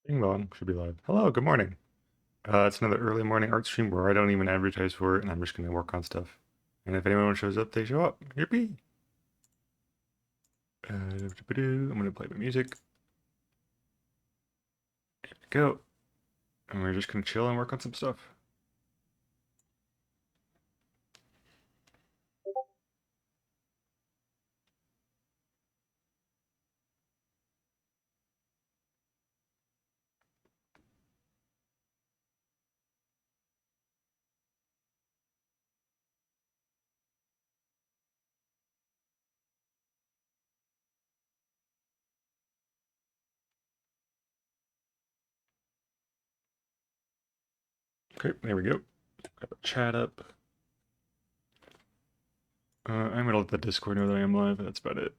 Bing bong should be live. Hello, good morning. It's another early morning art stream where I don't even advertise for it and I'm just going to work on stuff. And if anyone shows up, they show up. Yippee! I'm going to play my music. There we go. And we're just going to chill and work on some stuff. Okay, there we go. Got the chat up. I'm going to let the Discord know that I am live. That's about it.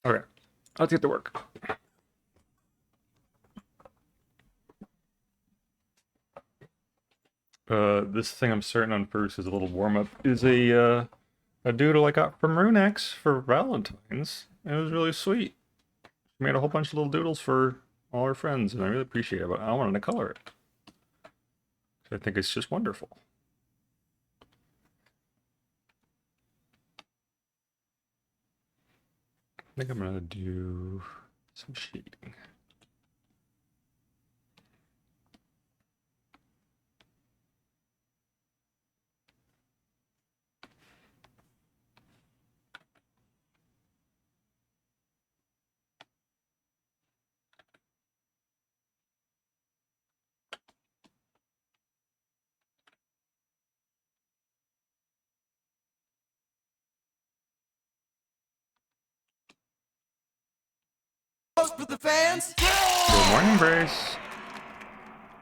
Okay, let's get to work. This thing I'm starting on first is a little warm-up. Is a doodle I got from Runex for Valentine's. It was really sweet. She made a whole bunch of little doodles for all her friends, and I really appreciate it, but I wanted to color it. I think it's just wonderful. I think I'm gonna do some shading. For the fans. Good morning, Brace.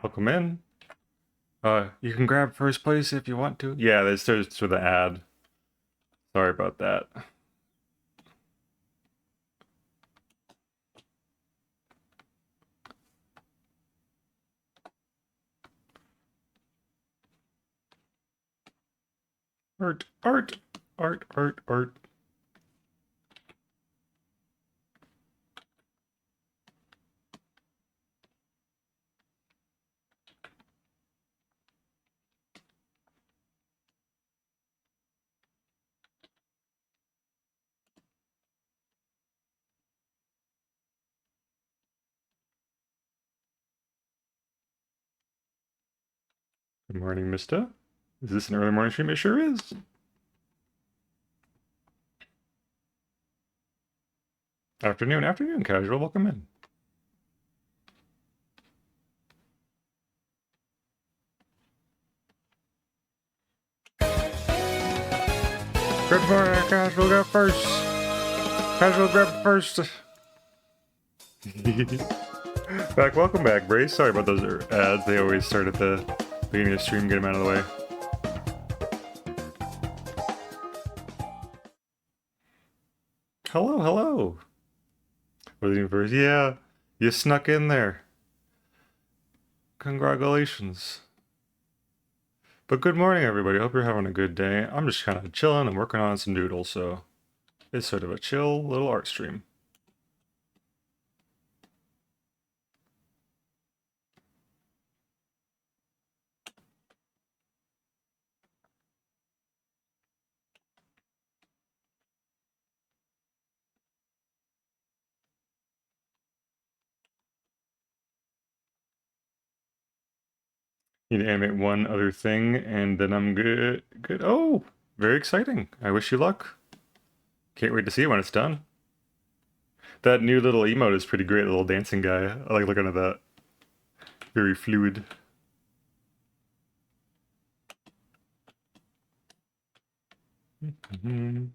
Welcome in. You can grab first place if you want to. Yeah, there's for the ad. Sorry about that. Art, art, art, art, art. Good morning, mister. Is this an early morning stream? It sure is. Afternoon, casual. Welcome in. Good morning, casual. Go first. Casual grab first. Welcome back, Brace. Sorry about those ads. They always start at the beginning of the stream, get them out of the way. Hello, hello. Was it first? Yeah, you snuck in there. Congratulations. But good morning, everybody. Hope you're having a good day. I'm just kind of chilling and working on some doodles, so it's sort of a chill little art stream. Need to animate one other thing, and then I'm good. Good. Oh, very exciting. I wish you luck. Can't wait to see it when it's done. That new little emote is pretty great, little dancing guy. I like looking at that. very fluid. Mm-hmm.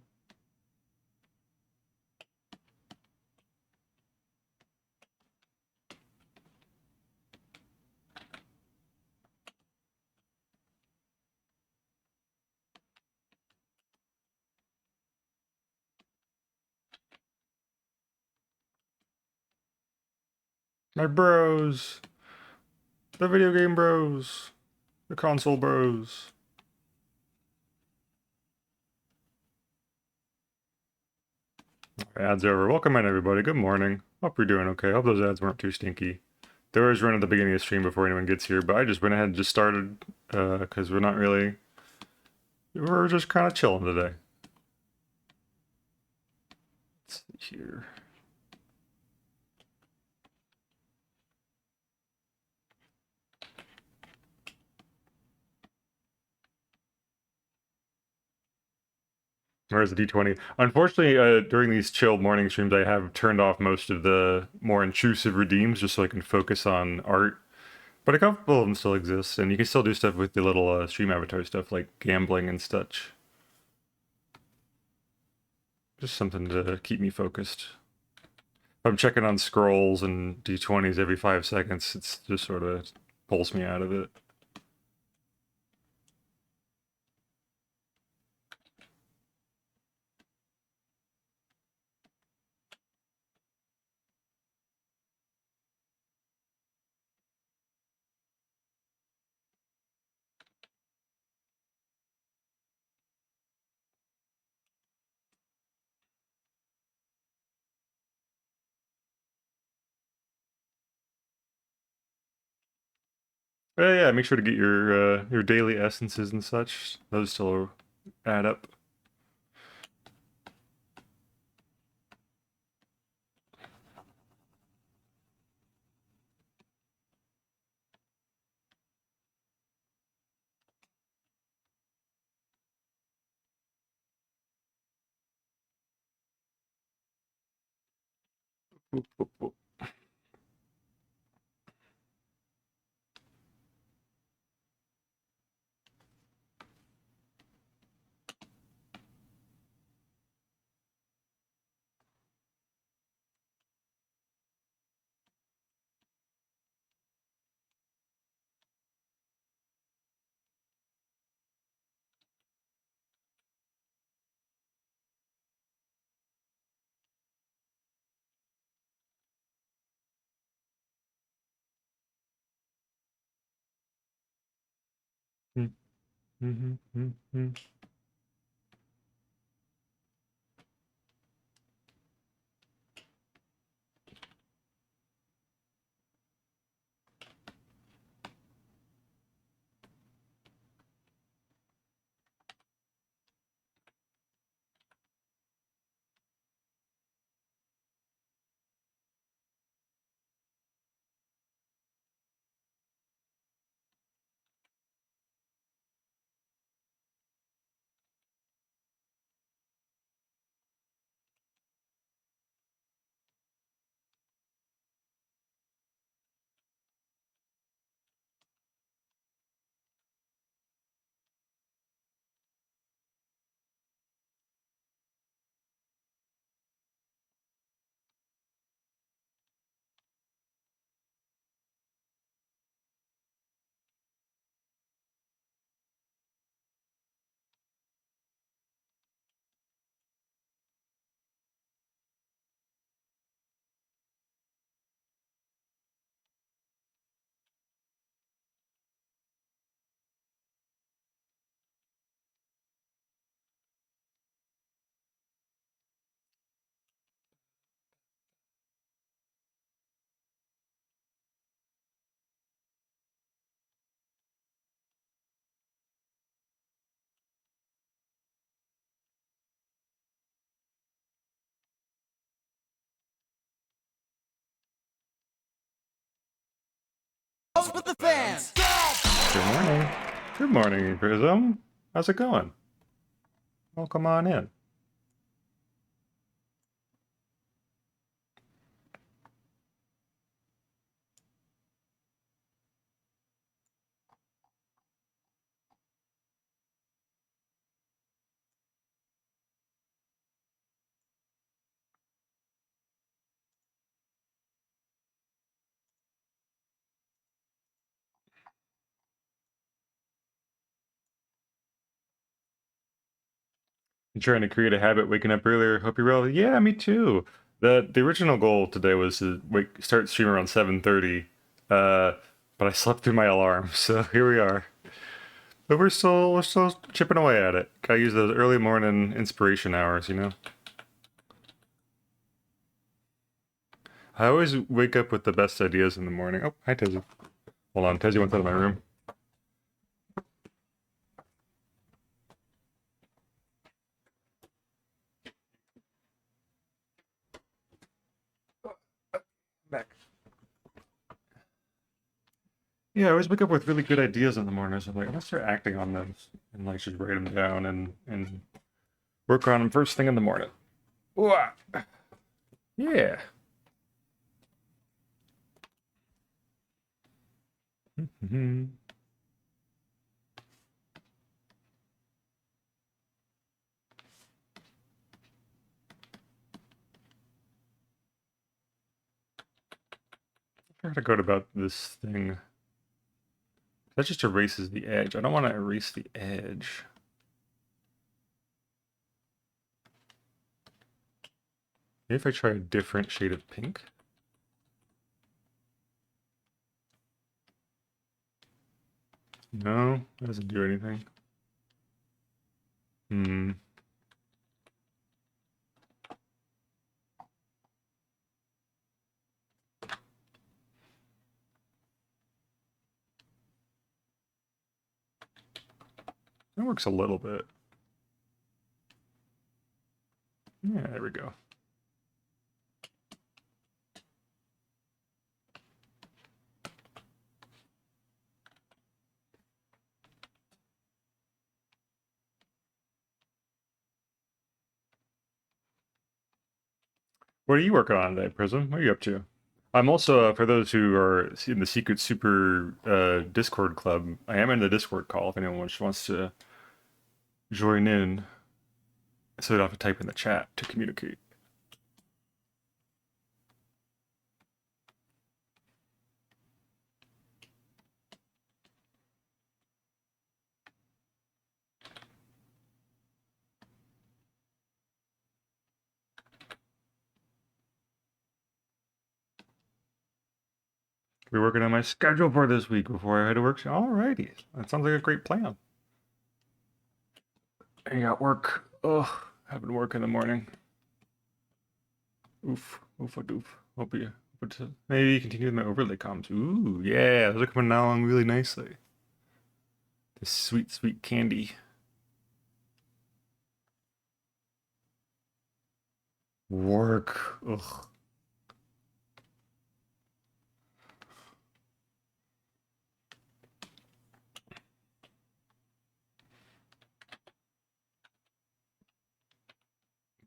My bros. The video game bros. The console bros. Ads over. Welcome in, everybody. Good morning. Hope you're doing okay. Hope those ads weren't too stinky. They always run at the beginning of the stream before anyone gets here, but I just went ahead and just started because we're not really... We're just kind of chilling today. Let's see here. Where's the D20? Unfortunately, during these chill morning streams, I have turned off most of the more intrusive redeems just so I can focus on art. But a couple of them still exist, and you can still do stuff with the little stream avatar stuff like gambling and such. Just something to keep me focused. If I'm checking on scrolls and D20s every 5 seconds, it's just sort of pulls me out of it. Yeah, make sure to get your daily essences and such. Those still add up. Boop, boop, boop. Mm, mhm, mm, mm. with the fans. Good morning. Good morning, Prism. How's it going? Well, come on in. I'm trying to create a habit waking up earlier. Hope you're well. Yeah, me too. The original goal today was to start streaming around 7:30. Uh, but I slept through my alarm, so here we are. But we're still chipping away at it. Gotta use those early morning inspiration hours, you know? I always wake up with the best ideas in the morning. Oh, hi Tezzy. Hold on, Tezzy went out of my room. Back. Yeah, I always wake up with really good ideas in the mornings. I'm like, I'm gonna start acting on those and like just write them down and work on them first thing in the morning. Wah. Yeah. I gotta go about this thing. That just erases the edge. I don't want to erase the edge. Maybe if I try a different shade of pink. No, that doesn't do anything. Hmm. That works a little bit. Yeah, there we go. What are you working on today, Prism? What are you up to? I'm also, for those who are in the Secret Super Discord club, I am in the Discord call if anyone wants to join in, so they don't have to type in the chat to communicate. We're working on my schedule for this week before I head to work. Alrighty, that sounds like a great plan. I got work. Ugh, having work in the morning. Oof, oof, a doof. Hope you, but maybe continue with my overlay comms. Ooh, yeah, those are coming along really nicely. The sweet, sweet candy. Work. Ugh.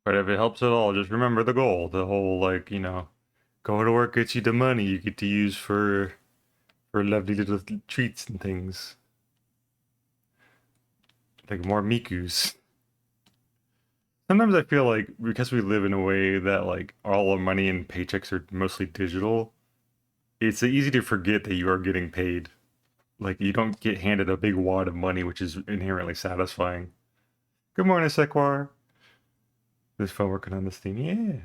But if it helps at all, just remember the goal. The whole like, go to work gets you the money you get to use for lovely little treats and things. Like more Mikus. Sometimes I feel like because we live in a way that like all our money and paychecks are mostly digital, it's easy to forget that you are getting paid. Like you don't get handed a big wad of money, which is inherently satisfying. Good morning, Sequar. This fun working on this theme. Yeah.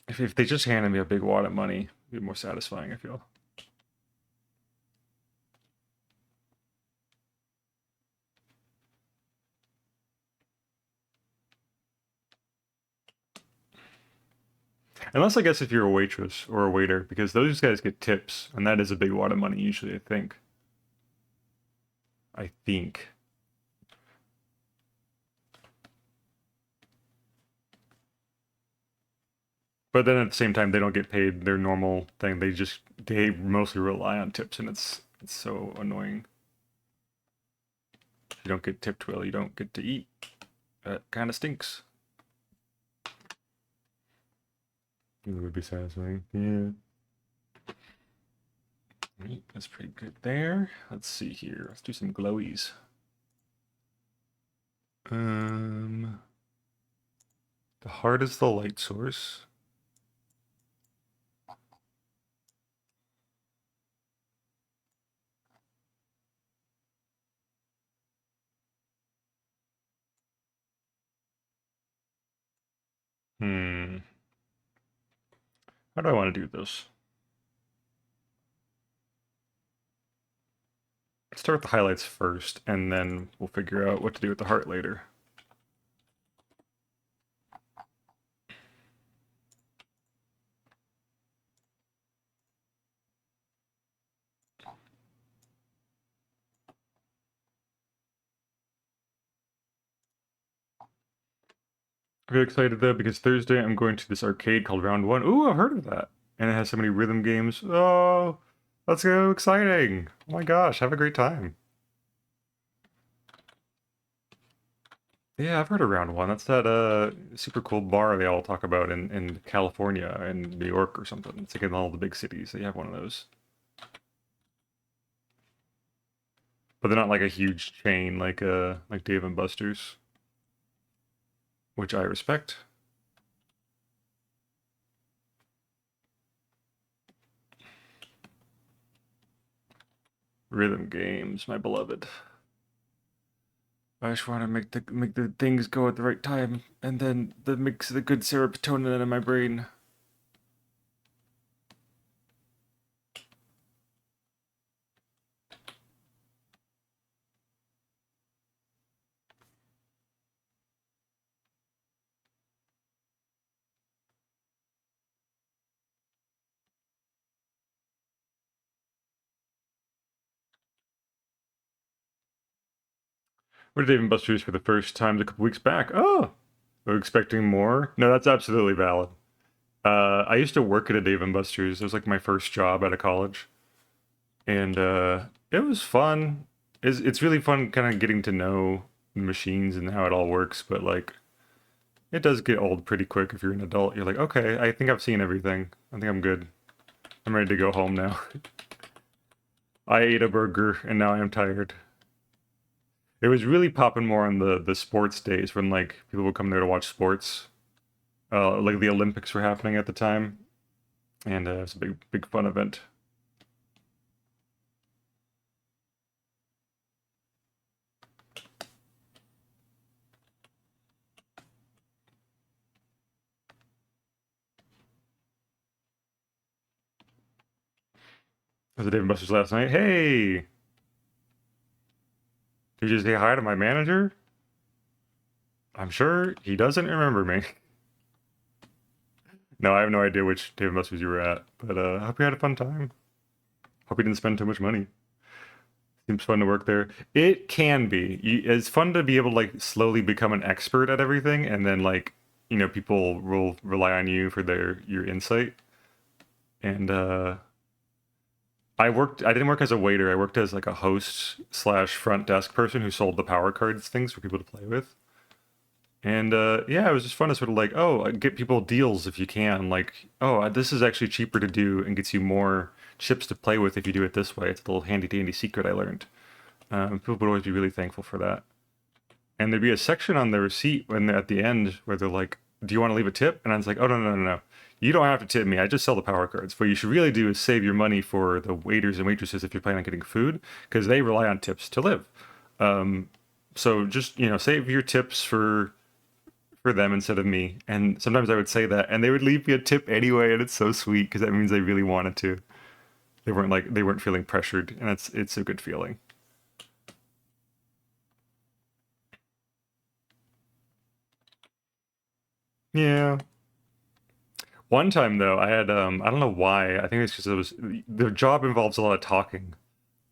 If they just handed me a big wad of money, it'd be more satisfying, I feel. Unless I guess if you're a waitress or a waiter, because those guys get tips, and that is a big wad of money usually, I think. I think. But then at the same time, they don't get paid their normal thing. They mostly rely on tips, and it's so annoying. If you don't get tipped well, you don't get to eat. That kind of stinks. It would be satisfying. Yeah. Right, that's pretty good there. Let's see here. Let's do some glowies. The heart is the light source. Hmm. How do I want to do this? Let's start with the highlights first, and then we'll figure out what to do with the heart later. I'm very excited though because Thursday I'm going to this arcade called Round One. Ooh, I've heard of that. And it has so many rhythm games. Oh, that's so exciting. Oh my gosh, have a great time. Yeah, I've heard of Round One. That's that super cool bar they all talk about in California and New York or something. It's like in all the big cities. They have one of those. But they're not like a huge chain like Dave and Buster's, which I respect. Rhythm games, my beloved. I just want to make the things go at the right time, and then that makes the good serotonin in my brain. What did Dave and Buster's for the first time a couple weeks back? Oh, we're expecting more. No, that's absolutely valid. I used to work at a Dave and Buster's. It was like my first job out of college, and it was fun. It's really fun, kind of getting to know the machines and how it all works. But like, it does get old pretty quick if you're an adult. You're like, okay, I think I've seen everything. I think I'm good. I'm ready to go home now. I ate a burger and now I am tired. It was really popping more on the sports days when like people would come there to watch sports. Like the Olympics were happening at the time, and it was a big fun event. I was at Dave and Buster's last night. Hey, did you say hi to my manager? I'm sure he doesn't remember me. No, I have no idea which Dave and Buster's you were at, but I hope you had a fun time. Hope you didn't spend too much money. Seems fun to work there. It can be. It's fun to be able to like slowly become an expert at everything, and then like people will rely on you for your insight. And I didn't work as a waiter. I worked as like a host slash front desk person who sold the power cards things for people to play with. And yeah, it was just fun to sort of like, oh, get people deals if you can. Like, oh, this is actually cheaper to do and gets you more chips to play with if you do it this way. It's a little handy dandy secret I learned. People would always be really thankful for that. And there'd be a section on the receipt when they're at the end where they're like, "Do you want to leave a tip?" And I was like, "Oh no. You don't have to tip me. I just sell the power cards. What you should really do is save your money for the waiters and waitresses if you're planning on getting food, because they rely on tips to live. Um, so just save your tips for them instead of me." And sometimes I would say that, and they would leave me a tip anyway, and it's so sweet because that means they really wanted to. They weren't feeling pressured, and it's a good feeling. Yeah. One time though, I had I don't know why. I think it's because it was the job involves a lot of talking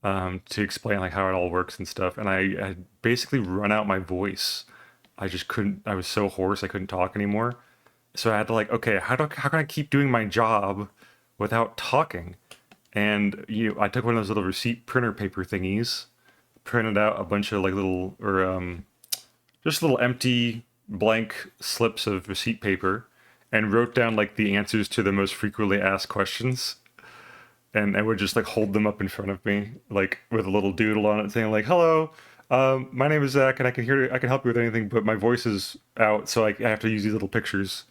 to explain like how it all works and stuff, and I had basically run out my voice. I just couldn't. I was so hoarse I couldn't talk anymore. So I had to like, okay, how can I keep doing my job without talking? And I took one of those little receipt printer paper thingies, printed out a bunch of like little or just little empty blank slips of receipt paper and wrote down like the answers to the most frequently asked questions, and I would just like hold them up in front of me like with a little doodle on it saying like, hello, my name is Zach and I can help you with anything, but my voice is out, so I have to use these little pictures.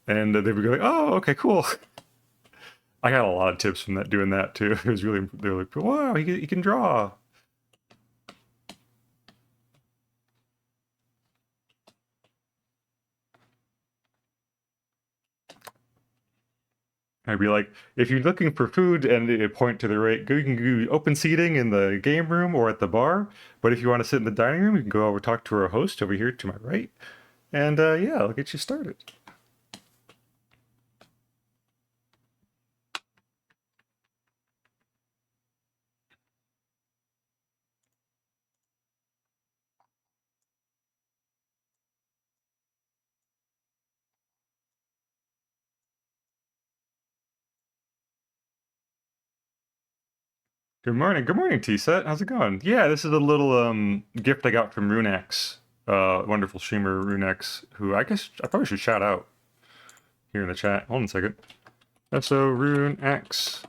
And they would go like, oh, okay, cool. I got a lot of tips from that doing that too. It was really, they were like, wow, he can draw. I'd be like, if you're looking for food and they point to the right, you can do open seating in the game room or at the bar. But if you want to sit in the dining room, you can go over talk to our host over here to my right. And yeah, I'll get you started. Good morning, T-Set. How's it going? Yeah, this is a little gift I got from Runex, wonderful streamer Runex, who I guess I probably should shout out here in the chat. Hold on a second. So Runex,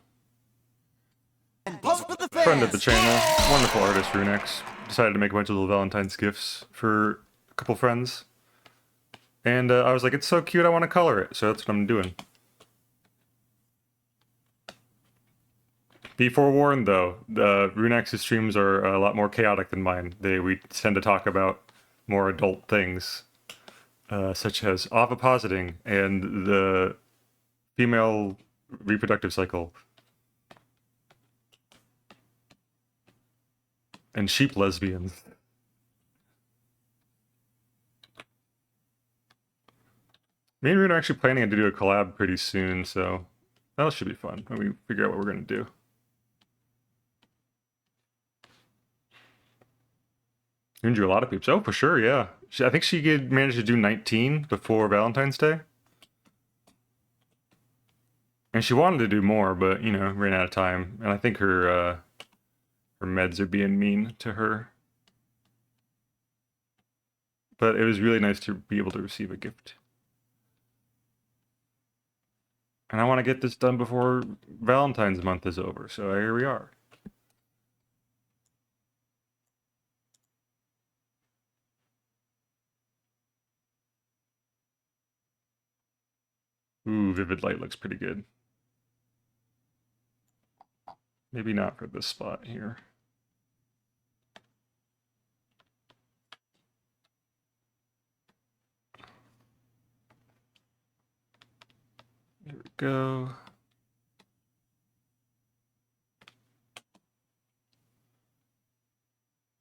And vote for the friend of the fans. channel, wonderful artist Runex. Decided to make a bunch of little Valentine's gifts for a couple friends, and I was like, it's so cute, I want to color it. So that's what I'm doing. Be forewarned, though, the Runex's streams are a lot more chaotic than mine. We tend to talk about more adult things, such as ovipositing and the female reproductive cycle, and sheep lesbians. Me and Rune are actually planning to do a collab pretty soon, so that should be fun when we figure out what we're gonna do. You can do a lot of peeps. Oh, for sure, yeah. I think she could manage to do 19 before Valentine's Day. And she wanted to do more, but, you know, ran out of time. And I think her meds are being mean to her. But it was really nice to be able to receive a gift. And I want to get this done before Valentine's month is over, so here we are. Ooh, Vivid Light looks pretty good. Maybe not for this spot here. Here we go.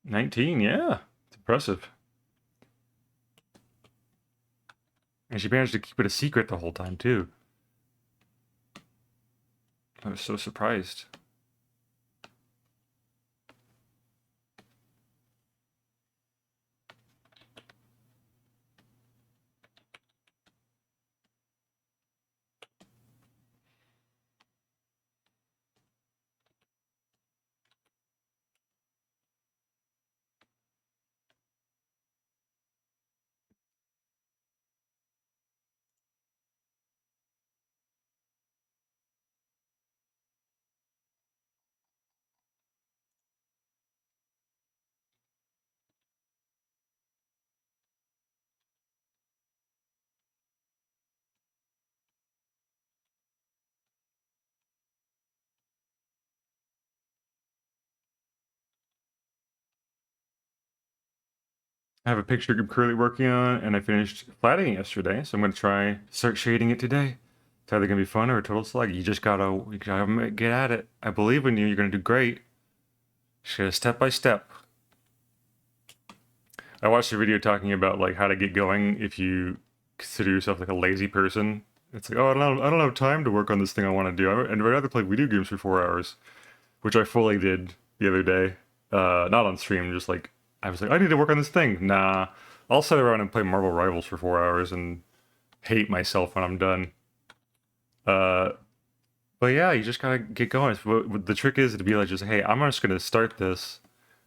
$19, yeah. It's impressive. And she managed to keep it a secret the whole time, too. I was so surprised. I have a picture I'm currently working on, and I finished flatting it yesterday, so I'm going to try start shading it today. It's either going to be fun or a total slug. You gotta get at it. I believe in you. You're going to do great. Just gotta step by step. I watched a video talking about like how to get going if you consider yourself like a lazy person. It's like, oh, I don't have time to work on this thing I want to do. And I'd rather play video games for 4 hours, which I fully did the other day. Not on stream, just like I was like, I need to work on this thing. Nah, I'll sit around and play Marvel Rivals for 4 hours and hate myself when I'm done. Uh, but yeah, you just gotta get going. The trick is to be like, just hey, I'm just gonna start this,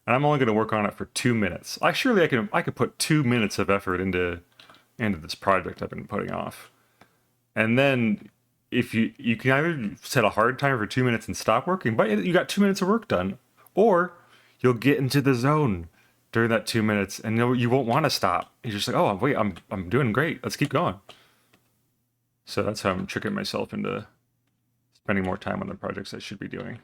and I'm only gonna work on it for 2 minutes. I could put 2 minutes of effort into this project I've been putting off, and then if you can either set a hard timer for 2 minutes and stop working, but you got 2 minutes of work done, or you'll get into the zone during that 2 minutes, and you won't want to stop. You're just like, oh wait, I'm doing great. Let's keep going. So that's how I'm tricking myself into spending more time on the projects I should be doing.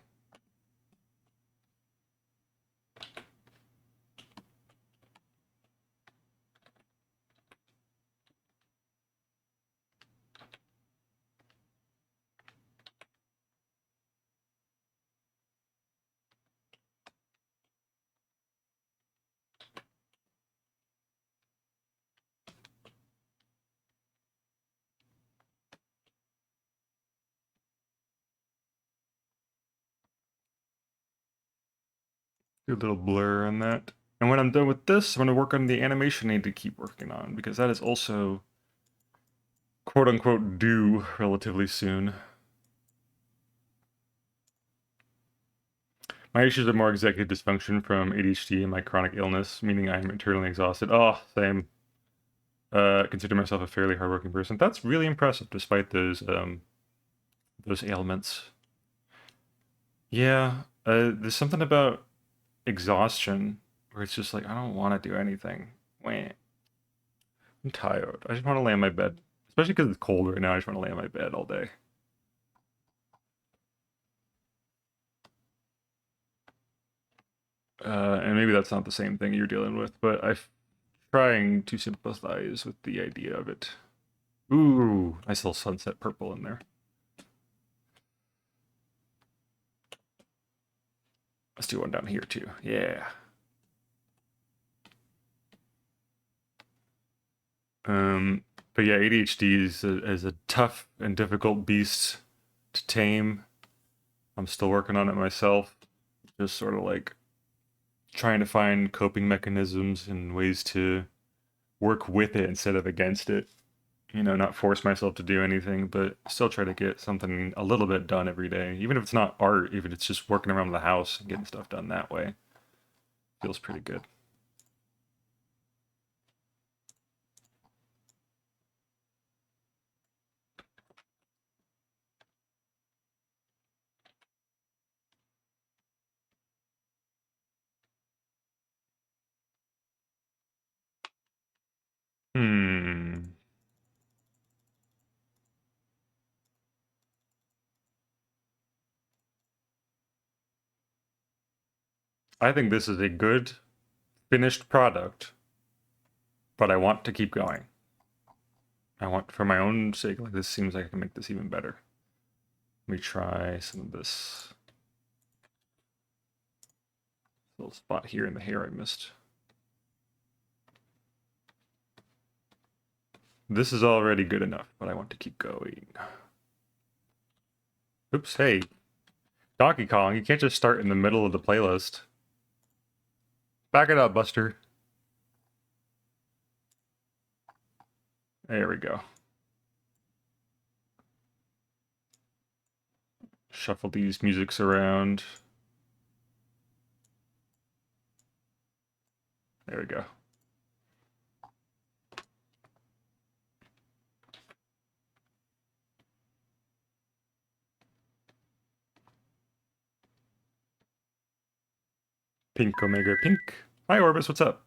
Do a little blur on that. And when I'm done with this, I'm going to work on the animation I need to keep working on, because that is also quote-unquote due relatively soon. My issues are more executive dysfunction from ADHD and my chronic illness, meaning I'm internally exhausted. Oh, same. Consider myself a fairly hardworking person. That's really impressive, despite those ailments. Yeah, there's something about exhaustion where it's just like, I don't want to do anything. Wah. I'm tired. I just want to lay on my bed. Especially because it's cold right now, I just want to lay on my bed all day. And maybe that's not the same thing you're dealing with, but I'm trying to sympathize with the idea of it. Ooh, nice little sunset purple in there. Let's do one down here too. Yeah. But yeah, ADHD is a tough and difficult beast to tame. I'm still working on it myself. Just sort of like trying to find coping mechanisms and ways to work with it instead of against it. You know, not force myself to do anything, but still try to get something a little bit done every day. Even if it's not art, even if it's just working around the house and getting stuff done that way. Feels pretty good. Hmm. I think this is a good finished product, but I want to keep going. I want, for my own sake, like this seems like I can make this even better. Let me try some of this little spot here in the hair I missed. This is already good enough, but I want to keep going. Oops, hey. Donkey Kong, you can't just start in the middle of the playlist. Back it up, Buster. There we go. Shuffle these musics around. There we go. Pink Omega Pink. Hi Orbis, what's up?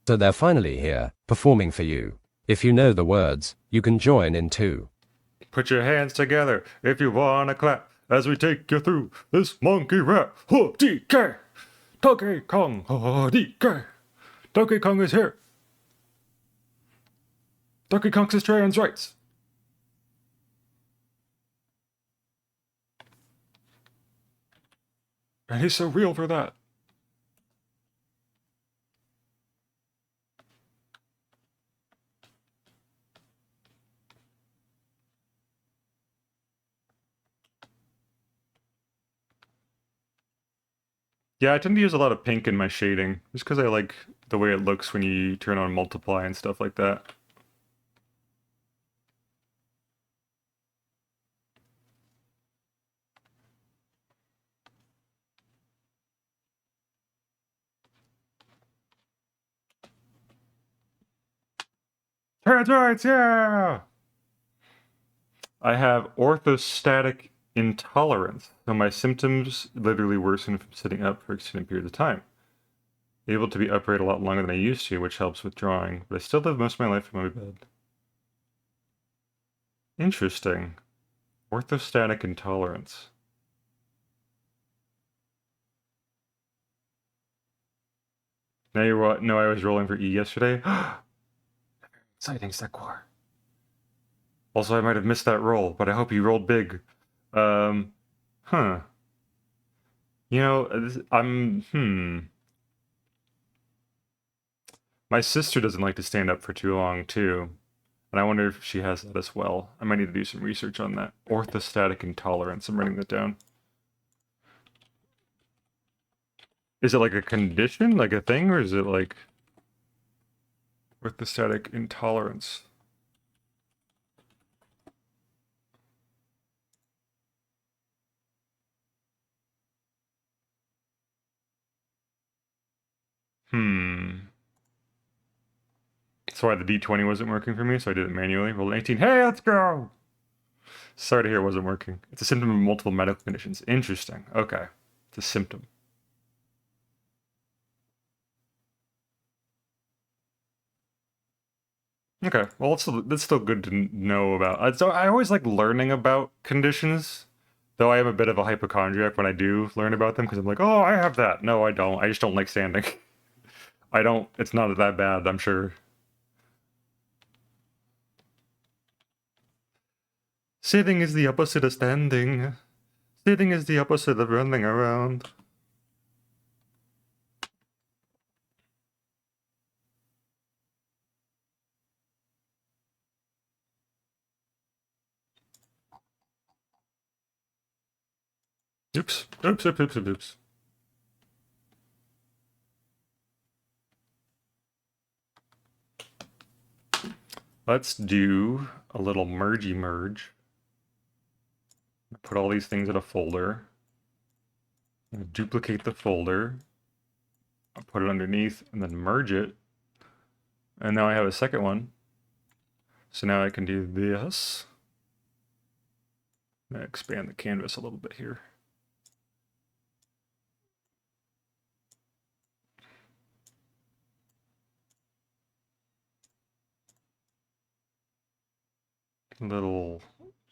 So they're finally here, performing for you. If you know the words, you can join in too. Put your hands together if you wanna clap as we take you through this monkey rap. DK! Donkey Kong! DK! Donkey Kong is here! Donkey Kong says trans rights! And he's so real for that. Yeah, I tend to use a lot of pink in my shading, just because I like the way it looks when you turn on multiply and stuff like that. Trans rights, yeah! I have orthostatic intolerance, so my symptoms literally worsen from sitting up for extended periods of time. Able to be upright a lot longer than I used to, which helps with drawing, but I still live most of my life in my bed. Interesting. Orthostatic intolerance. Now you know I was rolling for E yesterday? Exciting, Sequor. Also, I might have missed that roll, but I hope you rolled big. Huh. You know, My sister doesn't like to stand up for too long, too. And I wonder if she has that as well. I might need to do some research on that. Orthostatic intolerance. I'm writing that down. Is it like a condition, like a thing, or is it like orthostatic intolerance? That's why the D20 wasn't working for me, so I did it manually. Rolled an 18. Hey, let's go! Sorry to hear it wasn't working. It's a symptom of multiple medical conditions. Interesting. Okay. It's a symptom. Okay. Well, that's still good to know about. So I always like learning about conditions, though I am a bit of a hypochondriac when I do learn about them, because I'm like, oh, I have that. No, I don't. I just don't like standing. I don't. It's not that bad, I'm sure. Sitting is the opposite of standing. Sitting is the opposite of running around. Oops. Oops, oops, oops, oops, oops. Let's do a little mergey merge. Put all these things in a folder. Duplicate the folder. I'll put it underneath and then merge it. And now I have a second one. So now I can do this. I'm gonna expand the canvas a little bit here. Little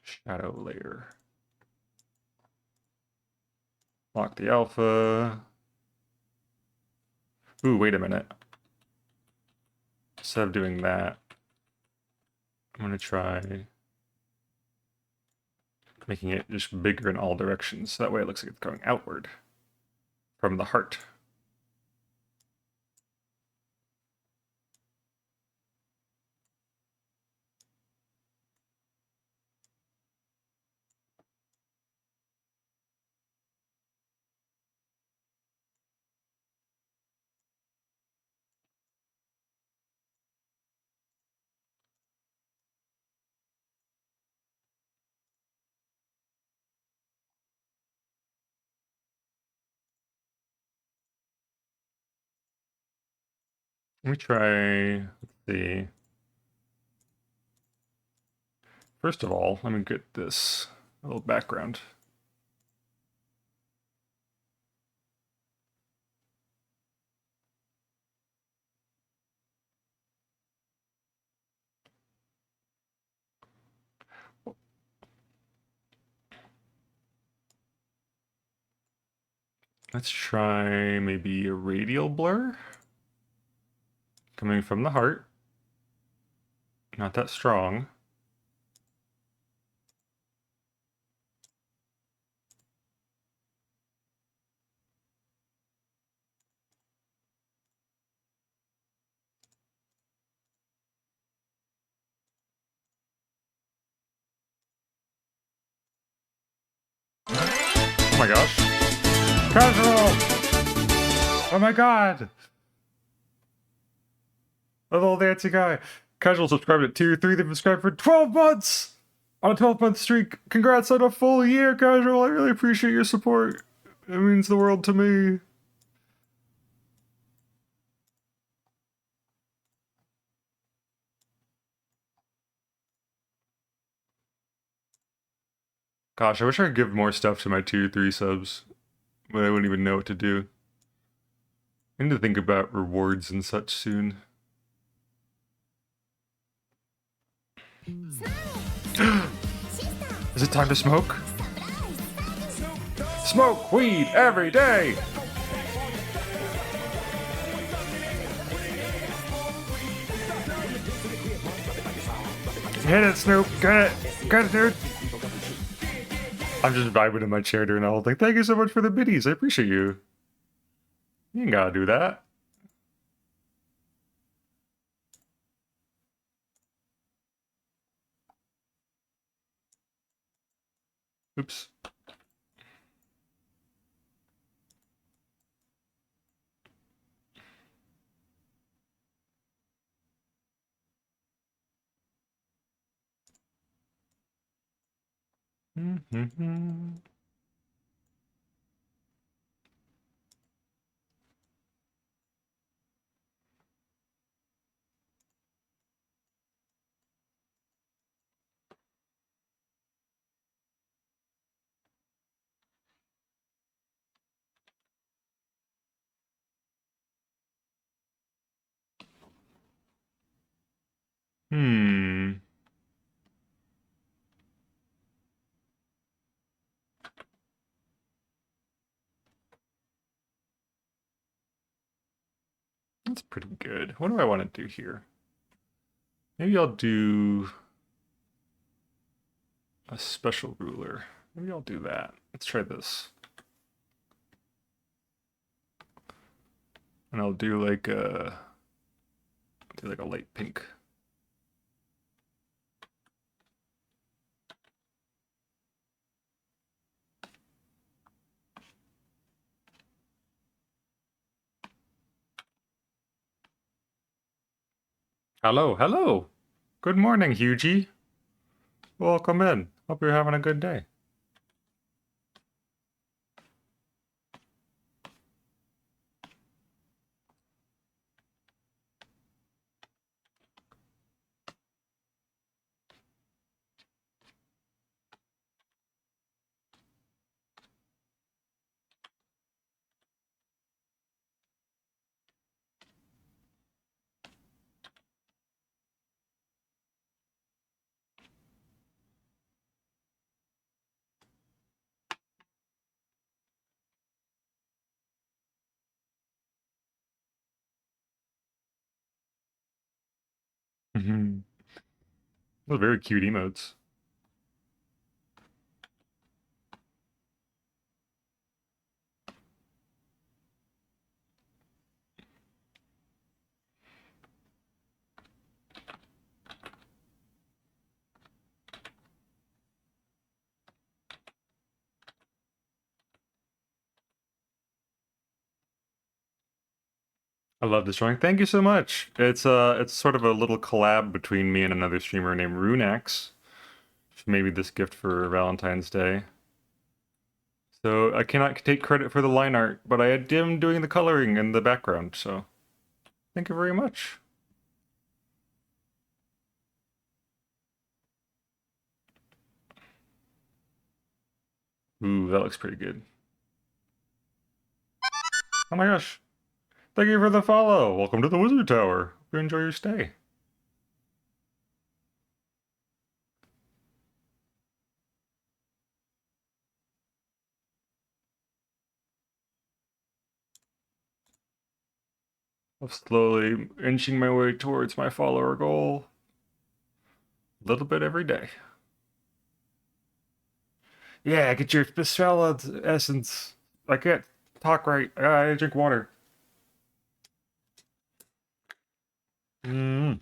shadow layer. Lock the alpha. Ooh, wait a minute. Instead of doing that, I'm gonna try making it just bigger in all directions. That way it looks like it's going outward from the heart. Let me try, let's see. First of all, let me get this a little background. Let's try maybe a radial blur. Coming from the heart. Not that strong. Oh my gosh. Casual! Oh my god! A little Nancy guy. Casual subscribed at tier 3. They've subscribed for 12 months! On a 12-month streak. Congrats on a full year, Casual. I really appreciate your support. It means the world to me. Gosh, I wish I could give more stuff to my tier 3 subs, but I wouldn't even know what to do. I need to think about rewards and such soon. Is it time to smoke? Smoke weed every day! Hit it, Snoop! Get it! Get it, dude! I'm just vibing in my chair during the whole thing. Thank you so much for the biddies. I appreciate you. You ain't gotta do that. Oops. Mm-hmm. Hmm. That's pretty good. What do I want to do here? Maybe I'll do a special ruler. Maybe I'll do that. Let's try this. And I'll do like a light pink. Hello, hello. Good morning, Hughie. Welcome in. Hope you're having a good day. Mhm. Those are very cute emotes. I love this drawing. Thank you so much. It's sort of a little collab between me and another streamer named Runex. Maybe this gift for Valentine's Day. So I cannot take credit for the line art, but I am doing the coloring in the background, so thank you very much. Ooh, that looks pretty good. Oh my gosh. Thank you for the follow. Welcome to the Wizard Tower. Hope you enjoy your stay. I'm slowly inching my way towards my follower goal. A little bit every day. Yeah, get your Spectrella essence. I can't talk right. I drink water. Mm.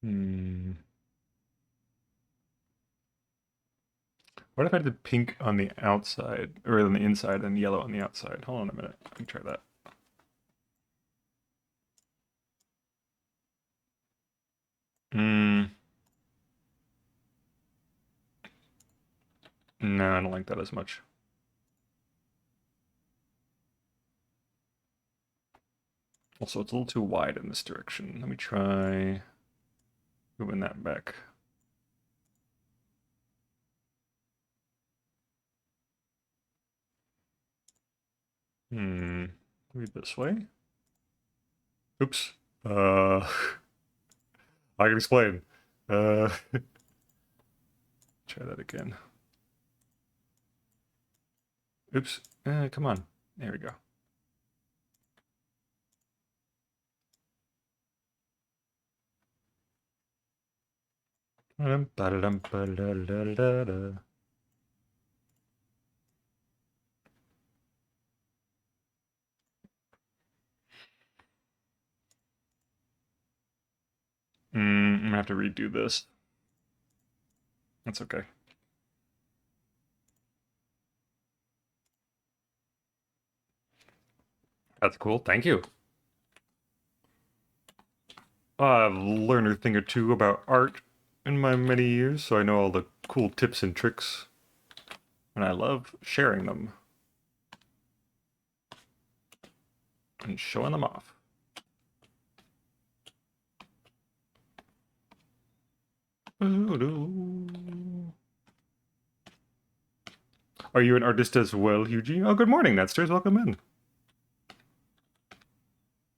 Hmm. What if I did pink on the outside, or on the inside, and yellow on the outside? Hold on a minute. Let me try that. Hmm. No, I don't like that as much. Also, it's a little too wide in this direction. Let me try moving that back. Maybe this way? Oops. Uh, I can explain. Uh, try that again. Oops. Come on. There we go. have to redo this. That's okay. That's cool. Thank you. I've learned a thing or two about art in my many years, so I know all the cool tips and tricks. And I love sharing them. And showing them off. Are you an artist as well, Eugene? Oh, good morning, Netsters. Welcome in.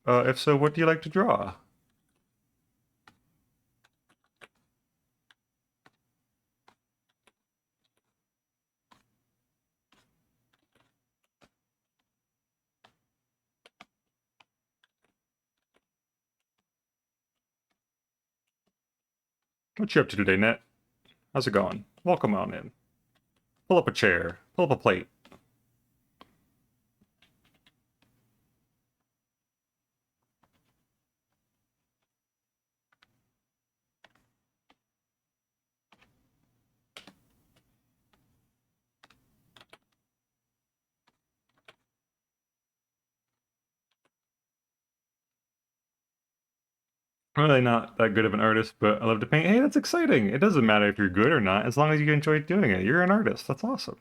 If so, what do you like to draw? What you up to today, Net? How's it going? Welcome on in. Pull up a chair. Pull up a plate. I'm really not that good of an artist, but I love to paint. Hey, that's exciting. It doesn't matter if you're good or not, as long as you enjoy doing it. You're an artist. That's awesome.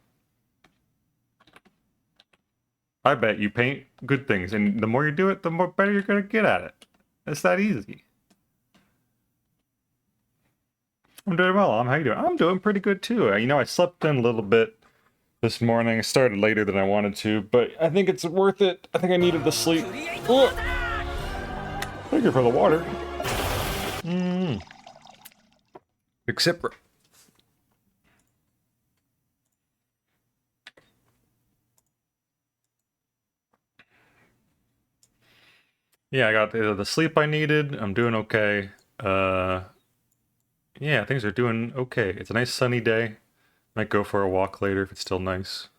I bet you paint good things, and the more you do it, the more better you're gonna get at it. It's that easy. I'm doing well. How you doing? I'm doing pretty good too. You know, I slept in a little bit this morning. I started later than I wanted to, but I think it's worth it. I think I needed the sleep. Oh! Thank you for the water. Except for... Yeah, I got the sleep I needed. I'm doing okay. Yeah, things are doing okay. It's a nice sunny day. Might go for a walk later if it's still nice.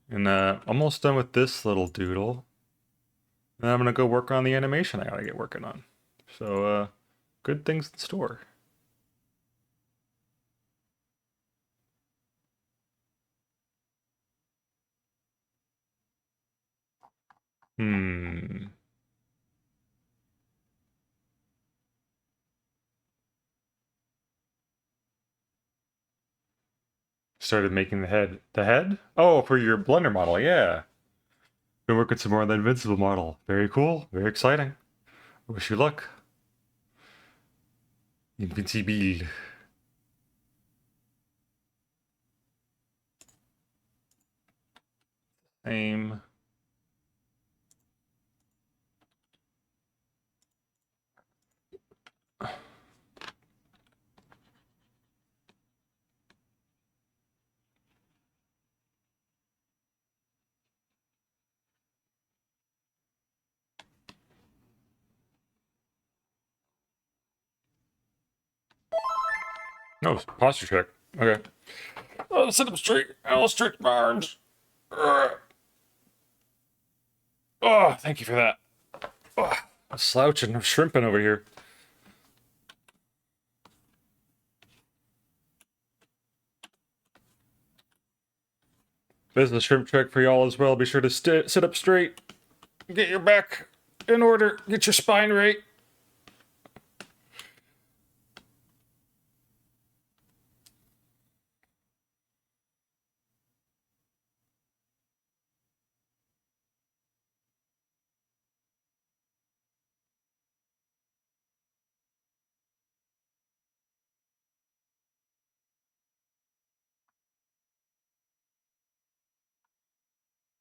And almost done with this little doodle. And I'm gonna go work on the animation I gotta get working on. So, good things in store. Hmm. Started making the head. The head? Oh, for your Blender model, yeah. Been working some more on the Invincible model. Very cool. Very exciting. Wish you luck. Invincible. Same. No, posture check. Okay. Oh, sit up straight. I'll stretch my arms. Oh, thank you for that. Oh, I'm slouching. I'm shrimping over here. This is a shrimp check for y'all as well. Be sure to sit up straight. Get your back in order. Get your spine right.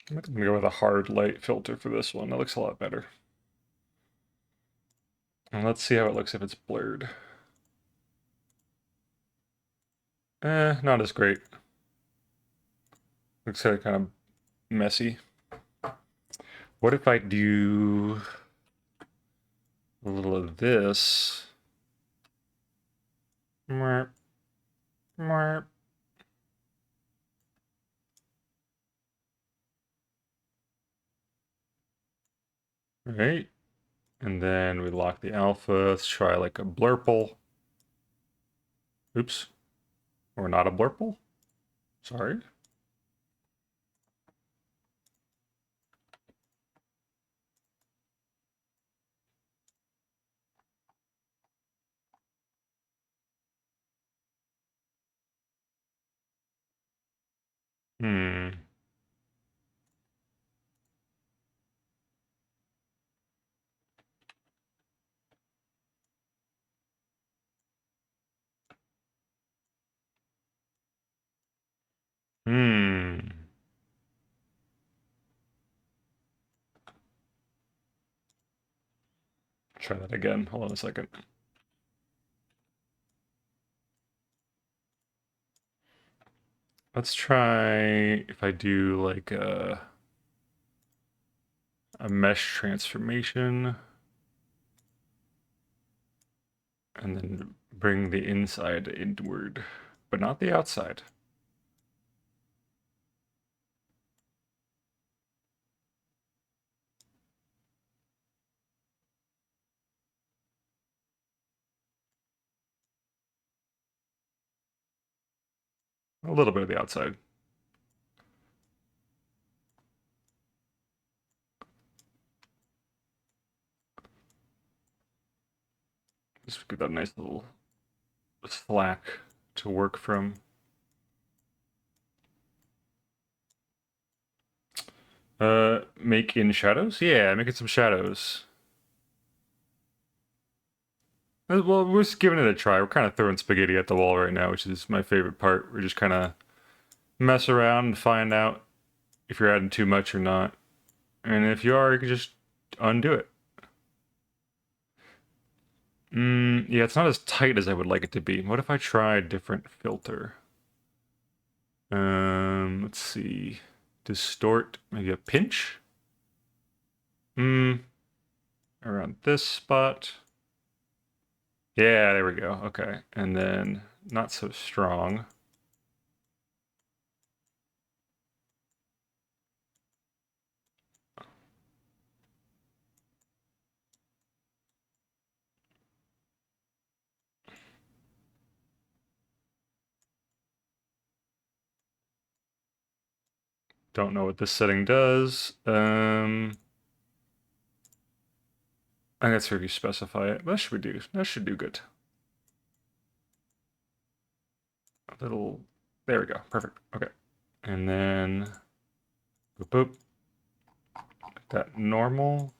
I'm gonna go with a hard light filter for this one. That looks a lot better. And let's see how it looks if it's blurred. Not as great. Looks kind of messy. What if I do a little of this? Merp, merp. Right. And then we lock the alpha. Let's try like a blurple. Oops. Or not a blurple. Sorry. Hmm. Hmm. Try that again. Hold on a second. Let's try if I do like a mesh transformation and then bring the inside inward, but not the outside. A little bit of the outside. Just give that a nice little slack to work from. Make in shadows? Yeah, making some shadows. Well, we're just giving it a try. We're kind of throwing spaghetti at the wall right now, which is my favorite part. We're just kind of mess around and find out if you're adding too much or not. And if you are, you can just undo it. Yeah, it's not as tight as I would like it to be. What if I try a different filter? Let's see. Distort, maybe a pinch? Around this spot. Yeah, there we go. Okay. And then not so strong. Don't know what this setting does. I guess if you specify it. That should do good. A little, there we go. Perfect. Okay. And then boop boop. That normal.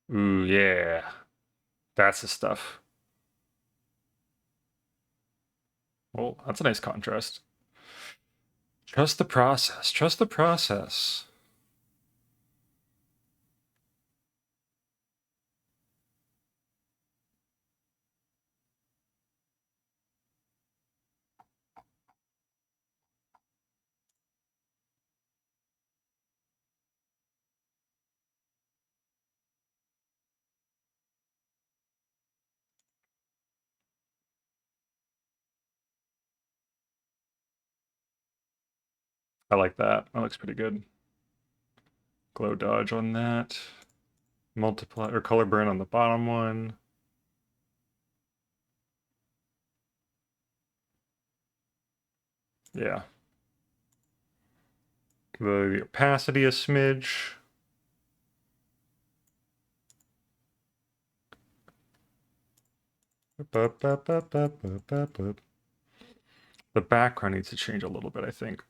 Ooh, yeah. That's the stuff. Well, that's a nice contrast. Trust the process. Trust the process. I like that. That looks pretty good. Glow dodge on that. Multiply or color burn on the bottom one. Yeah. The opacity a smidge. The background needs to change a little bit, I think.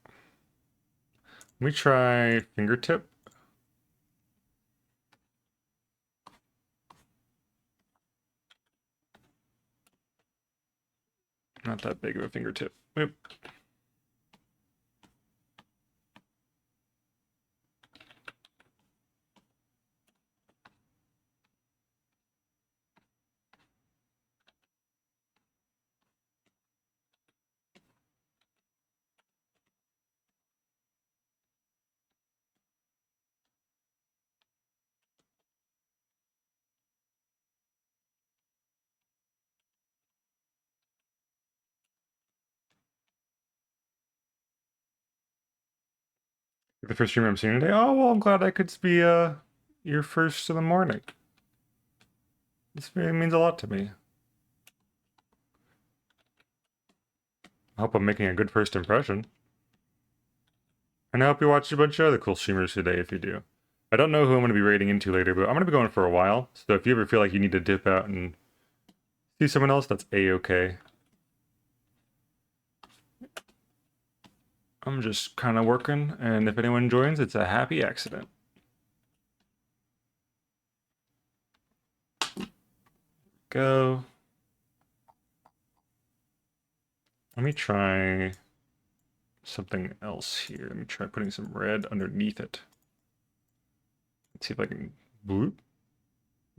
Let me try fingertip. Not that big of a fingertip. Oop. The first streamer I'm seeing today. Oh, well, I'm glad I could be your first in the morning. This really means a lot to me. I hope I'm making a good first impression. And I hope you watch a bunch of other cool streamers today if you do. I don't know who I'm going to be raiding into later, but I'm going to be going for a while. So if you ever feel like you need to dip out and see someone else, that's A-okay. I'm just kind of working, and if anyone joins, it's a happy accident. Go. Let me try something else here. Let me try putting some red underneath it. Let's see if I can... Boop.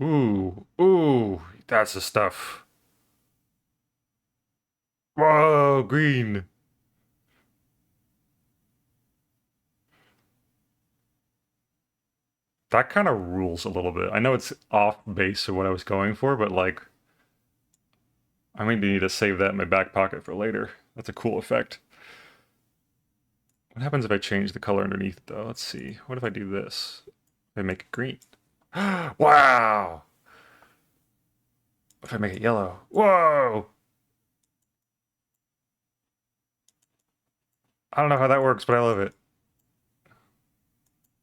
Ooh. Ooh. That's the stuff. Whoa, green. That kind of rules a little bit. I know it's off base of what I was going for, but like... I might need to save that in my back pocket for later. That's a cool effect. What happens if I change the color underneath, though? Let's see. What if I do this? If I make it green. Wow! If I make it yellow. Whoa! I don't know how that works, but I love it.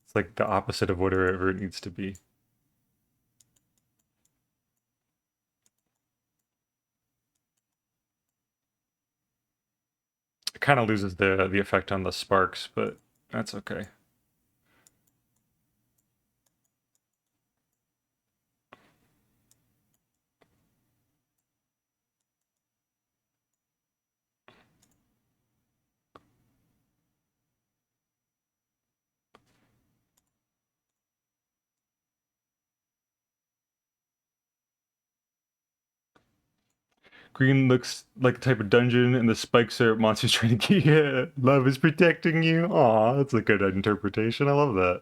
It's like the opposite of whatever it needs to be. It kind of loses the effect on the sparks, but that's okay. Green looks like the type of dungeon, and the spikes are monsters trying to get you. Love is protecting you. Aw, that's a good interpretation. I love that.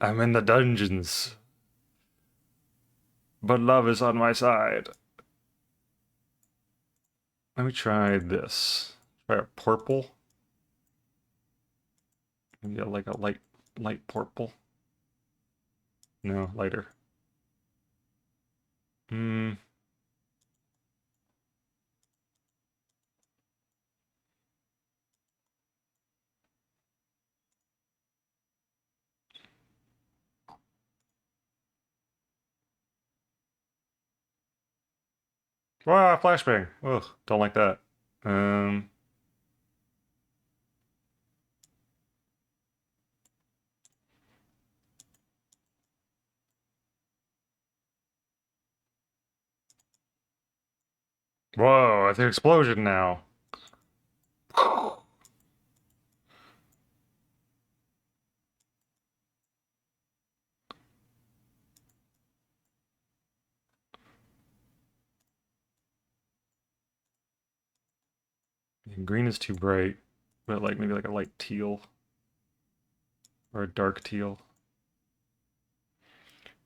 I'm in the dungeons, but love is on my side. Let me try this. Try a purple. Maybe like a light purple. No, lighter. Hmm. Wow, flashbang. Ugh, don't like that. Um. Whoa, it's an explosion now. Green is too bright, but like maybe like a light teal or a dark teal.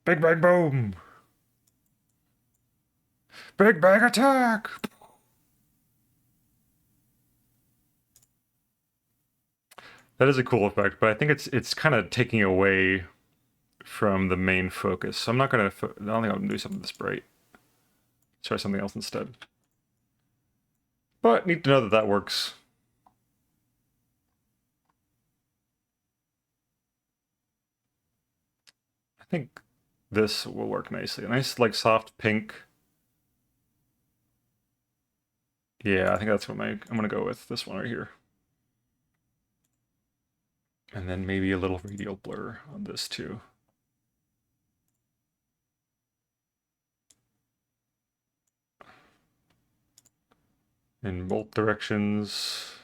Big bang boom! Big bang attack! That is a cool effect, but I think it's kind of taking away from the main focus. So I'm not gonna. I don't think I'm gonna do something this bright. Try something else instead. But need to know that that works. I think this will work nicely. A nice like soft pink. Yeah, I think that's what I'm gonna go with. This one right here. And then maybe a little radial blur on this too. In both directions.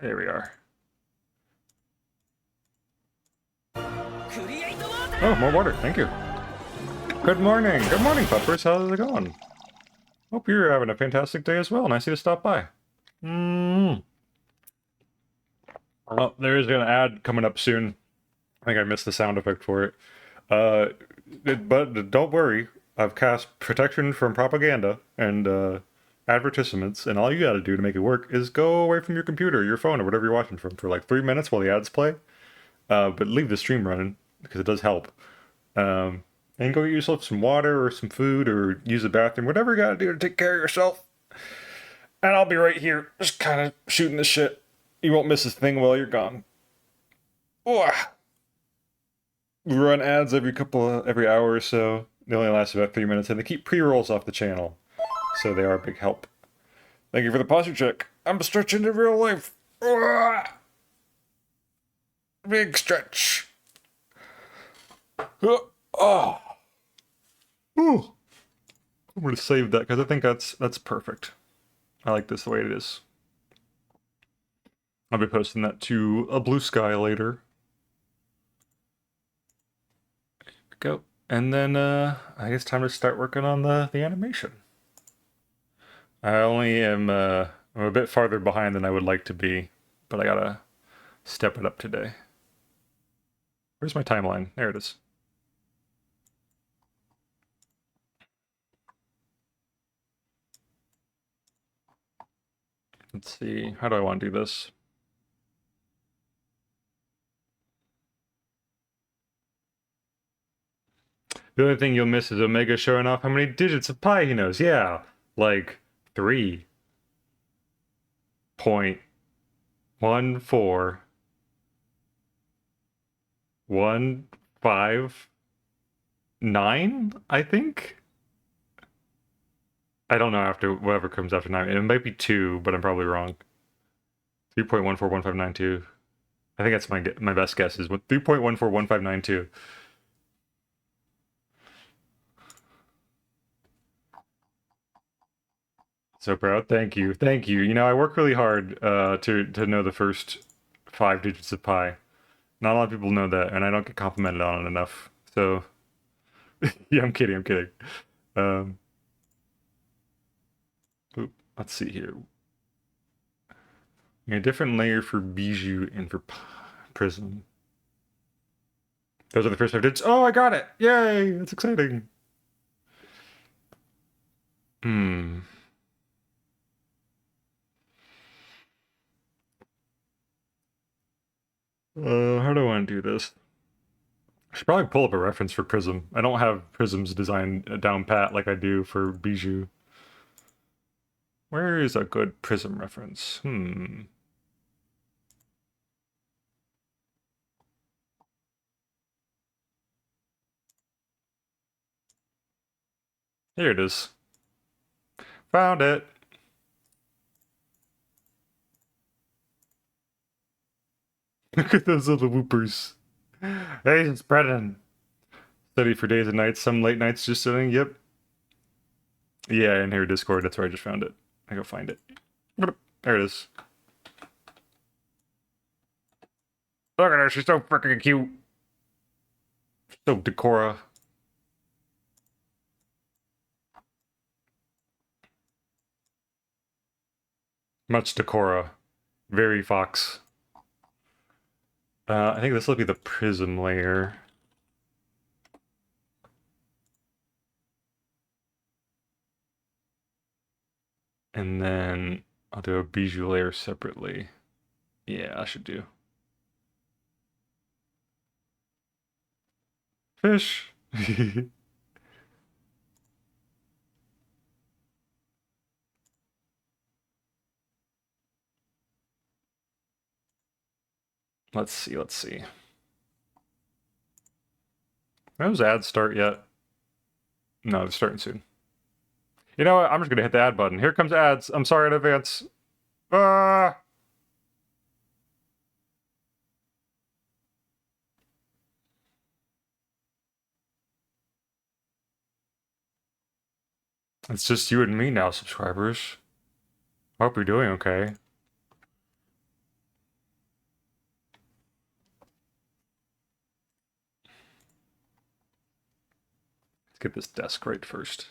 There we are. Oh, more water. Thank you. Good morning. Good morning, puppers. How's it going? Hope you're having a fantastic day as well. Nice of you to stop by. Well, there is an ad coming up soon. think I missed the sound effect for it. But don't worry, I've cast protection from propaganda and advertisements, and all you gotta do to make it work is go away from your computer, your phone, or whatever you're watching from for like 3 minutes while the ads play. But leave the stream running because it does help. And go get yourself some water or some food or use the bathroom, whatever you gotta do to take care of yourself. And I'll be right here, just kind of shooting the shit. You won't miss a thing while you're gone. Oh, we run ads every hour or so. They only last about 3 minutes, and they keep pre-rolls off the channel, so they are a big help. Thank you for the posture check. I'm stretching to real life. Big stretch. Oh. Ooh. I'm gonna save that because I think that's perfect. I like this the way it is. I'll be posting that to a Blue Sky later. There we go. And then I guess time to start working on the animation. I only am I'm a bit farther behind than I would like to be, but I gotta step it up today. Where's my timeline? There it is. Let's see, how do I want to do this? The only thing you'll miss is Omega showing off how many digits of pi he knows. Yeah, like 3.14159, I think? I don't know after whatever comes after 9. It might be 2, but I'm probably wrong. 3.141592. I think that's my best guess is 3.141592. So proud. Thank you. Thank you. You know, I work really hard to know the first 5 digits of pi. Not a lot of people know that, and I don't get complimented on it enough. So, yeah, I'm kidding. I'm kidding. Um, let's see here. A different layer for Bijou and for Prism. Those are the first 5 digits. Oh, I got it! Yay! That's exciting. Hmm. How do I want to do this? I should probably pull up a reference for Prism. I don't have Prism's design down pat like I do for Bijou. Where is a good Prism reference? Here it is. Found it. Look at those little whoopers. Hey, it's Brennan. Study for days and nights, some late nights just sitting. Yep. Yeah, in here, Discord. That's where I just found it. I go find it. There it is. Look at her. She's so freaking cute. So Decora. Much Decora. Very Fox. I think this will be the Prism layer. And then I'll do a Bijou layer separately. Yeah, I should do. Fish. Let's see, let's see. When those ads start yet? No, they're starting soon. You know what? I'm just gonna hit the ad button. Here comes ads. I'm sorry in advance. Ah! It's just you and me now, subscribers. Hope you're doing okay. Let's get this desk right first.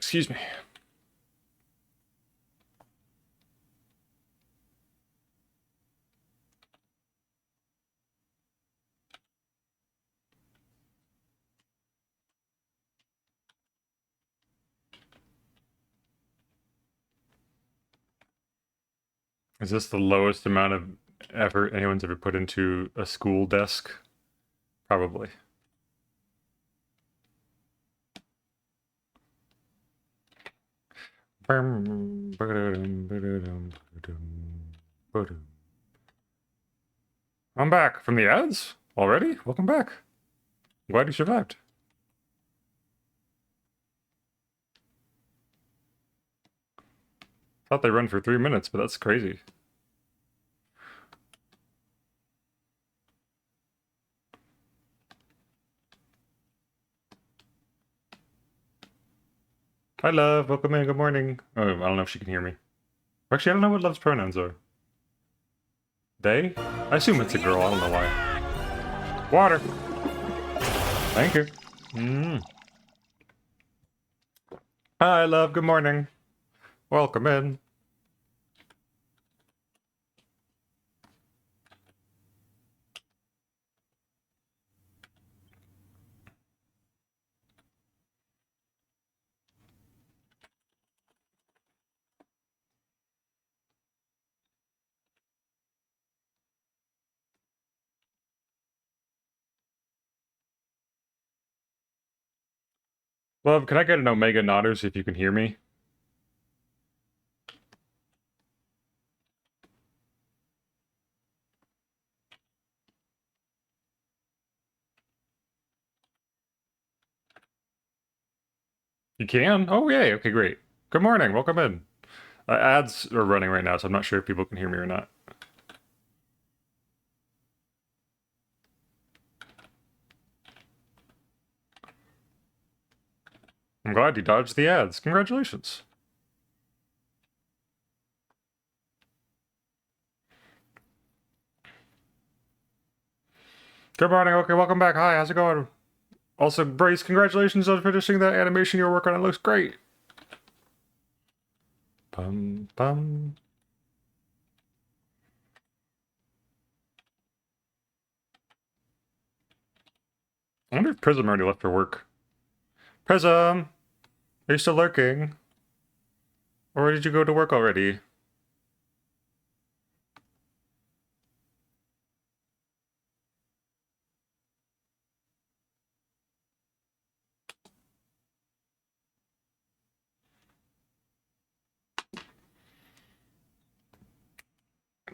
Excuse me. Is this the lowest amount of effort anyone's ever put into a school desk? Probably. I'm back from the ads already. Welcome back. I'm glad you survived. Thought they run for 3 minutes, but that's crazy. Hi, Love. Welcome in. Good morning. Oh, I don't know if she can hear me. Actually, I don't know what Love's pronouns are. They? I assume it's a girl. I don't know why. Water. Thank you. Hi, Love. Good morning. Welcome in. Love, can I get an Omega nodder see if you can hear me? You can? Oh, yay. Okay, great. Good morning. Welcome in. Ads are running right now, so I'm not sure if people can hear me or not. I'm glad you dodged the ads. Congratulations. Good morning. Okay, welcome back. Hi, how's it going? Also, Brace, congratulations on finishing that animation you were working on. It looks great. Bum, bum. I wonder if Prism already left for work. Prism! Are you still lurking? Or did you go to work already?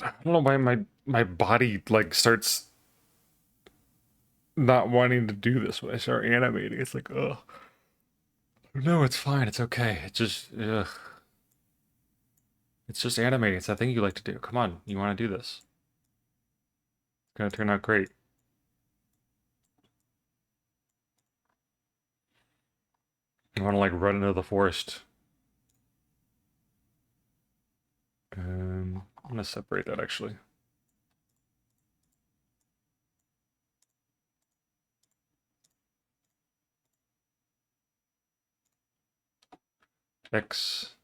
I don't know why my body, like, starts not wanting to do this when I start animating. It's like, ugh. No, it's fine. It's okay. It's just, ugh. It's just animating. It's that thing you like to do. Come on, you want to do this. It's gonna turn out great. I want to, like, run into the forest. I'm gonna separate that, actually. X.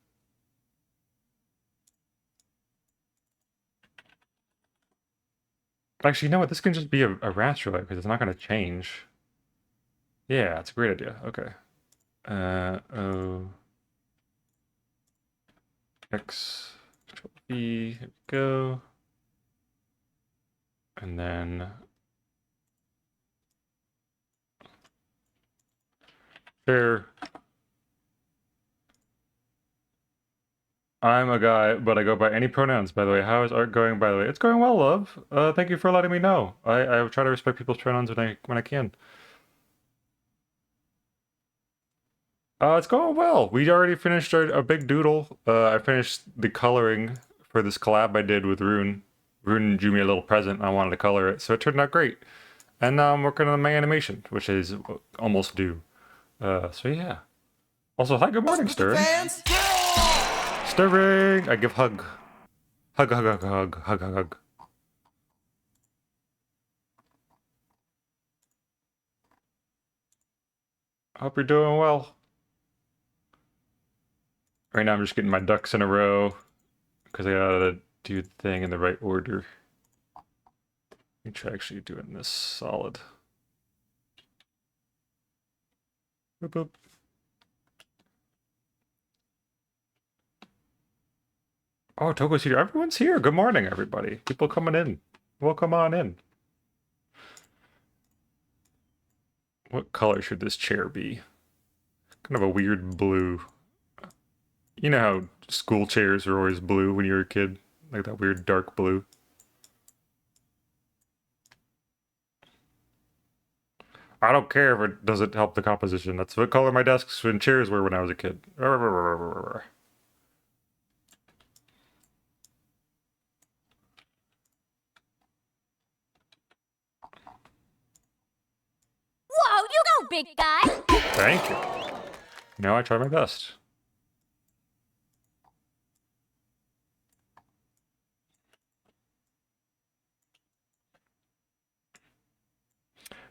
Actually, you know what? This can just be a raster because it's not going to change. Yeah, it's a great idea. Okay. O. X. Control B. Here we go. And then. There. I'm a guy, but I go by any pronouns, by the way. How is art going, by the way? It's going well, love. Thank you for letting me know. I try to respect people's pronouns when I can. It's going well. We already finished a big doodle. I finished the coloring for this collab I did with Rune. Rune drew me a little present, and I wanted to color it, so it turned out great. And now I'm working on my animation, which is almost due. So yeah. Also, hi, good morning, With the Stirring. fans? Stirring! I give hug. Hug, hug, hug, hug, hug, hug, hug. Hope you're doing well. Right now I'm just getting my ducks in a row because I gotta do the thing in the right order. Let me try actually doing this solid. Boop, boop. Oh, Togo's here. Everyone's here. Good morning, everybody. People coming in. Welcome on in. What color should this chair be? Kind of a weird blue. You know how school chairs are always blue when you were a kid? Like that weird dark blue. I don't care if it doesn't help the composition. That's what color my desks and chairs were when I was a kid. Whoa, you go, big guy! Thank you. Now I try my best.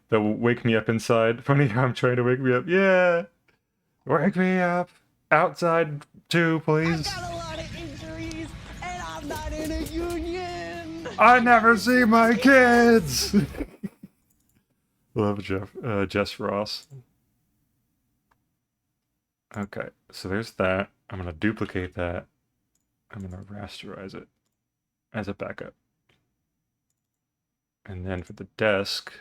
They'll wake me up inside. Funny how I'm trying to wake me up. Yeah! Wake me up! Outside too, please. I got a lot of injuries, and I'm not in a union. I never see my kids! Love Jess Ross. Okay, so there's that. I'm gonna duplicate that. I'm gonna rasterize it as a backup. And then for the desk,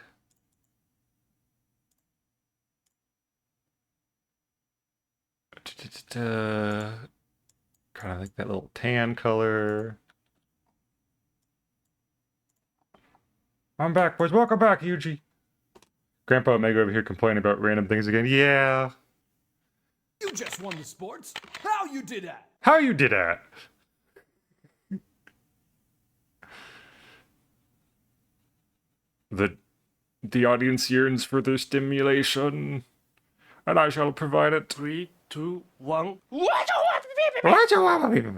kind of like that little tan color. I'm back, boys. Welcome back, Yuji. Grandpa Omega over here complaining about random things again. Yeah. You just won the sports. How you did that? How you did that? The audience yearns for their stimulation, and I shall provide it. 3, 2, 1. What you want me to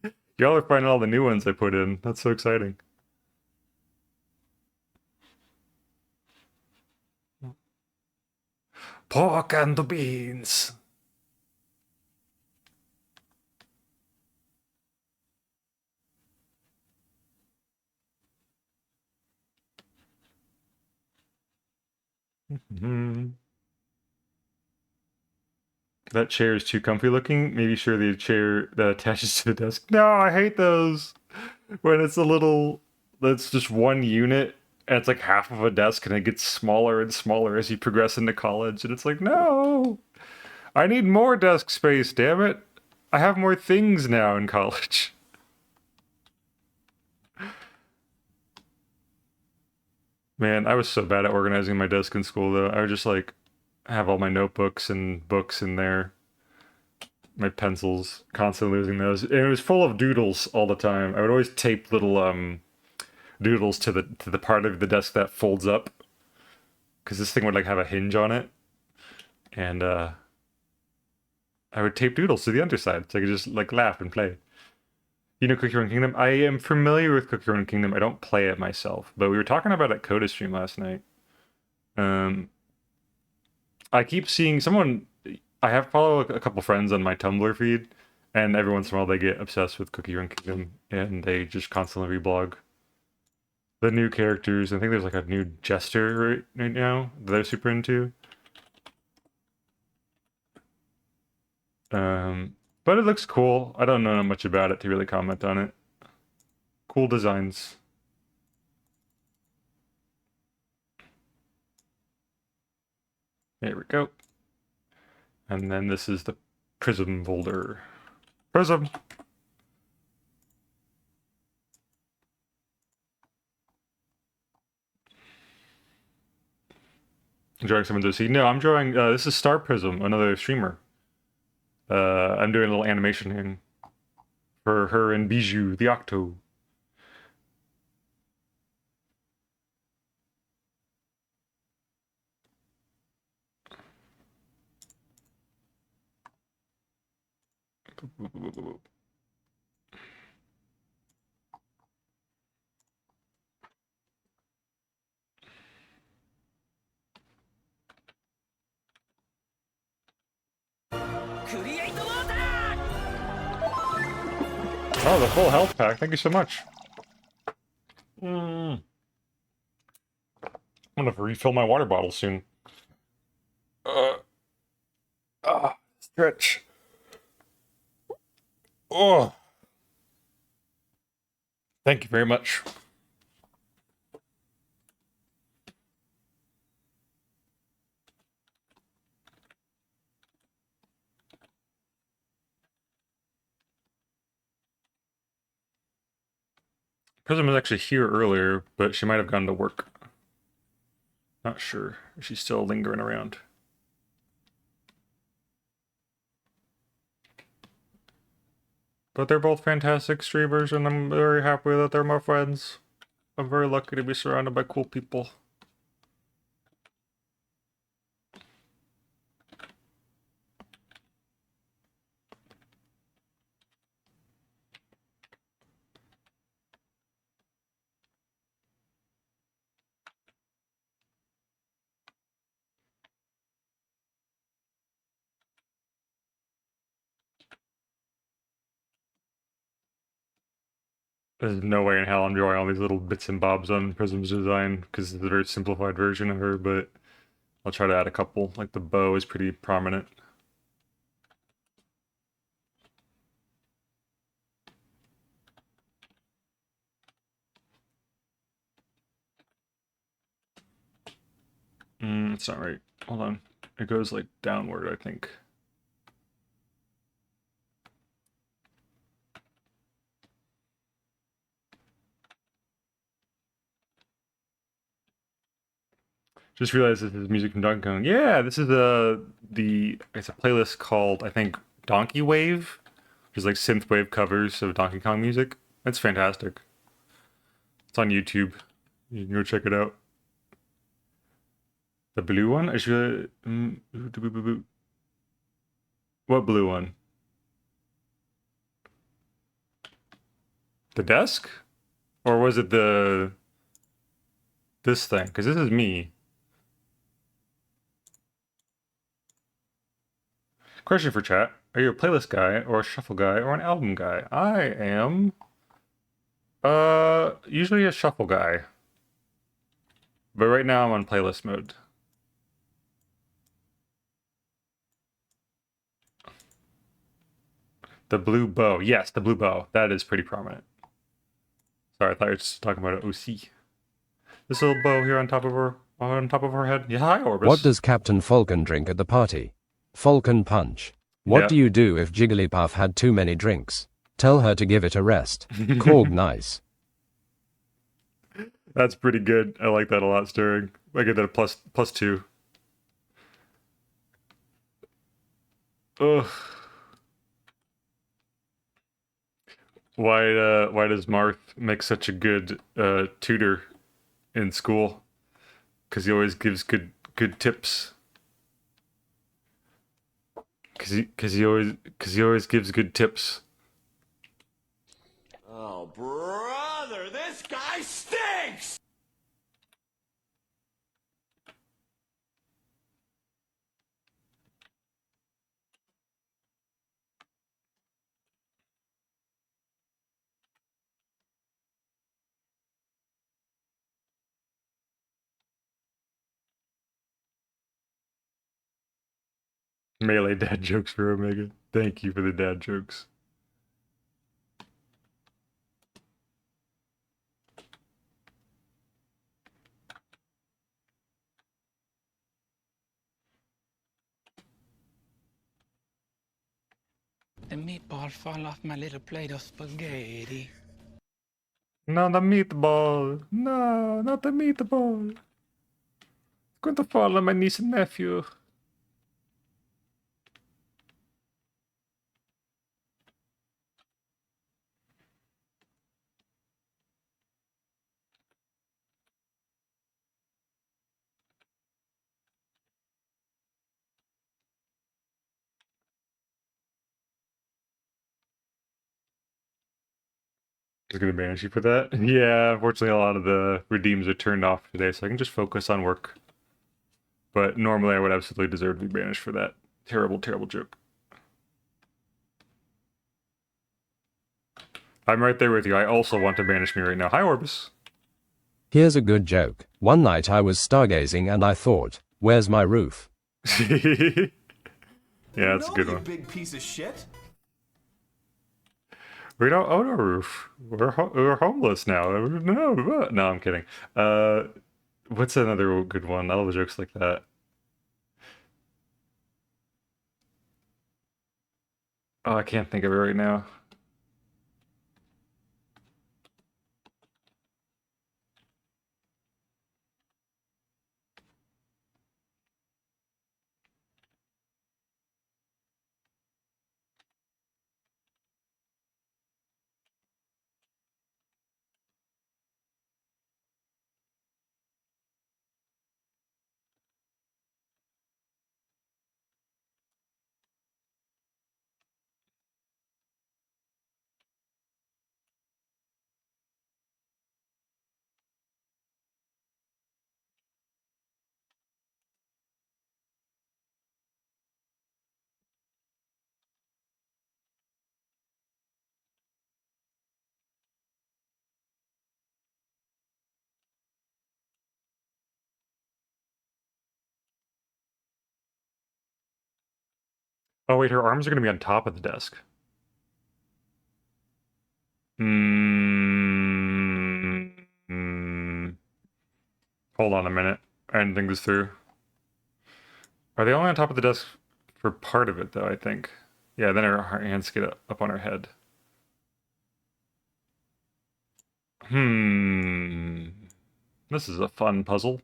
be? Y'all are finding all the new ones I put in. That's so exciting. Pork and beans. That chair is too comfy looking. Maybe sure the chair that attaches to the desk. No, I hate those. When it's a little, that's just one unit, and it's like half of a desk, and it gets smaller and smaller as you progress into college. And it's like, no, I need more desk space, damn it. I have more things now in college. Man, I was so bad at organizing my desk in school, though. I would just like have all my notebooks and books in there, my pencils, constantly losing those. And it was full of doodles all the time. I would always tape little doodles to the part of the desk that folds up, because this thing would like have a hinge on it, and I would tape doodles to the underside so I could just like laugh and play. You know Cookie Run Kingdom? I am familiar with Cookie Run Kingdom. I don't play it myself, but we were talking about it at Coda Stream last night. I keep seeing someone. I have follow a couple friends on my Tumblr feed, and every once in a while they get obsessed with Cookie Run Kingdom, and they just constantly reblog the new characters. I think there's like a new jester right now that they're super into. But it looks cool. I don't know much about it to really comment on it. Cool designs. There we go. And then this is the prism folder. Prism! Drawing someone to see. No, I'm drawing, this is Star Prism, another streamer. I'm doing a little animation thing for her and Bijou, the Octo. Create the Oh, the full health pack. Thank you so much. I'm gonna refill my water bottle soon. Stretch. Oh. Thank you very much. Prism was actually here earlier, but she might have gone to work. Not sure. She's still lingering around. But they're both fantastic streamers, and I'm very happy that they're my friends. I'm very lucky to be surrounded by cool people. There's no way in hell I'm drawing all these little bits and bobs on Prism's design, because it's a very simplified version of her, but I'll try to add a couple. Like the bow is pretty prominent. It's not right. Hold on. It goes like downward, I think. Just realized this is music from Donkey Kong. Yeah, this is it's a playlist called, I think, Donkey Wave, which is like synthwave covers of Donkey Kong music. It's fantastic. It's on YouTube. You can go check it out. The blue one? I should. What blue one? The desk? Or was it this thing? Because this is me. Question for chat. Are you a playlist guy or a shuffle guy or an album guy? I am usually a shuffle guy. But right now I'm on playlist mode. The blue bow. Yes, the blue bow. That is pretty prominent. Sorry, I thought you were just talking about an OC. This little bow here on top of her head. Yeah, hi, Orbis. What does Captain Falcon drink at the party? Falcon Punch. What Yeah. do you do if Jigglypuff had too many drinks? Tell her to give it a rest. Korg nice. That's pretty good. I like that a lot, Stirring. I get that a plus 2. Ugh. Why does Marth make such a good tutor in school? Because he always gives good tips. Because he always gives good tips. Oh, brother, this guy stinks! Melee dad jokes for Omega. Thank you for the dad jokes. The meatball fall off my little plate of spaghetti. No, the meatball. No, not the meatball. It's going to fall on my niece and nephew. I was gonna banish you for that. Yeah, unfortunately a lot of the redeems are turned off today, so I can just focus on work. But normally I would absolutely deserve to be banished for that. Terrible, terrible joke. I'm right there with you. I also want to banish me right now. Hi, Orbis. Here's a good joke. One night I was stargazing and I thought, where's my roof? Yeah, that's a good you one. big piece of shit. We don't own a roof. We're homeless now. No, I'm kidding. What's another good one? I love jokes like that. Oh, I can't think of it right now. Oh wait, her arms are gonna be on top of the desk. Hmm. Hold on a minute. I didn't think this through. Are they only on top of the desk for part of it, though, I think? Yeah, then her hands get up on her head. Hmm. This is a fun puzzle.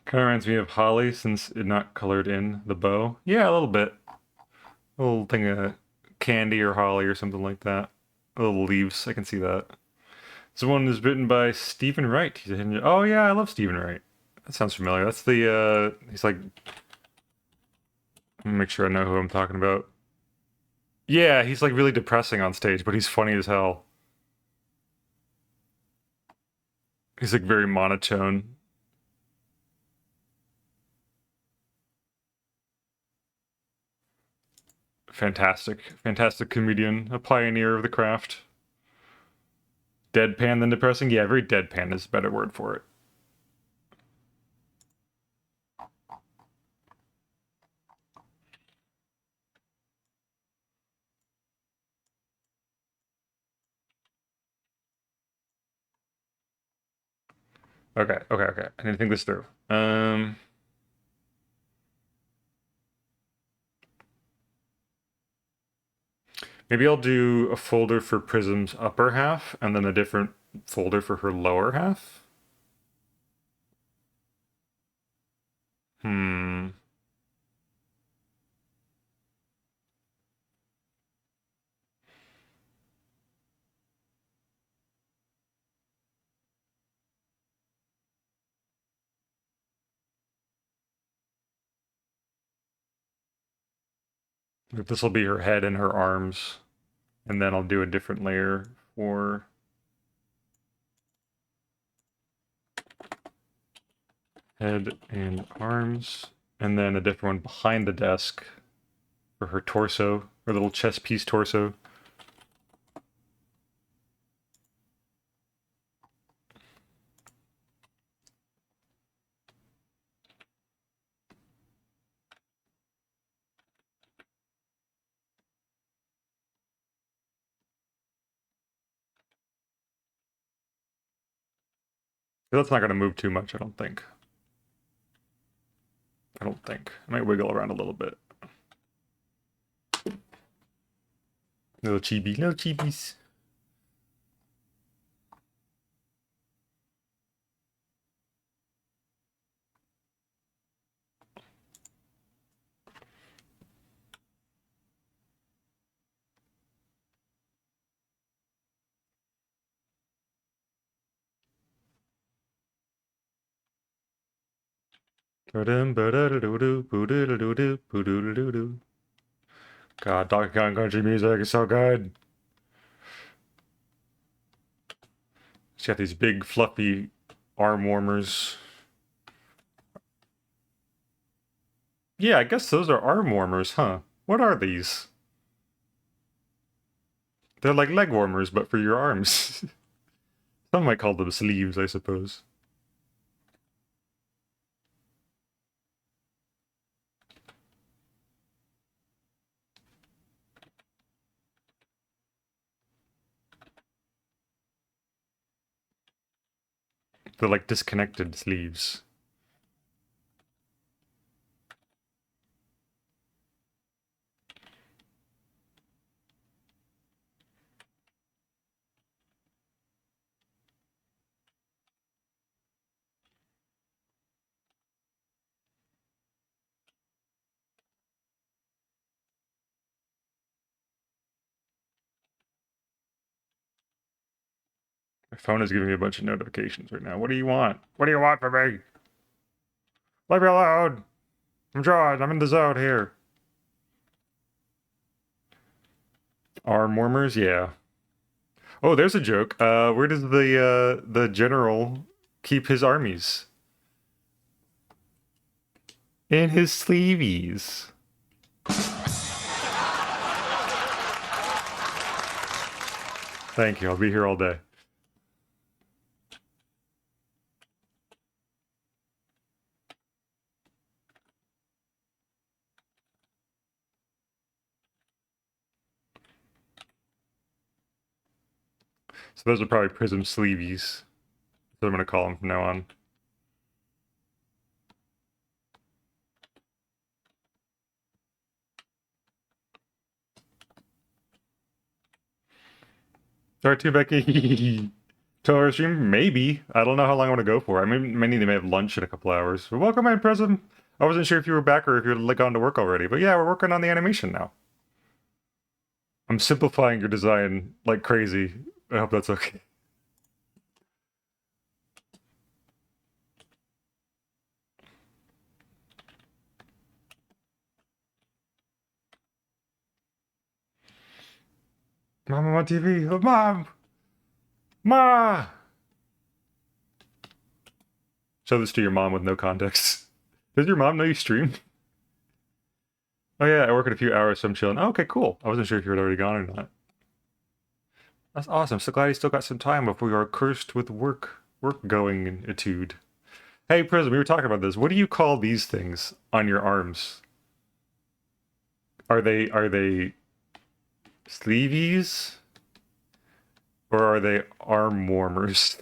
Kind of reminds me of Holly since it's not colored in the bow. Yeah, a little bit. A little thing of candy or holly or something like that. Little leaves. I can see that. This one is written by Stephen Wright. He's a hidden. Oh yeah, I love Stephen Wright. That sounds familiar. That's the he's like. Let me make sure I know who I'm talking about. Yeah, he's like really depressing on stage, but he's funny as hell. He's like very monotone. Fantastic. Fantastic comedian. A pioneer of the craft. Deadpan than depressing? Yeah, very deadpan is a better word for it. Okay. I need to think this through. Maybe I'll do a folder for Prism's upper half, and then a different folder for her lower half. Hmm. This will be her head and her arms, and then I'll do a different layer for head and arms, and then a different one behind the desk for her torso, her little chest piece torso. That's not going to move too much, I don't think. I might wiggle around a little bit. Little chibis. God, Donkey Kong Country music is so good. She's got these big fluffy arm warmers. Yeah, I guess those are arm warmers, huh? What are these? They're like leg warmers, but for your arms. Some might call them sleeves, I suppose. They're like disconnected sleeves. My phone is giving me a bunch of notifications right now. What do you want? What do you want from me? Leave me alone! I'm drawing. I'm in the zone here. Arm warmers? Yeah. Oh, there's a joke. Where does the general keep his armies? In his sleeveys. Thank you. I'll be here all day. So those are probably Prism sleeveys. That's what I'm going to call them from now on. Start 2, Becky. Total stream? Maybe. I don't know how long I want to go for. I mean, many they may have lunch in a couple hours. But welcome in, Prism. I wasn't sure if you were back or if you're like gone to work already. But yeah, we're working on the animation now. I'm simplifying your design like crazy. I hope that's okay. Mom, I'm on TV. Oh, Mom! Ma! Show this to your mom with no context. Does your mom know you stream? Oh yeah, I work in a few hours, so I'm chilling. Oh, okay, cool. I wasn't sure if you had already gone or not. That's awesome. So glad you still got some time before you are cursed with work-going etude. Hey, Prism, we were talking about this. What do you call these things on your arms? Are they sleeveys? Or are they arm warmers?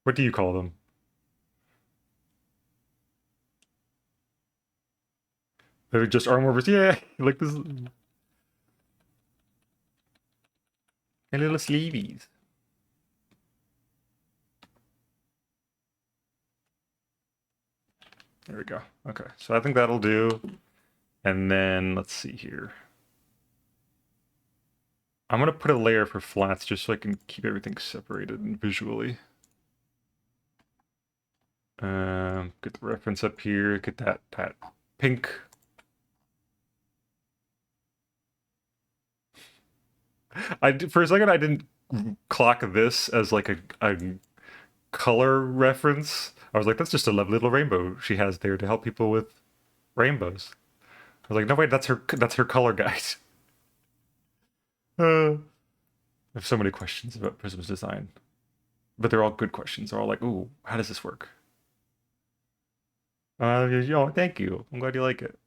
What do you call them? They're just arm warmers. Yeah, like this. And little sleeveys. There we go. Okay, so I think that'll do. And then let's see here. I'm gonna put a layer for flats just so I can keep everything separated and visually. Get the reference up here. Get that pink. For a second I didn't clock this as like a color reference. I was like, that's just a lovely little rainbow she has there to help people with rainbows. I was like, no wait, that's her color guide. I have so many questions about Prism's design, but they're all good questions. They're all like, ooh, how does this work? Oh, thank you. I'm glad you like it.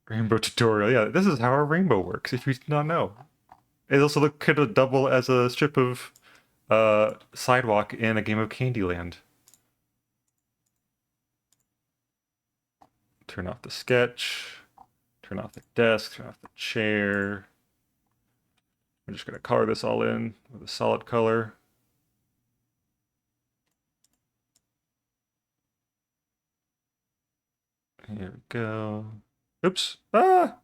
Rainbow tutorial. Yeah, this is how a rainbow works. If you did not know, it also could double as a strip of sidewalk in a game of Candyland. Turn off the sketch. Turn off the desk. Turn off the chair. I'm just gonna color this all in with a solid color. Here we go. Oops. Ah!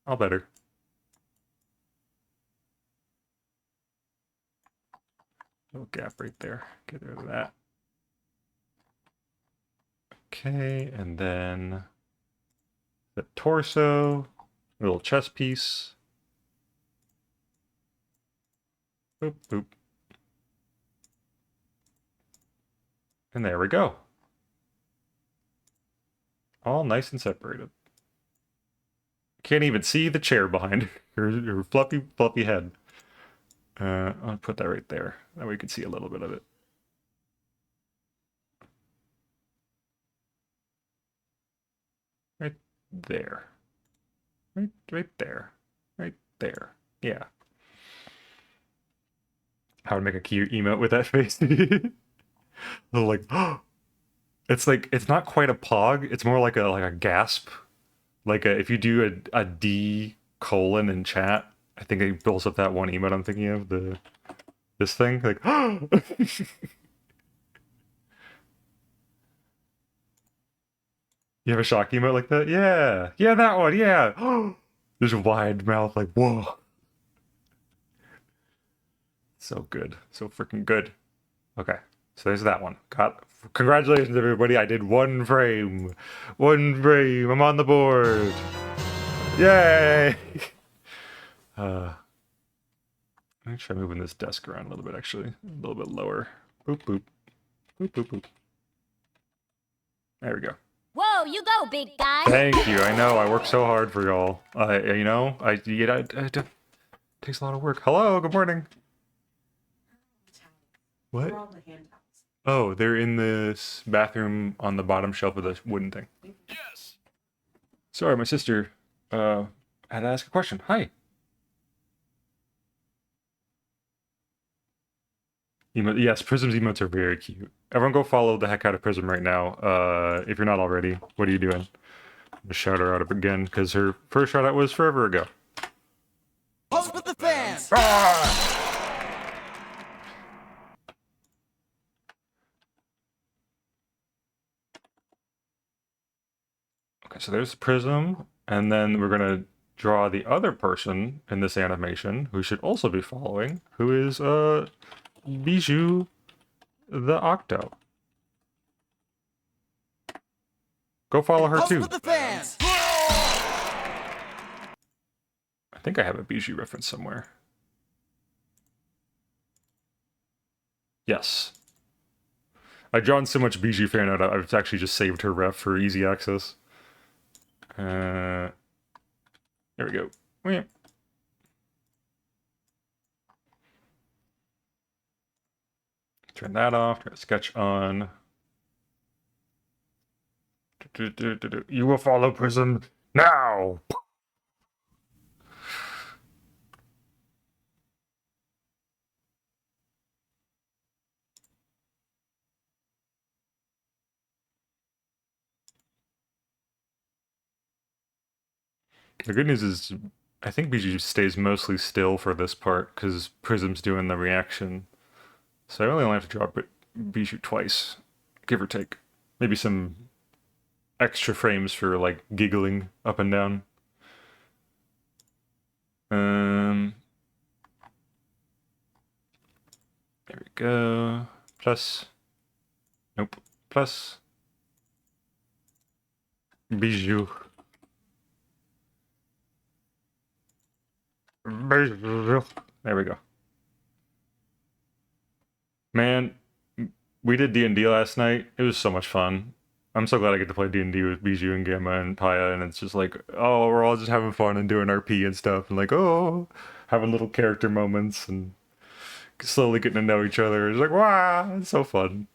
All better. Little gap right there. Get rid of that. Okay, and then the torso, little chest piece. Boop, boop. And there we go. All nice and separated. Can't even see the chair behind her fluffy, fluffy head. I'll put that right there. That way you can see a little bit of it. Right there. Right there. Right there. Yeah. How to make a cute emote with that face. Like, it's not quite a pog. It's more like a gasp. Like if you do a D colon in chat, I think it builds up that one emote I'm thinking of. This thing, like, you have a shock emote like that? Yeah, yeah, that one, yeah. There's a wide mouth, like, whoa. So good, so freaking good. Okay, so there's that one. Congratulations, everybody! I did one frame. One frame. I'm on the board. Yay! Let me try moving this desk around a little bit, actually. A little bit lower. Boop, boop. Boop, boop, boop. There we go. Whoa, you go, big guy. Thank you. I know. I work so hard for y'all. It takes a lot of work. Hello. Good morning. What? Oh, they're in this bathroom on the bottom shelf of the wooden thing. Yes. Sorry, my sister had to ask a question. Hi. Yes, Prism's emotes are very cute. Everyone go follow the heck out of Prism right now. If you're not already, what are you doing? I'm gonna shout her out again, because her first shout out was forever ago. Pump with the fans. Okay, so there's Prism, and then we're gonna draw the other person in this animation who should also be following, who is Bijou the Octo. Go follow her Pump too. with the fans. I think I have a Bijou reference somewhere. Yes. I've drawn so much Bijou fan art, I've actually just saved her ref for easy access. There we go. Yeah. Turn that off. Turn sketch on. You will follow Prism now. The good news is, I think Bijou stays mostly still for this part because Prism's doing the reaction. So I really only have to draw Bijou twice, give or take. Maybe some extra frames for like giggling up and down. There we go. Plus. Nope. Plus. Bijou. There we go. Man, we did D&D last night. It was so much fun. I'm so glad I get to play D&D with Bijou and Gamma and Paya, and it's just like, oh, we're all just having fun and doing RP and stuff, and like, oh, having little character moments and slowly getting to know each other. It's like, wow, it's so fun.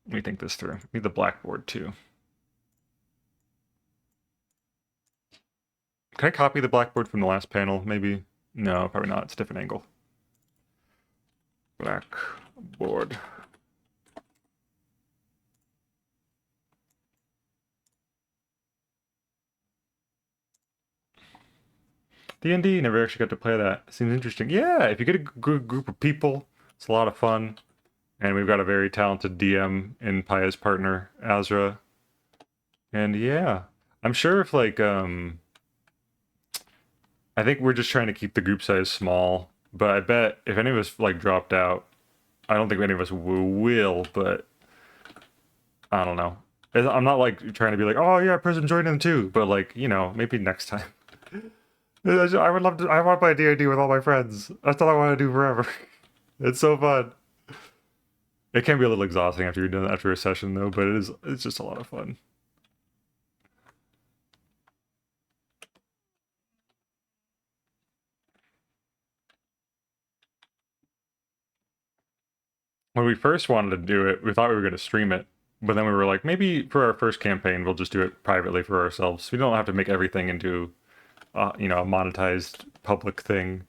Let me think this through. Need the blackboard too. Can I copy the blackboard from the last panel, maybe? No, probably not. It's a different angle. Blackboard. D&D, never actually got to play that. Seems interesting. Yeah, if you get a good group of people, it's a lot of fun. And we've got a very talented DM in Paya's partner, Azra. And yeah, I'm sure if like, I think we're just trying to keep the group size small, but I bet if any of us like dropped out, I don't think any of us will, but I don't know. I'm not like trying to be like, oh yeah, Prism join in too, but like, you know, maybe next time. I would love to. I want to play D&D with all my friends. That's all I want to do forever. It's so fun. It can be a little exhausting after you're done after a session though, but it's just a lot of fun. When we first wanted to do it, we thought we were going to stream it, but then we were like, maybe for our first campaign, we'll just do it privately for ourselves. We don't have to make everything into, you know, a monetized public thing.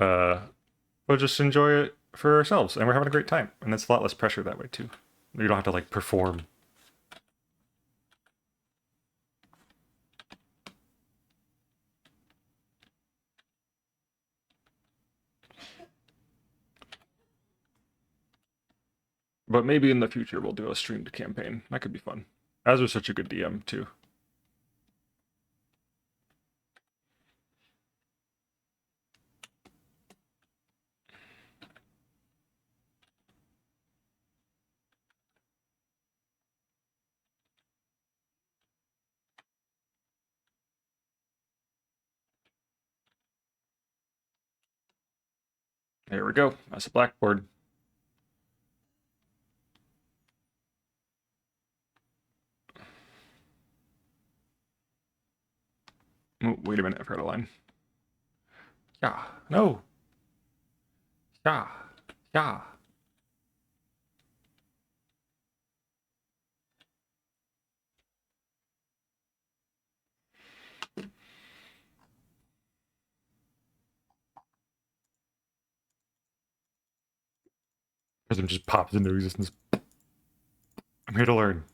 We'll just enjoy it for ourselves, and we're having a great time, and it's a lot less pressure that way too. You don't have to like perform. But maybe in the future we'll do a streamed campaign. That could be fun. As was such a good DM too. There we go. That's a blackboard. Oh, wait a minute, I've heard a line. Yeah, no. Yeah, yeah. Prism just pops into existence. I'm here to learn.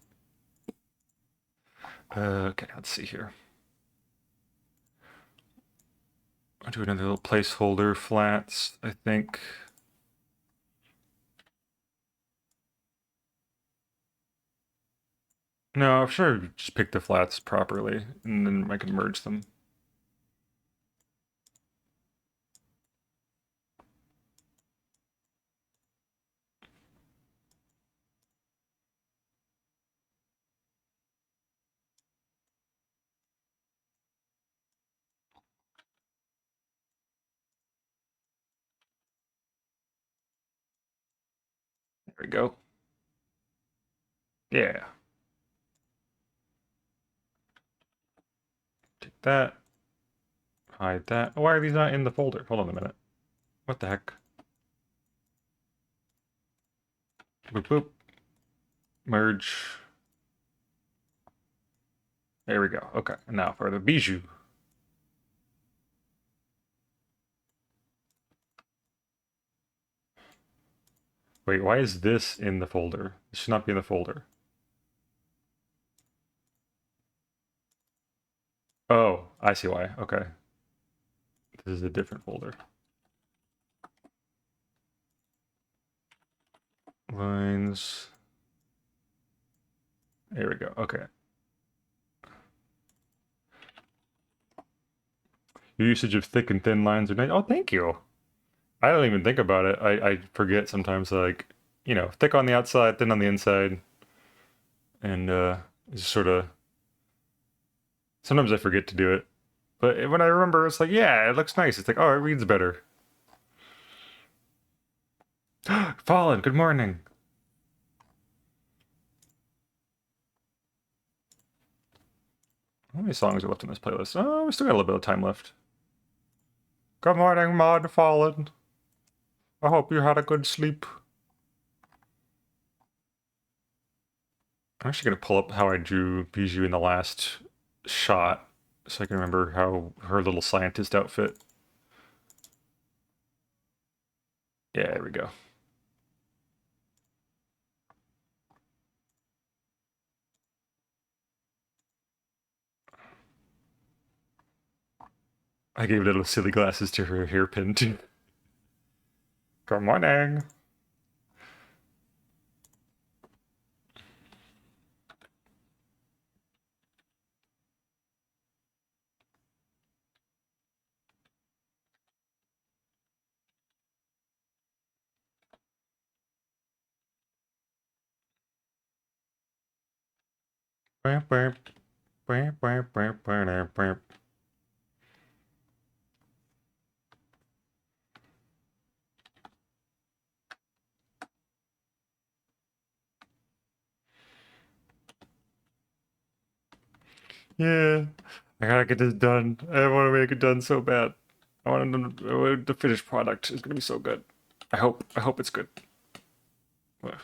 Okay, let's see here. I'll do another little placeholder flats, I think. No, I'm sure just pick the flats properly, and then I can merge them. There we go. Yeah. Take that. Hide that. Why are these not in the folder? Hold on a minute. What the heck? Boop boop. Merge. There we go. Okay. Now for the bijou. Wait, why is this in the folder? It should not be in the folder. Oh, I see why. Okay. This is a different folder. Lines. There we go. Okay. Your usage of thick and thin lines are nice. Oh, thank you. I don't even think about it. I forget sometimes, like, you know, thick on the outside, thin on the inside. And just sort of. Sometimes I forget to do it. But when I remember, it's like, yeah, it looks nice. It's like, oh, it reads better. Fallen, good morning. How many songs are left in this playlist? Oh, we still got a little bit of time left. Good morning, Mod Fallen. I hope you had a good sleep. I'm actually going to pull up how I drew Bijou in the last shot so I can remember how her little scientist outfit. Yeah, there we go. I gave little silly glasses to her hairpin too. Good morning. Burp, burp. Burp, burp, burp, burp, burp. Yeah, I gotta get this done. I want to make it done so bad. The finished product is gonna be so good. I hope. I hope it's good. Ugh.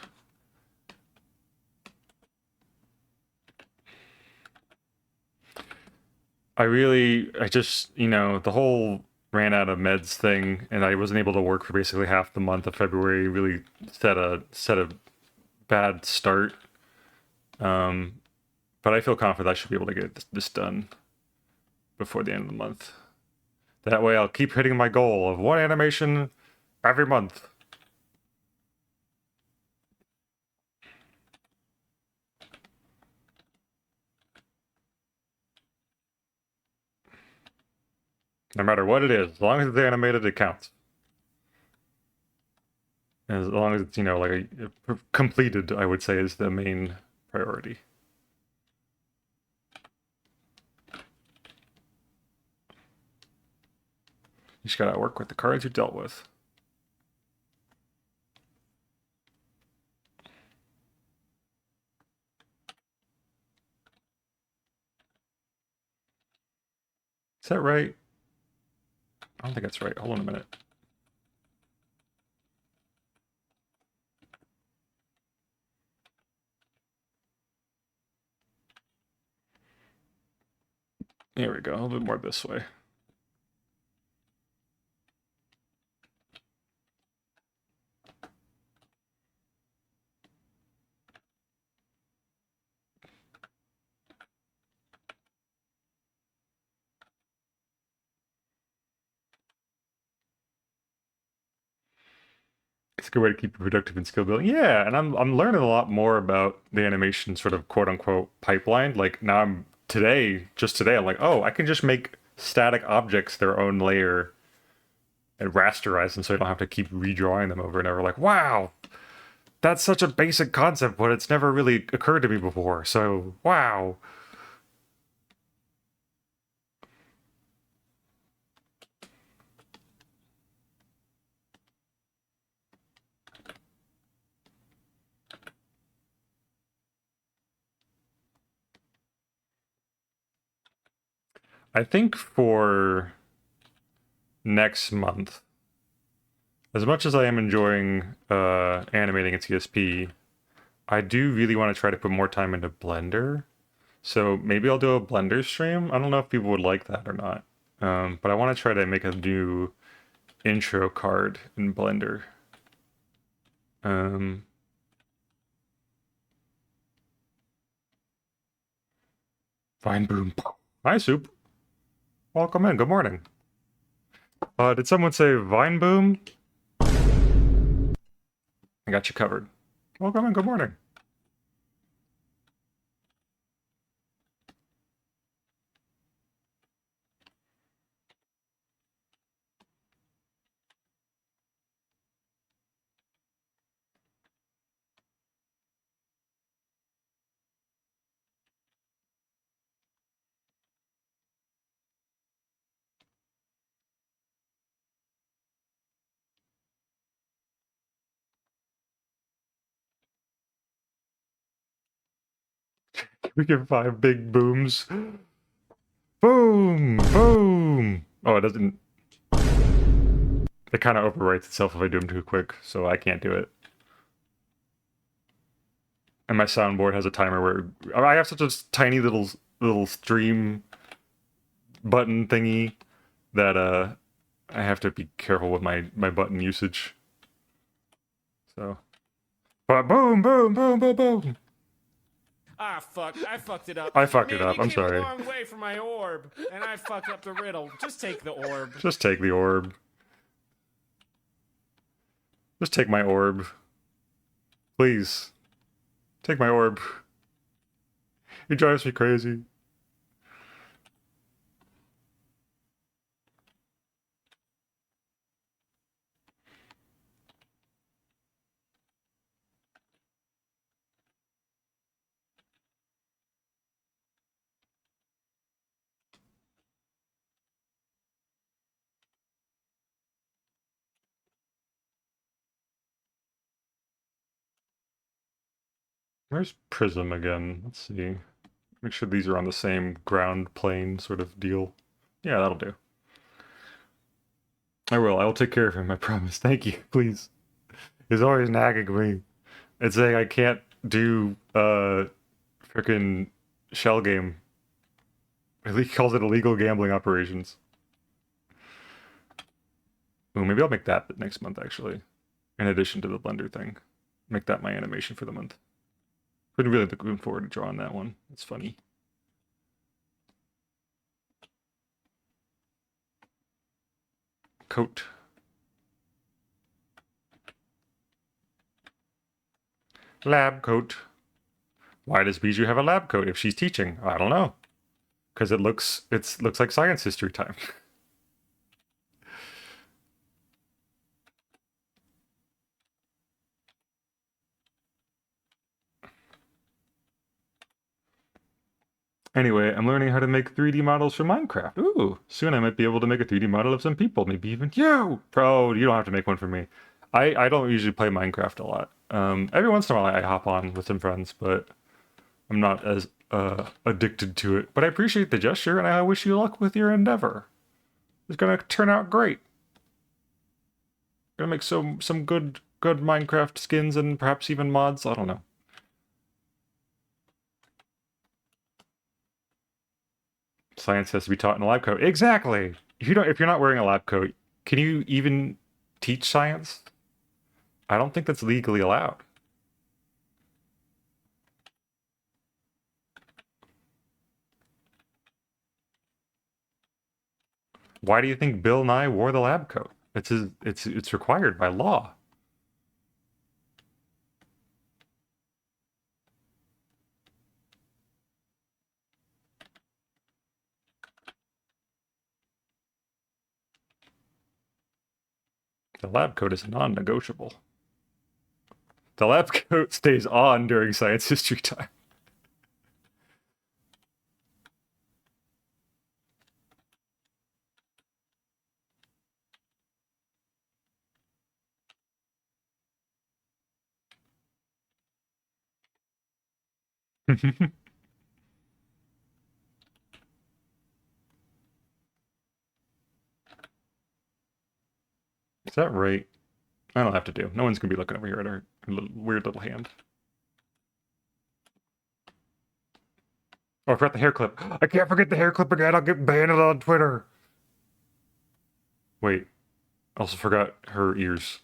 I just, the whole ran out of meds thing, and I wasn't able to work for basically half the month of February. Really set a bad start. But I feel confident I should be able to get this done before the end of the month. That way, I'll keep hitting my goal of one animation every month. No matter what it is, as long as it's animated, it counts. As long as it's, completed, I would say is the main priority. You just gotta work with the cards you dealt with. Is that right? I don't think that's right. Hold on a minute. Here we go. A little bit more this way. It's a good way to keep you productive and skill building. Yeah, and I'm learning a lot more about the animation sort of quote unquote pipeline. Like now just today, I'm like, oh, I can just make static objects their own layer and rasterize them so I don't have to keep redrawing them over and over. Like, wow, that's such a basic concept, but it's never really occurred to me before. So, wow. I think for next month, as much as I am enjoying animating in CSP, I do really want to try to put more time into Blender. So maybe I'll do a Blender stream. I don't know if people would like that or not. But I want to try to make a new intro card in Blender. Vine Boom. Hi, Soup. Welcome in. Good morning. Did someone say Vine Boom? I got you covered. Welcome in. Good morning. We give 5 big booms. Boom! Boom! Oh, it doesn't... It kind of overwrites itself if I do them too quick, so I can't do it. And my soundboard has a timer where... I have such a tiny little stream button thingy that I have to be careful with my button usage. So... But boom, boom, boom, boom, boom! Ah, fuck. I fucked it up. I fucked it Man, up. you I'm came sorry. a long way from my orb, and I fucked up the riddle. Just take the orb. Just take the orb. Just take my orb. Please. Take my orb. He drives me crazy. Where's Prism again? Let's see. Make sure these are on the same ground plane sort of deal. Yeah, that'll do. I will. I will take care of him, I promise. Thank you, please. He's always nagging me. It's saying I can't do frickin' shell game. He calls it illegal gambling operations. Ooh, maybe I'll make that next month actually. In addition to the Blender thing. Make that my animation for the month. Been really looking forward to drawing that one. It's funny. Coat. Lab coat. Why does Bijou have a lab coat if she's teaching? I don't know. Because it looks like science history time. Anyway, I'm learning how to make 3D models for Minecraft. Ooh, soon I might be able to make a 3D model of some people, maybe even you. Bro, you don't have to make one for me. I don't usually play Minecraft a lot. Every once in a while I hop on with some friends, but I'm not as addicted to it. But I appreciate the gesture, and I wish you luck with your endeavor. It's gonna turn out great. Gonna make some good Minecraft skins and perhaps even mods. I don't know. Science has to be taught in a lab coat. Exactly. If you're not wearing a lab coat, can you even teach science? I don't think that's legally allowed. Why do you think Bill Nye wore the lab coat? It's required by law. The lab coat is non-negotiable. The lab coat stays on during science history time. Is that right? I don't have to do. No one's gonna be looking over here at our weird little hand. Oh, I forgot the hair clip. I can't forget the hair clip again. I'll get banned on Twitter. Wait. Also forgot her ears.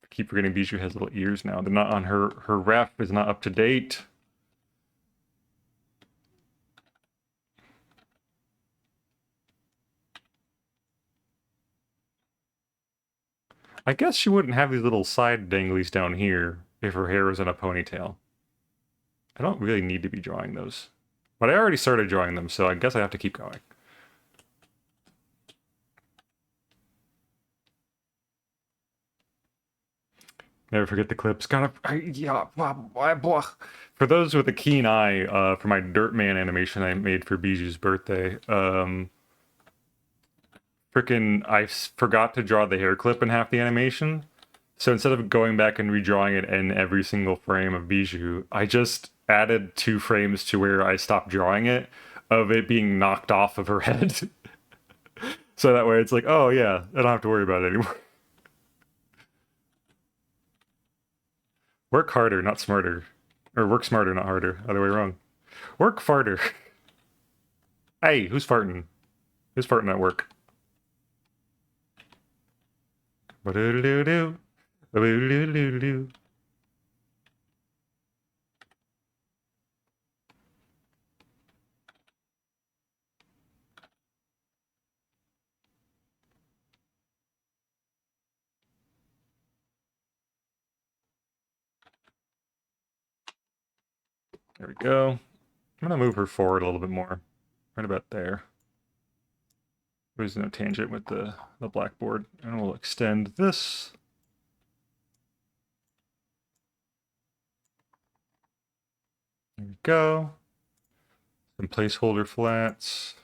I keep forgetting Bijou has little ears now. They're not on her. Her ref is not up to date. I guess she wouldn't have these little side danglies down here if her hair was in a ponytail. I don't really need to be drawing those. But I already started drawing them, so I guess I have to keep going. Never forget the clips. For those with a keen eye, for my Dirtman animation I made for Bijou's birthday, I forgot to draw the hair clip in half the animation. So instead of going back and redrawing it in every single frame of Bijou, I just added 2 frames to where I stopped drawing it, of it being knocked off of her head. So that way it's like, oh yeah, I don't have to worry about it anymore. Work harder, not smarter. Or work smarter, not harder. Other way wrong. Work farter. Hey, who's farting? Who's farting at work? Ba-do-do-do-do. Ba-do-do-do-do-do. There we go. I'm gonna move her forward a little bit more. Right about there. There's no tangent with the blackboard. And we'll extend this. There we go. Some placeholder flats.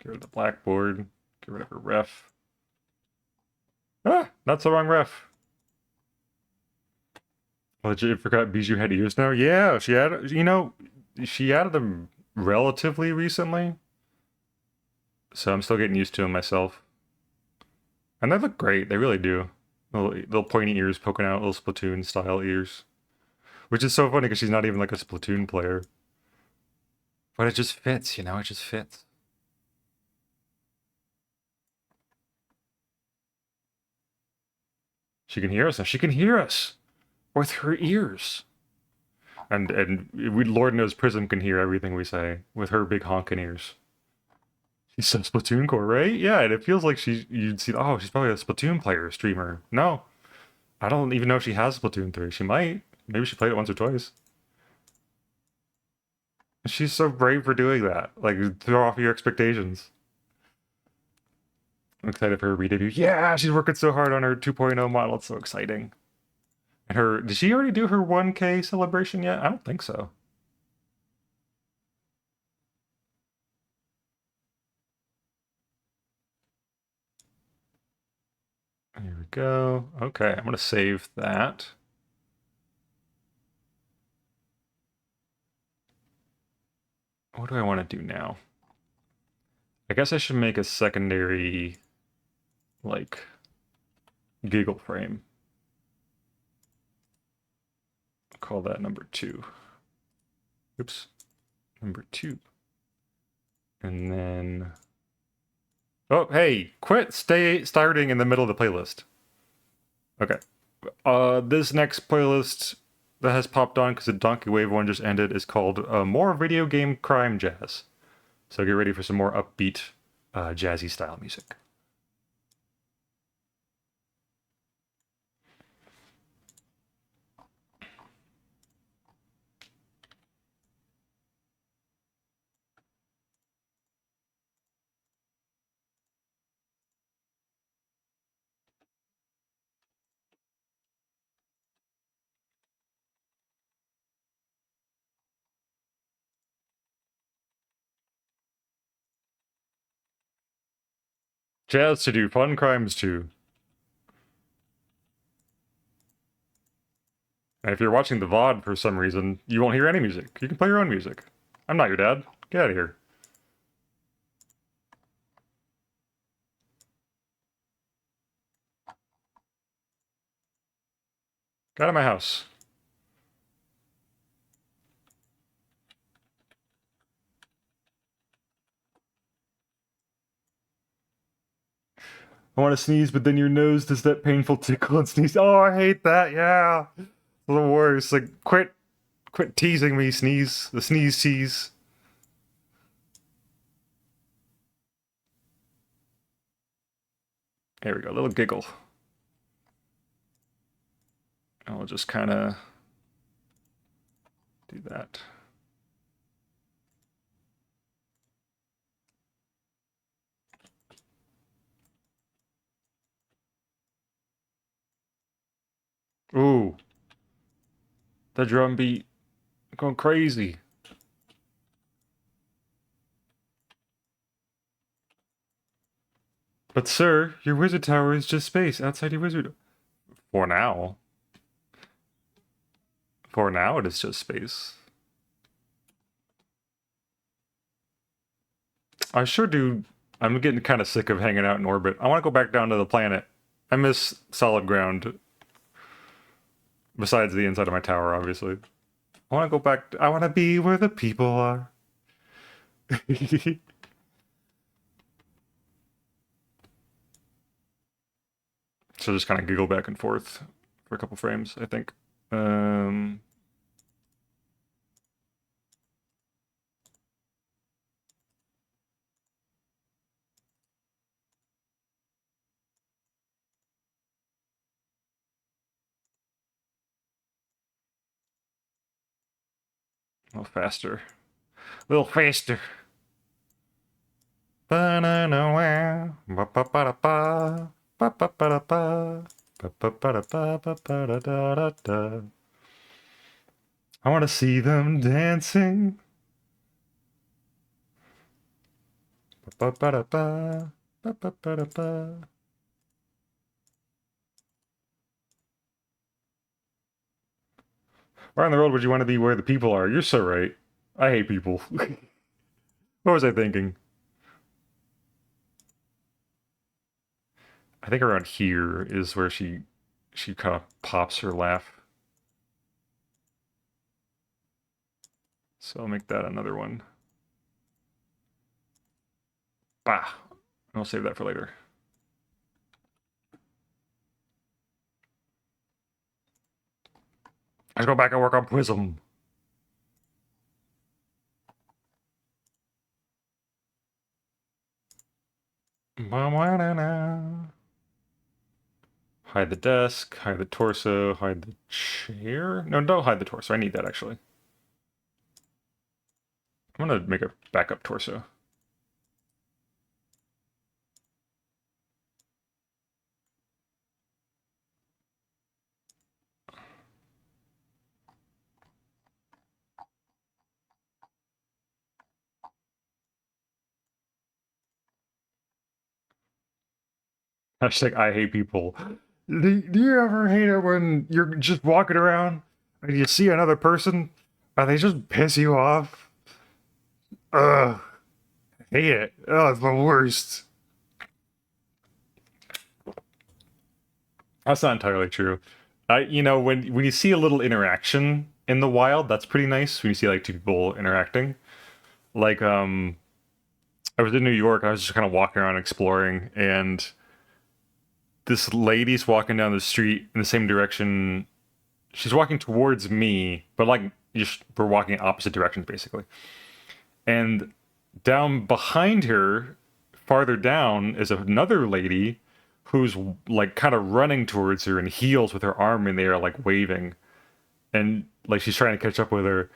Get rid of the blackboard. Get rid of her ref. Ah, that's the wrong ref. Legit forgot Bijou had ears now. Yeah, she had. You know, she added them relatively recently, so I'm still getting used to them myself. And they look great. They really do. Little pointy ears poking out, little Splatoon style ears, which is so funny because she's not even like a Splatoon player. But it just fits, you know. It just fits. She can hear us now. She can hear us with her ears. And we, Lord knows Prism can hear everything we say with her big honking ears. She's so Splatoon core, right? Yeah, and it feels like you'd see, oh, she's probably a Splatoon player, streamer. No. I don't even know if she has Splatoon 3. She might. Maybe she played it once or twice. She's so brave for doing that. Like, throw off your expectations. I'm excited for her re-debut. Yeah, she's working so hard on her 2.0 model. It's so exciting. And her, did she already do her 1K celebration yet? I don't think so. Here we go. Okay, I'm gonna save that. What do I want to do now? I guess I should make a secondary, like, giggle frame. Call that number 2. Oops. Number 2. And then... Oh, hey! Quit starting in the middle of the playlist. Okay. This next playlist that has popped on because the Donkey Wave one just ended is called More Video Game Crime Jazz. So get ready for some more upbeat, jazzy style music. Jazz to do, fun crimes too. And if you're watching the VOD for some reason, you won't hear any music. You can play your own music. I'm not your dad. Get out of here. Get out of my house. I want to sneeze, but then your nose does that painful tickle and sneeze. Oh, I hate that. Yeah. The worst. Like, quit teasing me, sneeze. The sneeze tease. There we go. A little giggle. I'll just kind of do that. Ooh. The drum beat. Going crazy. But sir, your wizard tower is just space outside your wizard. For now. For now, it is just space. I sure do. I'm getting kind of sick of hanging out in orbit. I want to go back down to the planet. I miss solid ground. Besides the inside of my tower, obviously. I want to go back. I want to be where the people are. So just kind of giggle back and forth for a couple frames, I think. A little faster. A little faster. I want to see them dancing. Ba-ba-ba-da-ba. Ba-ba-ba-da-ba. Where on the road would you want to be where the people are? You're so right. I hate people. What was I thinking? I think around here is where she kind of pops her laugh. So I'll make that another one. Bah. I'll save that for later. Let's go back and work on Prism. Hide the desk, hide the torso, hide the chair. No, don't hide the torso. I need that actually. I'm gonna make a backup torso. Hashtag I hate people. Do you ever hate it when you're just walking around and you see another person and they just piss you off? Ugh. Hate it. Oh, it's the worst. That's not entirely true. You know, when you see a little interaction in the wild, that's pretty nice. When you see like two people interacting, like I was in New York. I was just kind of walking around exploring, and this lady's walking down the street in the same direction. She's walking towards me, but like we're walking opposite directions basically. And down behind her, farther down, is another lady who's like kind of running towards her in heels with her arm in the air, like waving, and like she's trying to catch up with her.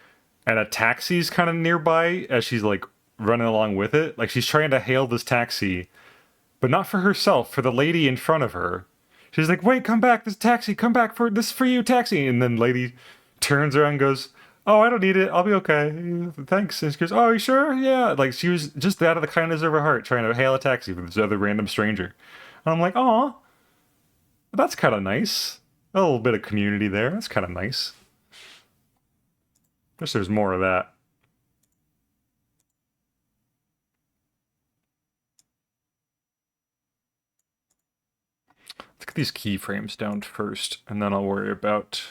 And a taxi's kind of nearby as she's like running along with it. Like she's trying to hail this taxi, but not for herself, for the lady in front of her. She's like, "Wait, come back! This taxi, come back for this for you, taxi!" And then lady turns around and goes, "Oh, I don't need it. I'll be okay. Thanks." And she goes, "Oh, you sure? Yeah." Like she was just out of the kindness of her heart trying to hail a taxi for this other random stranger. And I'm like, "Oh, that's kind of nice. A little bit of community there. That's kind of nice. Guess there's more of that." Let's get these keyframes down first, and then I'll worry about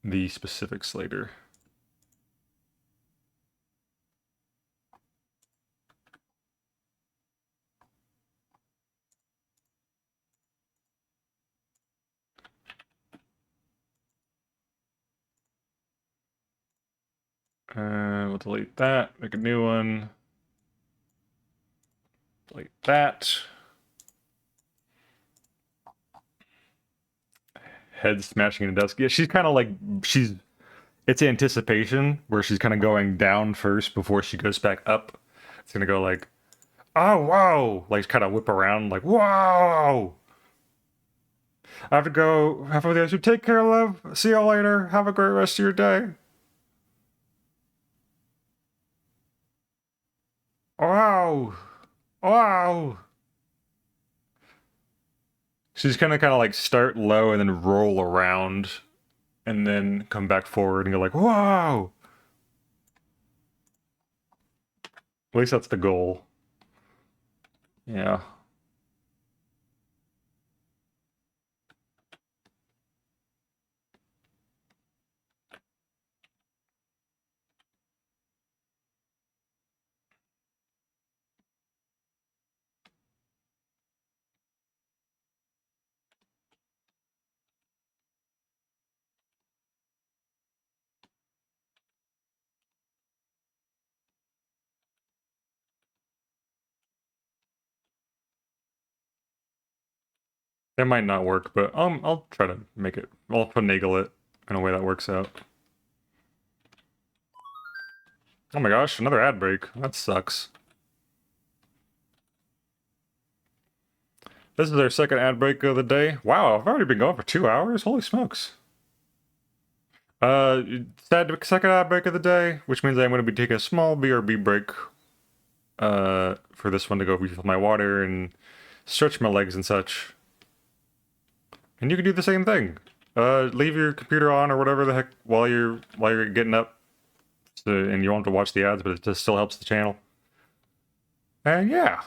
the specifics later. We'll delete that, make a new one. Delete that. Head smashing into desk. Yeah, she's kind of like, it's anticipation, where she's kind of going down first before she goes back up. It's gonna go like, "Oh, wow!" Like kind of whip around, like, "Wow!" I have to go. Have a good day. Take care, love. See you later. Have a great rest of your day. Wow. Wow. She's gonna kind of like start low and then roll around and then come back forward and go like, "Wow." At least that's the goal. Yeah. That might not work, but I'll try to make it. I'll finagle it in a way that works out. Oh my gosh, another ad break. That sucks. This is our second ad break of the day. Wow, I've already been going for 2 hours? Holy smokes. Second ad break of the day, which means I'm going to be taking a small BRB break for this one to go refill my water and stretch my legs and such. And you can do the same thing. Leave your computer on or whatever the heck while you're getting up, so, and you won't have to watch the ads, but it just still helps the channel. And yeah.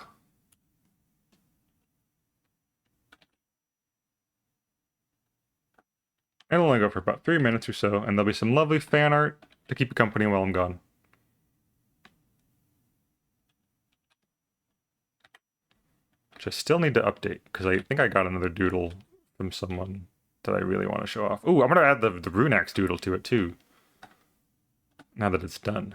It'll only go for about 3 minutes or so, and there'll be some lovely fan art to keep you company while I'm gone. Which I still need to update, because I think I got another doodle from someone that I really want to show off. Ooh, I'm going to add the Runex doodle to it too, now that it's done.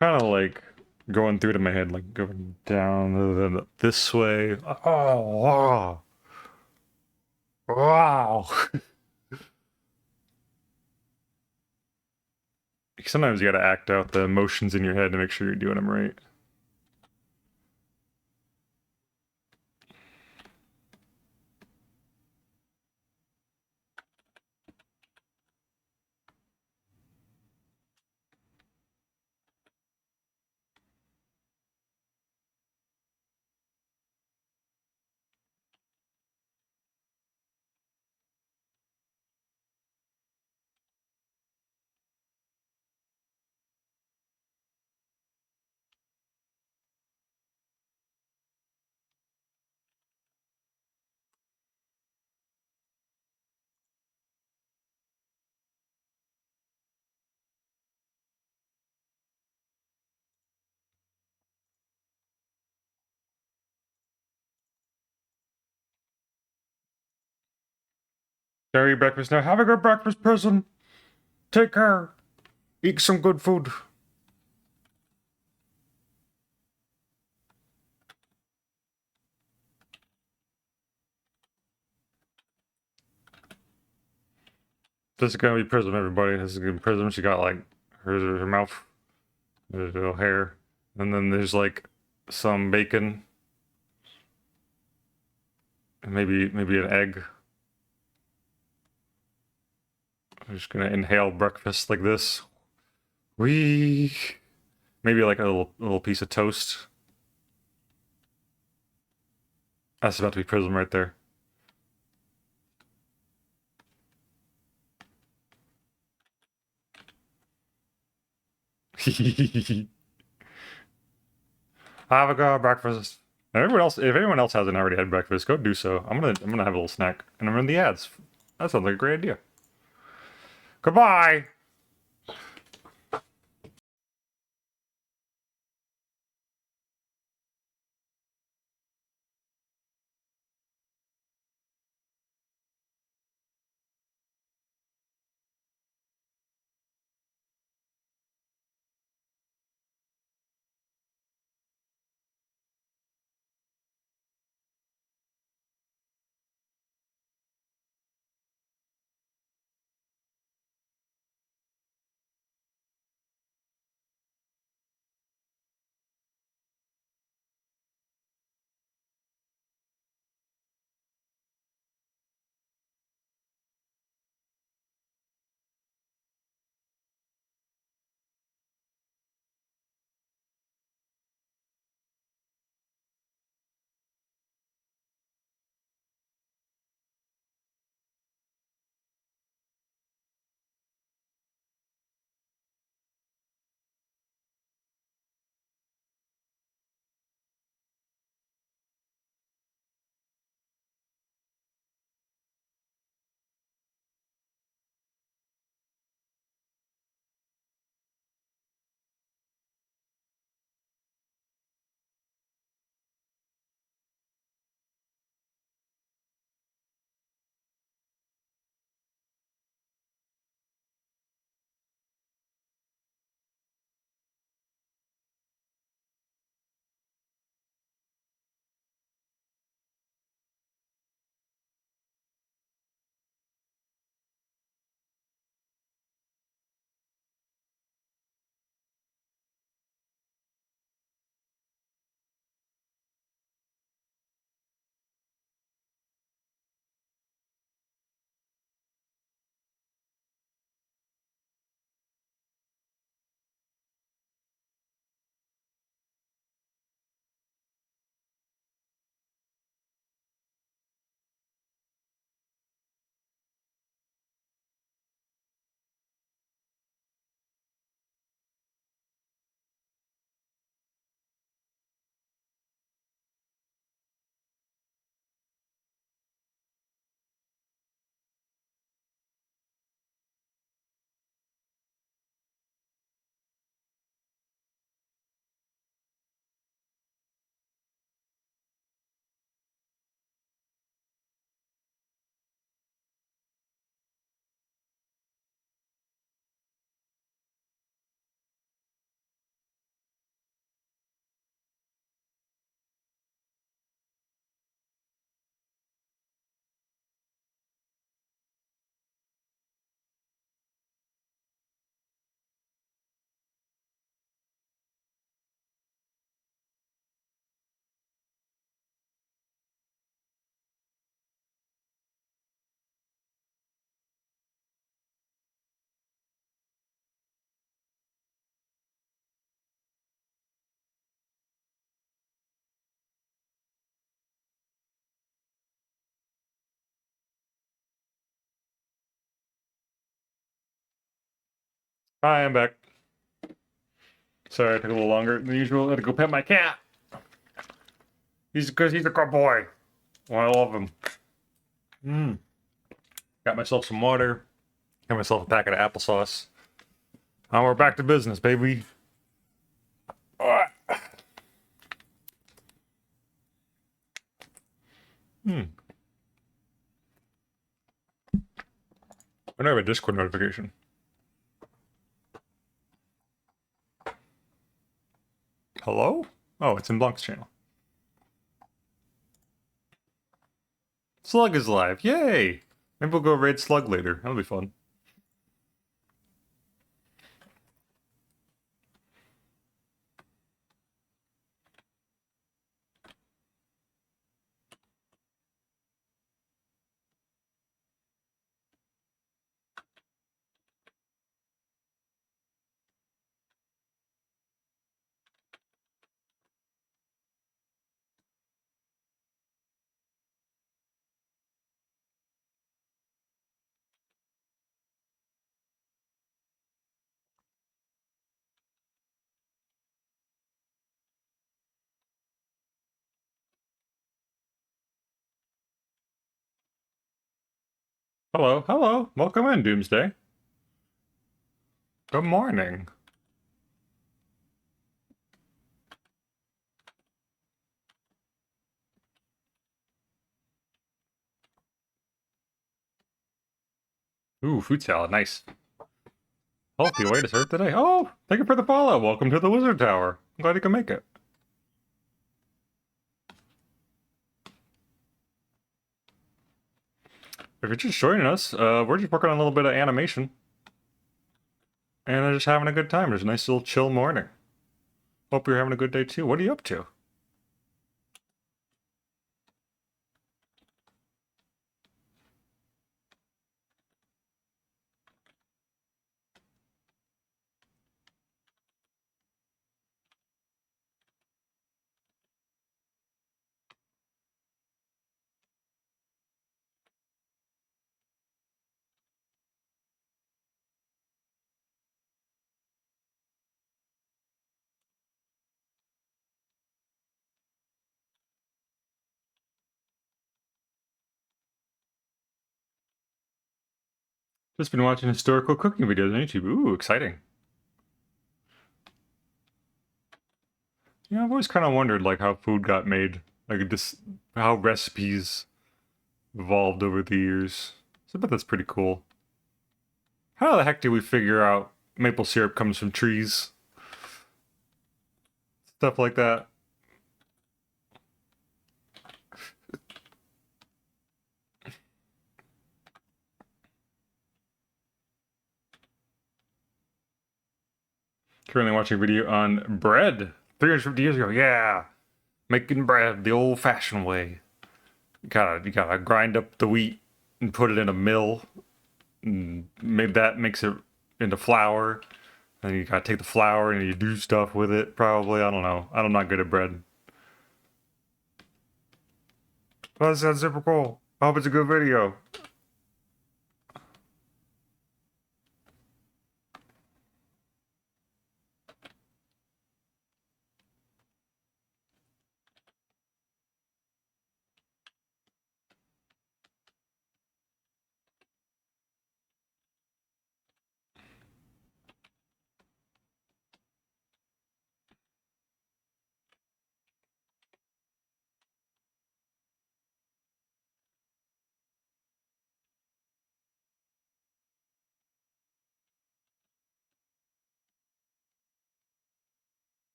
Kind of like going through to my head, like going down this way. Oh, wow. Wow. Sometimes you gotta act out the emotions in your head to make sure you're doing them right. Dairy breakfast now. Have a good breakfast, person. Take care. Eat some good food. This is gonna be Prism, everybody. This is gonna be Prism. She got like her mouth, her little hair, and then there's like some bacon, and maybe an egg. I'm just gonna inhale breakfast like this. Wee. Maybe like a little piece of toast. That's about to be Prism right there. Have a good breakfast. And everyone else, if anyone else hasn't already had breakfast, go do so. I'm gonna have a little snack, and I'm in the ads. That sounds like a great idea. Goodbye. Hi, I'm back. Sorry, it took a little longer than usual. I had to go pet my cat. He's a good boy. Oh, I love him. Got myself some water. Got myself a packet of applesauce. Now we're back to business, baby. Alright. I know I have a Discord notification. Hello? Oh, it's in Blanc's channel. Slug is live. Yay! Maybe we'll go raid Slug later. That'll be fun. Hello, hello. Welcome in, Doomsday. Good morning. Ooh, fruit salad. Nice. Healthy way to start today. Oh, thank you for the follow. Welcome to the Wizard Tower. I'm glad you can make it. If you're just joining us, we're just working on a little bit of animation. And just having a good time. There's a nice little chill morning. Hope you're having a good day too. What are you up to? Just been watching historical cooking videos on YouTube. Ooh, exciting. Yeah, I've always kind of wondered, like, how food got made. Like, this, how recipes evolved over the years. So I bet that's pretty cool. How the heck do we figure out maple syrup comes from trees? Stuff like that. Currently watching a video on bread. 350 years ago, yeah. Making bread the old-fashioned way. You gotta grind up the wheat and put it in a mill. And that makes it into flour. And you gotta take the flour and you do stuff with it, probably. I don't know. I'm not good at bread. Well, that sounds super cool. I hope it's a good video.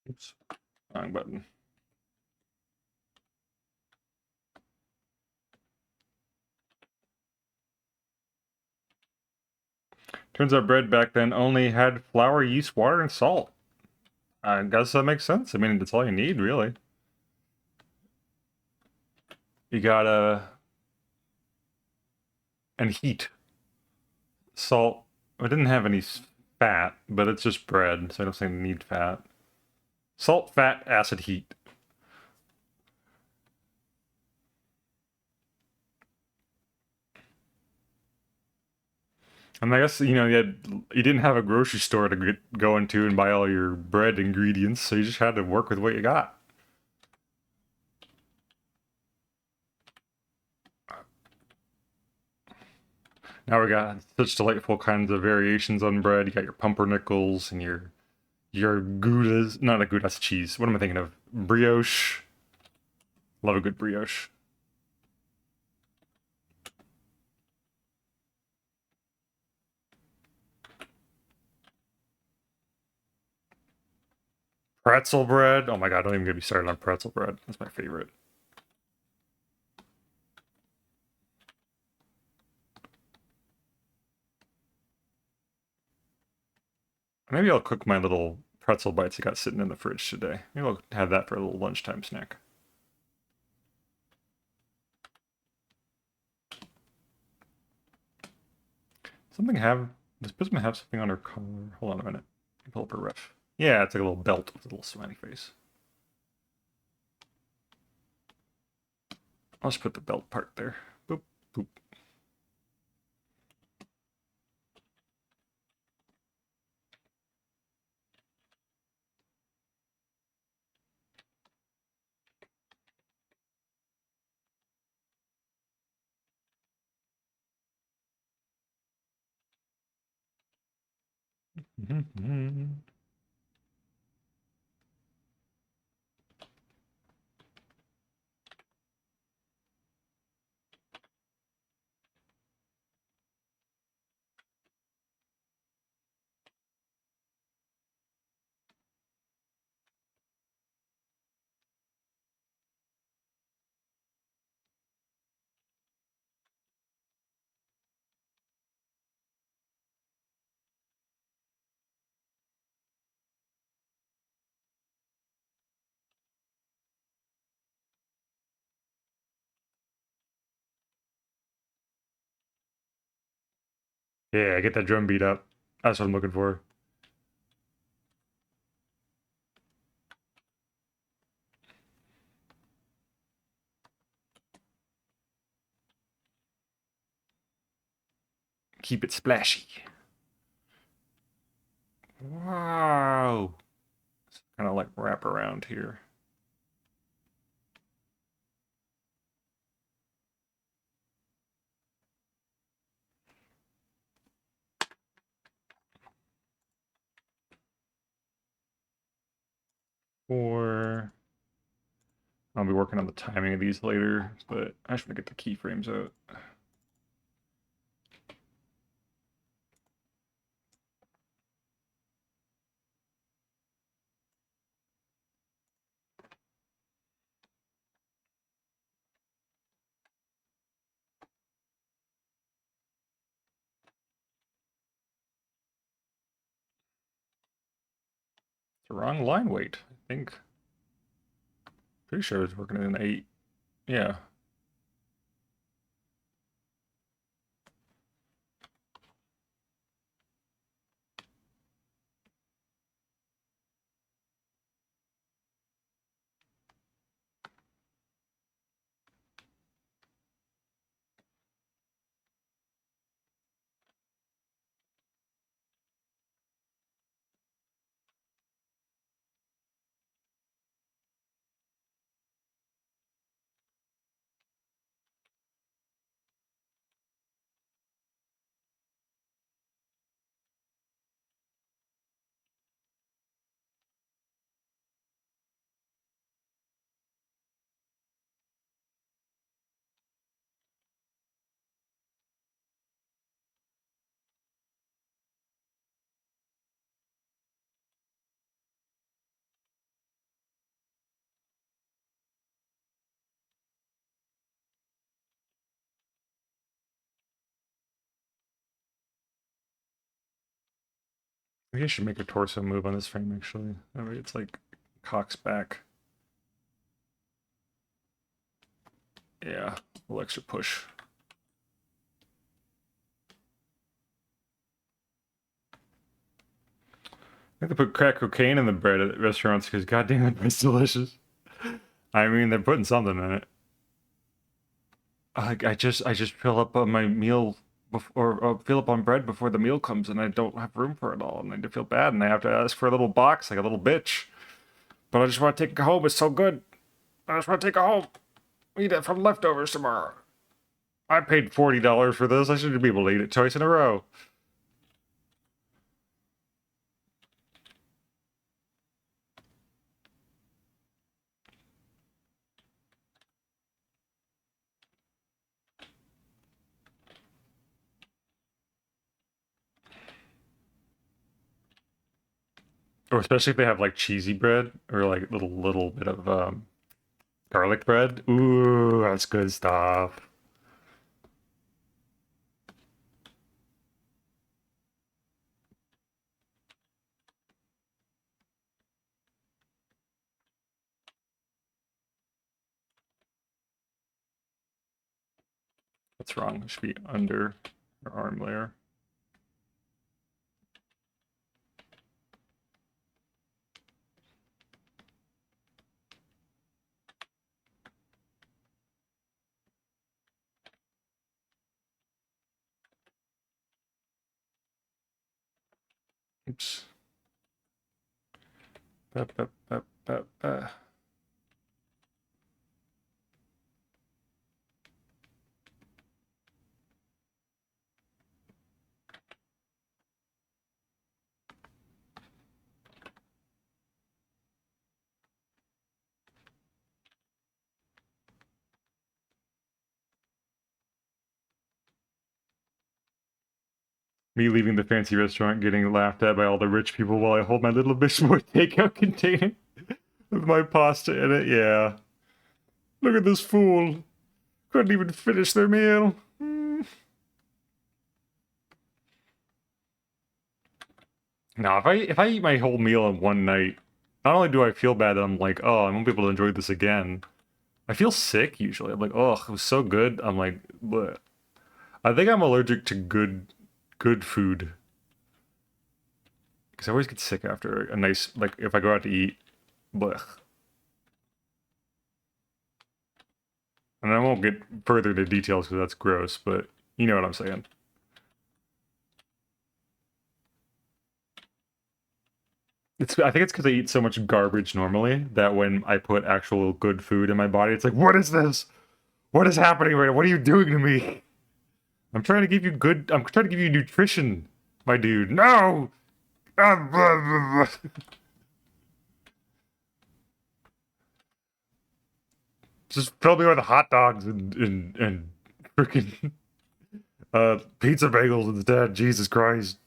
Oops. Wrong button. Turns out bread back then only had flour, yeast, water, and salt. I guess that makes sense. I mean, that's all you need, really. You gotta... And heat. Salt. It didn't have any fat, but it's just bread, so I don't think you need fat. Salt, fat, acid, heat. And I guess, you didn't have a grocery store to go into and buy all your bread ingredients, so you just had to work with what you got. Now we got such delightful kinds of variations on bread. You got your pumpernickels and your goudas. Not a gouda, that's cheese. What am I thinking of? Brioche. Love a good brioche. Pretzel bread. Oh my god, don't even get me started on pretzel bread. That's my favorite. Maybe I'll cook my little pretzel bites I got sitting in the fridge today. Maybe I'll have that for a little lunchtime snack. Does Prisma have something on her collar? Hold on a minute. Pull up her ref. Yeah, it's like a little belt with a little smiley face. I'll just put the belt part there. Boop, boop. Yeah, get that drum beat up. That's what I'm looking for. Keep it splashy. Wow. It's kind of like wrap around here. Or I'll be working on the timing of these later, but I just want to get the keyframes out. It's the wrong line weight, I think. Pretty sure I was working at an 8. Yeah. Maybe I should make a torso move on this frame, actually. That way it's like cocks back. Yeah, a little extra push. think they put crack cocaine in the bread at restaurants because goddamn it, it's delicious. I mean, they're putting something in it. I just fill up on my meal before, or fill up on bread before the meal comes, and I don't have room for it all, and I feel bad, and I have to ask for a little box like a little bitch. But I just want to take it home. It's so good. I just want to take it home. Eat it from leftovers tomorrow. I paid $40 for this. I should be able to eat it twice in a row. Or especially if they have like cheesy bread or like little bit of garlic bread. Ooh, that's good stuff. What's wrong? It should be under your arm layer. Oops. Ba, ba, ba, ba, ba. Me leaving the fancy restaurant, getting laughed at by all the rich people while I hold my little Bishmore takeout container with my pasta in it. Yeah. Look at this fool. Couldn't even finish their meal. Now, if I eat my whole meal in one night, not only do I feel bad that I'm like, oh, I won't be able to enjoy this again. I feel sick usually. I'm like, oh, it was so good. I'm like, bleh. I think I'm allergic to good food. Because I always get sick after a nice, like, if I go out to eat, blech. And I won't get further into details because that's gross, but you know what I'm saying. I think it's because I eat so much garbage normally that when I put actual good food in my body, it's like, what is this? What is happening right now? What are you doing to me? I'm trying to give you I'm trying to give you nutrition, my dude. No! Just fill me with hot dogs and freaking pizza bagels instead. Jesus Christ.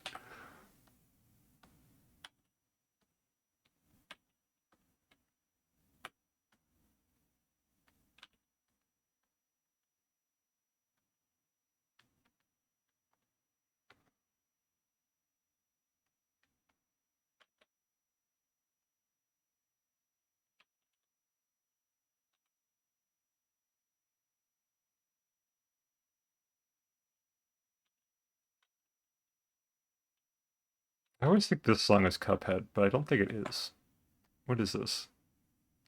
I always think this song is Cuphead, but I don't think it is. What is this?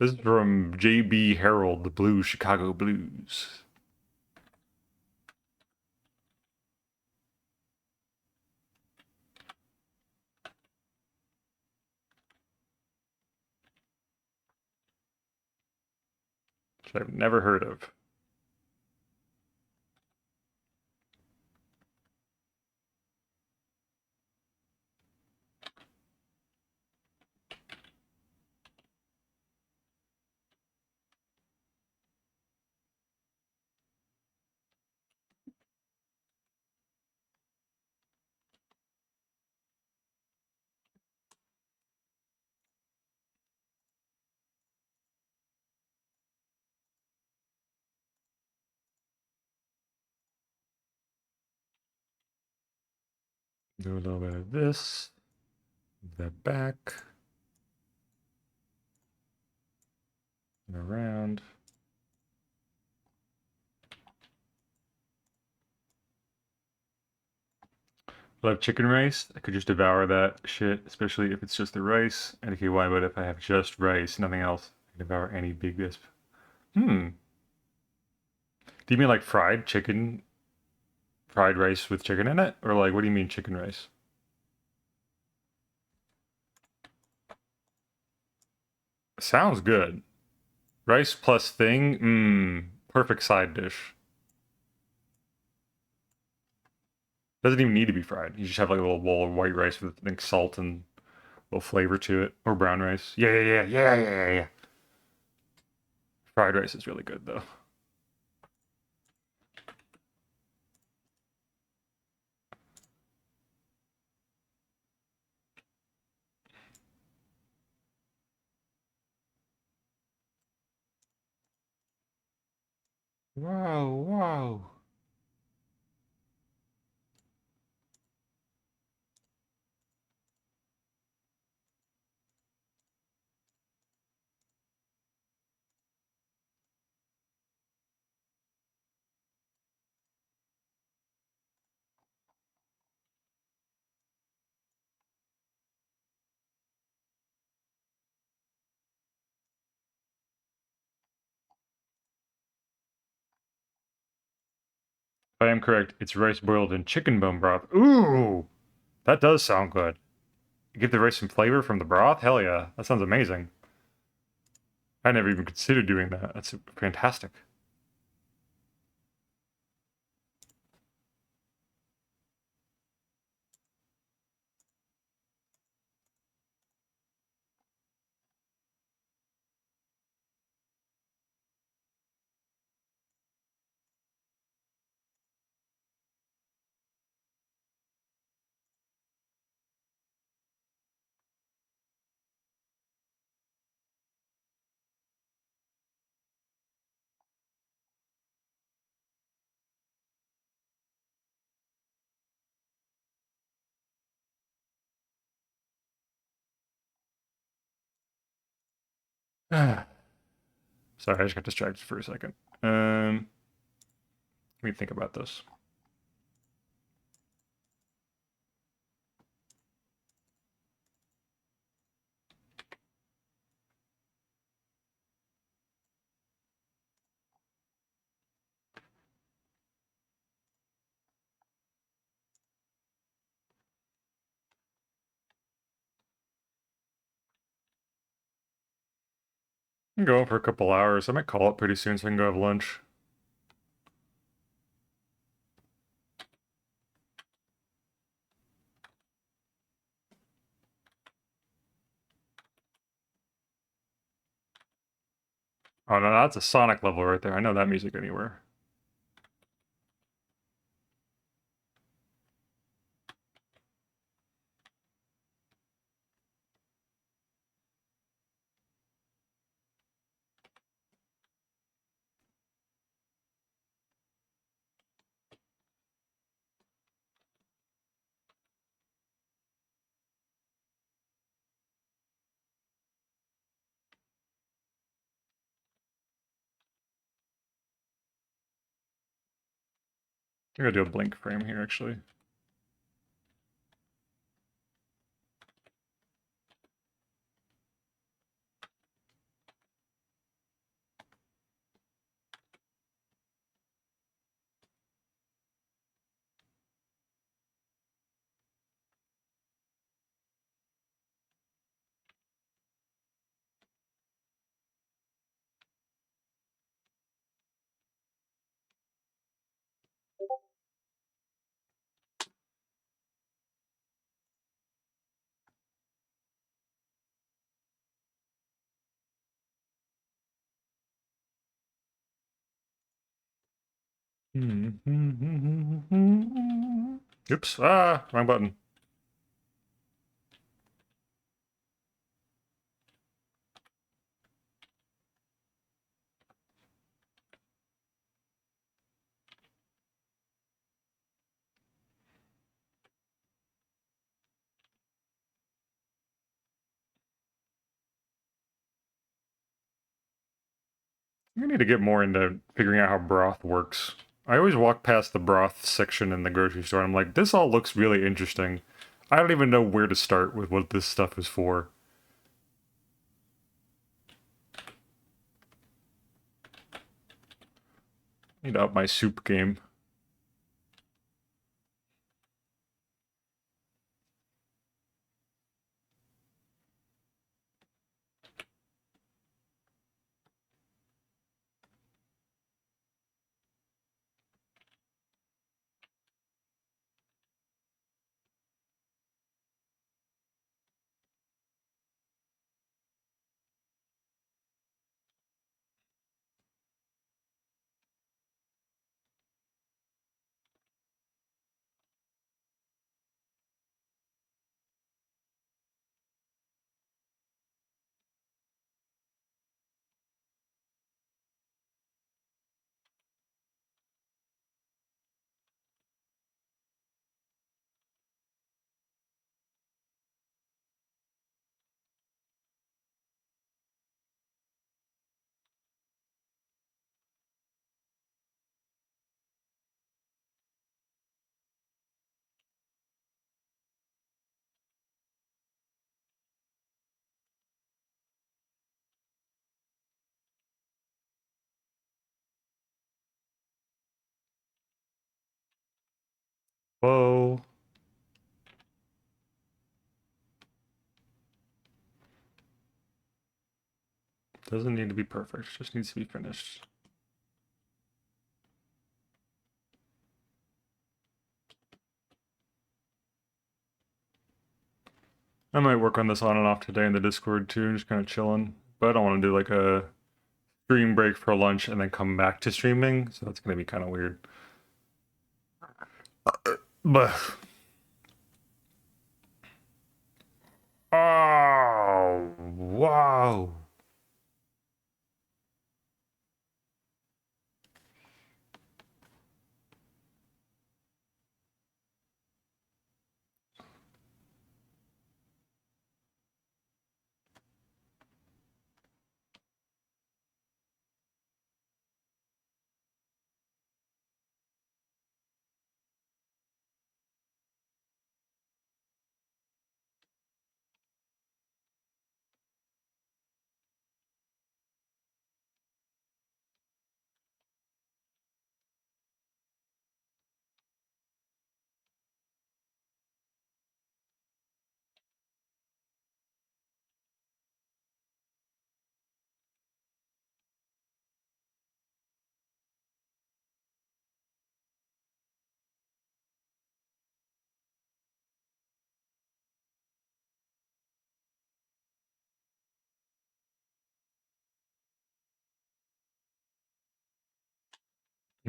This is from J.B. Harold, the Blue Chicago Blues. Which I've never heard of. Do a little bit of this. Move that back. And around. love chicken rice. I could just devour that shit, especially if it's just the rice. And okay, why would if I have just rice, nothing else? I can devour any big bisp. Hmm. Do you mean like fried chicken, fried rice with chicken in it? Or like, what do you mean chicken rice? Sounds good. Rice plus thing, perfect side dish. Doesn't even need to be fried. You just have like a little bowl of white rice with, I think, salt and a little flavor to it. Or brown rice. Yeah. Fried rice is really good, though. Wow. If I am correct, it's rice boiled in chicken bone broth. Ooh! That does sound good. Give the rice some flavor from the broth? Hell yeah. That sounds amazing. I never even considered doing that. That's fantastic. Sorry, I just got distracted for a second. Let me think about this. I'm going for a couple hours. I might call it pretty soon so I can go have lunch. Oh no, that's a Sonic level right there. I know that music anywhere. I'm gonna do a blink frame here, actually. Oops. Ah, wrong button. I need to get more into figuring out how broth works. I always walk past the broth section in the grocery store, and I'm like, this all looks really interesting. I don't even know where to start with what this stuff is for. Need to up my soup game. Whoa. Doesn't need to be perfect, just needs to be finished. I might work on this on and off today in the Discord too, just kind of chilling. But I don't want to do like a stream break for lunch and then come back to streaming, so that's going to be kind of weird. But oh, wow.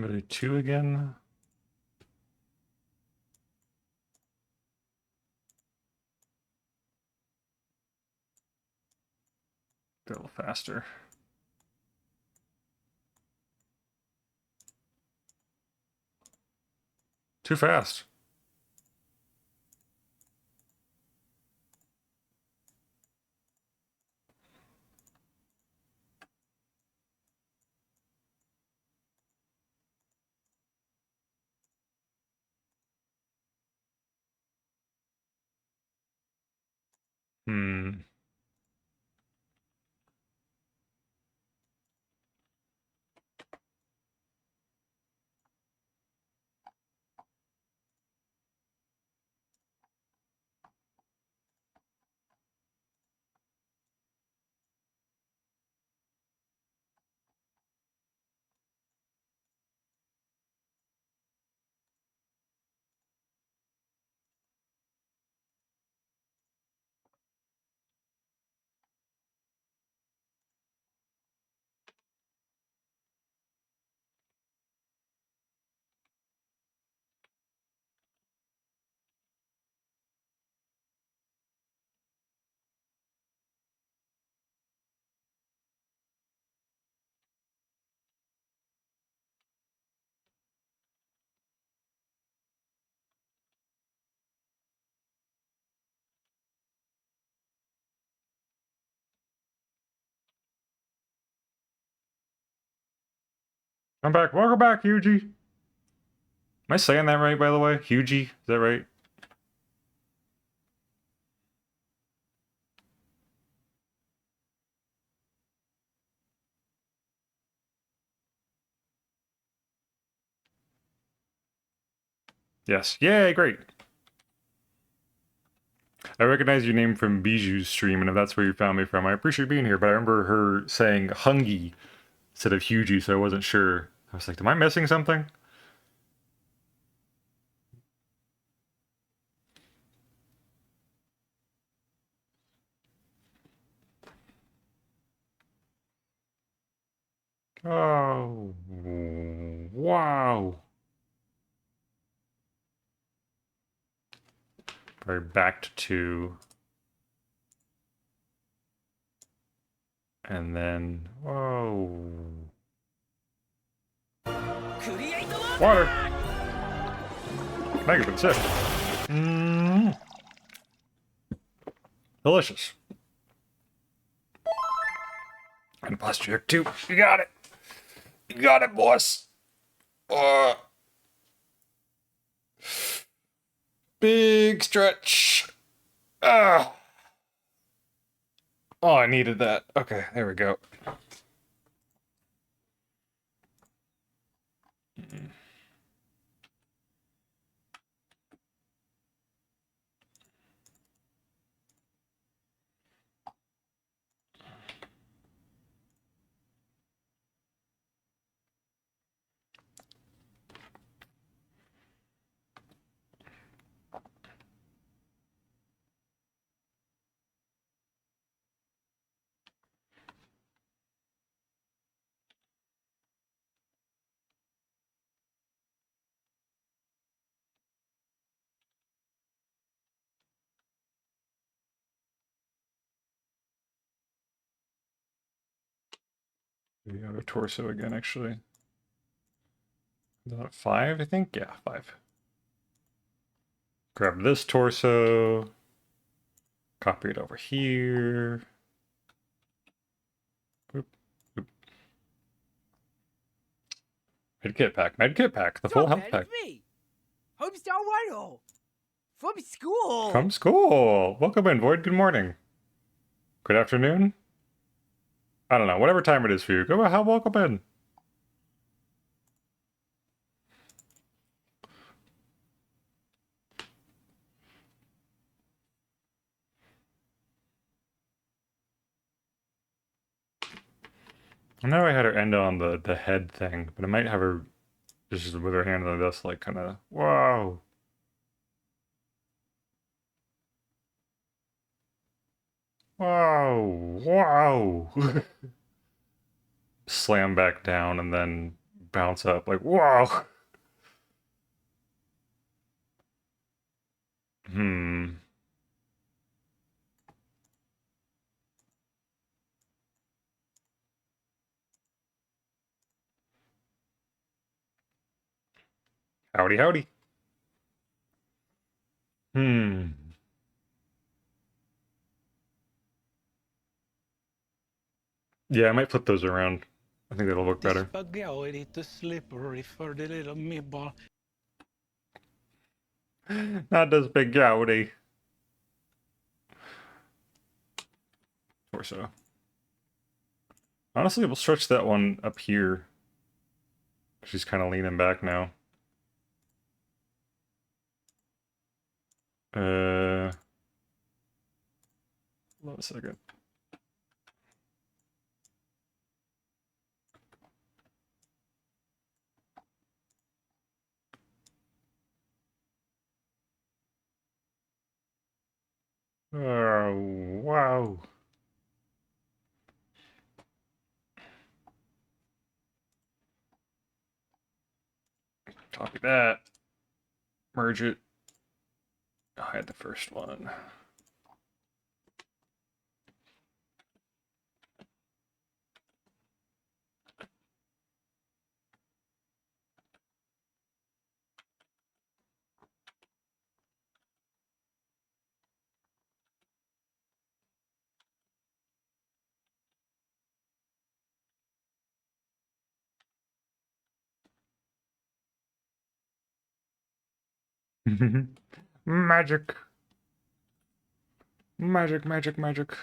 I'm gonna do 2 again. Go a little faster. Too fast. Hmm. I'm back. Welcome back, Yuji. I saying that right, by the way? Hugie? Is that right? Yes. Yay, great. I recognize your name from Bijou's stream, and if that's where you found me from, I appreciate being here, but I remember her saying Hungy instead of Hugie, so I wasn't sure. I was like, am I missing something? Oh, wow. Probably back to 2. And then, whoa. Water! Thank you for the sip. Mmm. Delicious. And posture too. You got it. You got it, boss. Big stretch. Ah. Oh, I needed that. Okay, there we go. The other torso again, actually. Is that 5, I think? Yeah, 5. Grab this torso. Copy it over here. Boop, boop. Medkit pack, medkit pack, the full health pack. me, Homestar Whitehall, from school. From school. Welcome in, Void. Good morning. Good afternoon. I don't know, whatever time it is for you. Go ahead, welcome in. I know I had her end on the head thing, but I might have her just with her hand on this, like, kind of, whoa. Whoa, whoa. Slam back down and then bounce up, like, whoa. Hmm. Howdy, howdy. Hmm. Yeah, I might flip those around. I think that'll look This better. spaghetti too slippery for the little meatball. Not this big howdy. Torso. Honestly, we'll stretch that one up here. She's kind of leaning back now. Hold on a second. Oh, wow. Copy that. Merge it. Hide the first one. Magic. Magic, magic, magic.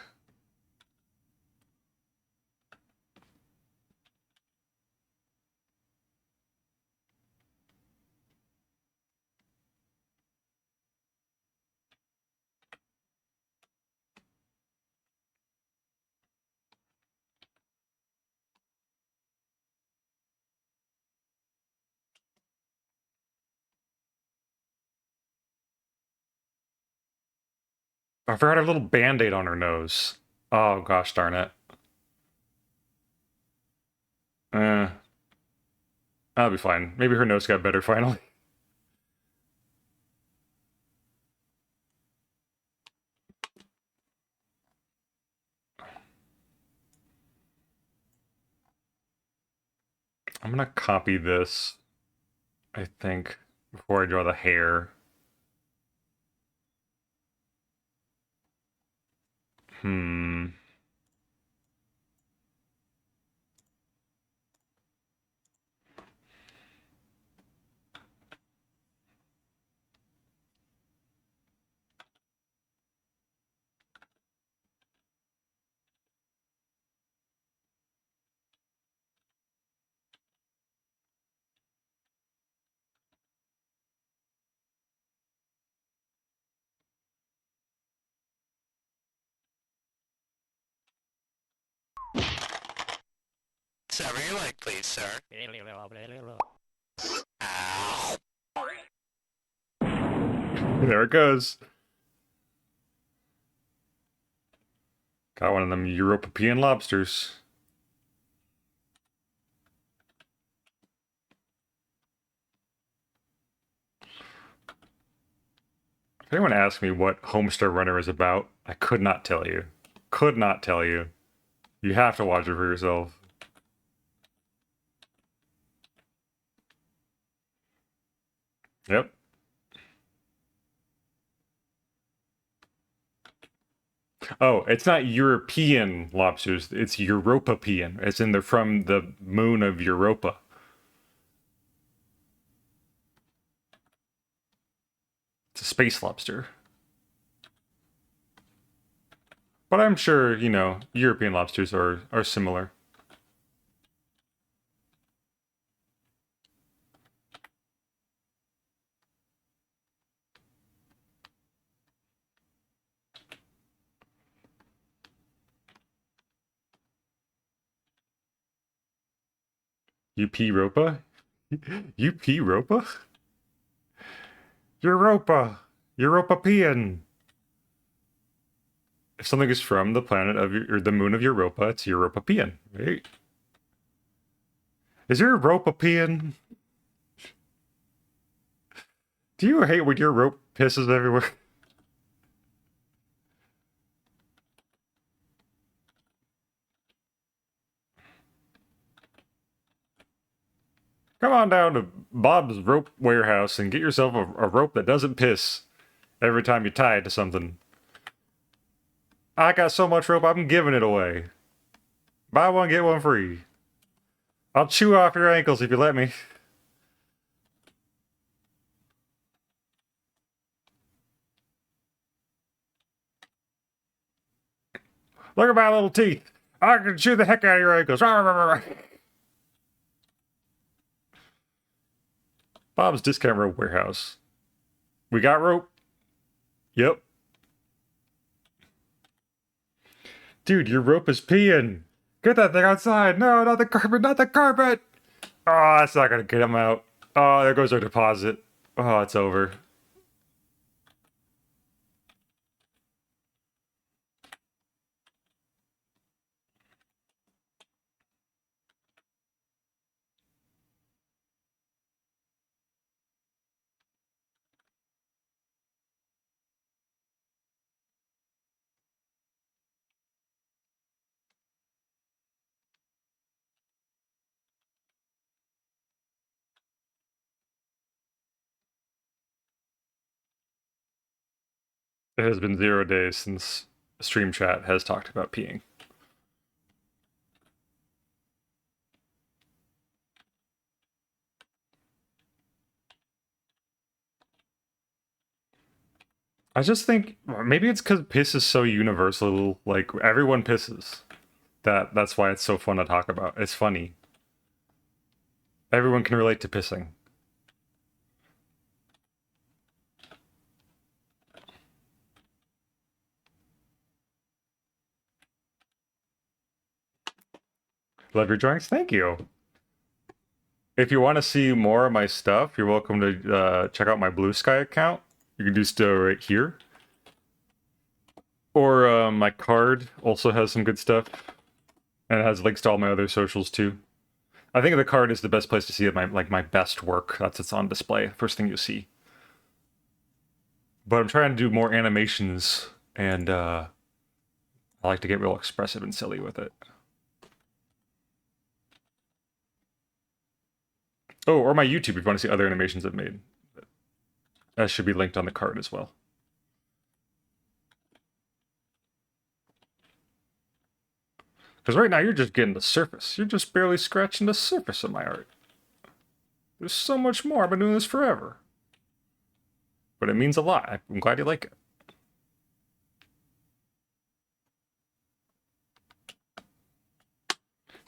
I forgot her little band-aid on her nose. Oh gosh darn it. Uh, that'll be fine. Maybe her nose got better finally. I'm gonna copy this, I think, before I draw the hair. Hmm. Whatever you like, please, sir. Ow. There it goes. Got one of them European lobsters. If anyone asked me what Homestar Runner is about, I could not tell you. Could not tell you. You have to watch it for yourself. Yep. Oh, it's not European lobsters. It's Europaean. It's in the from the moon of Europa. It's a space lobster. But I'm sure, you know, European lobsters are similar. UP Europa? UP Europa? Europa! Europaean! If something is from the planet of or the moon of Europa, it's Europaean, right? Is Europaean? Do you hate when your rope pisses everywhere? Come on down to Bob's Rope Warehouse and get yourself a rope that doesn't piss every time you tie it to something. I got so much rope, I'm giving it away. Buy one, get one free. I'll chew off your ankles if you let me. Look at my little teeth. I can chew the heck out of your ankles. Bob's Discount Rope Warehouse. We got rope? Yep. Dude, your rope is peeing. Get that thing outside. No, not the carpet, not the carpet. Oh, that's not gonna get him out. Oh, there goes our deposit. Oh, it's over. It has been 0 days since Stream Chat has talked about peeing. I just think maybe it's because piss is so universal. Like everyone pisses. That's why it's so fun to talk about. It's funny. Everyone can relate to pissing. Love your drawings. Thank you. If you want to see more of my stuff, you're welcome to check out my Blue Sky account. You can do so right here. Or my card also has some good stuff. And it has links to all my other socials too. I think the card is the best place to see my best work. That's it's on display. First thing you see. But I'm trying to do more animations, and I like to get real expressive and silly with it. Oh, or my YouTube if you want to see other animations I've made. That should be linked on the card as well. Because right now you're just getting the surface. You're just barely scratching the surface of my art. There's so much more. I've been doing this forever. But it means a lot. I'm glad you like it.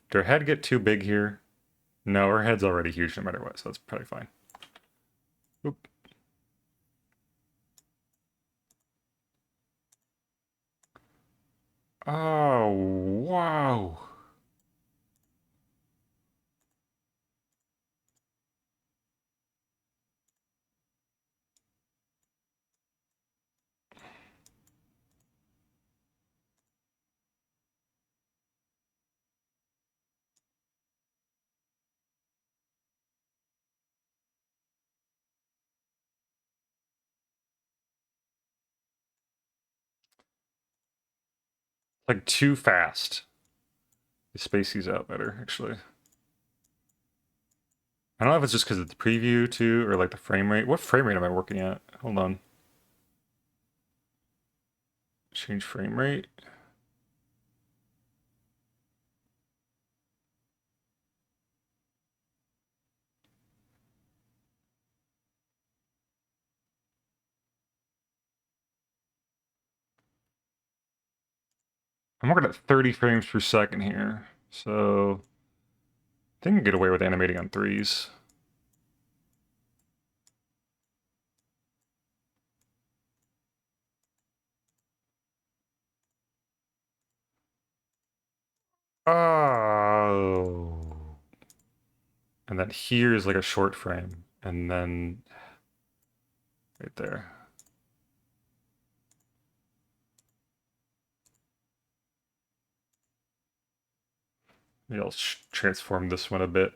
Did her head get too big here? No, her head's already huge no matter what, so that's probably fine. Oop. Oh, wow. Like too fast. Space these out better, actually. I don't know if it's just because it's the preview too, or like the frame rate. What frame rate am I working at? Hold on. Change frame rate. I'm working at 30 frames per second here, so I think I can get away with animating on threes. Oh. And then here is like a short frame, and then right there. Maybe I'll transform this one a bit.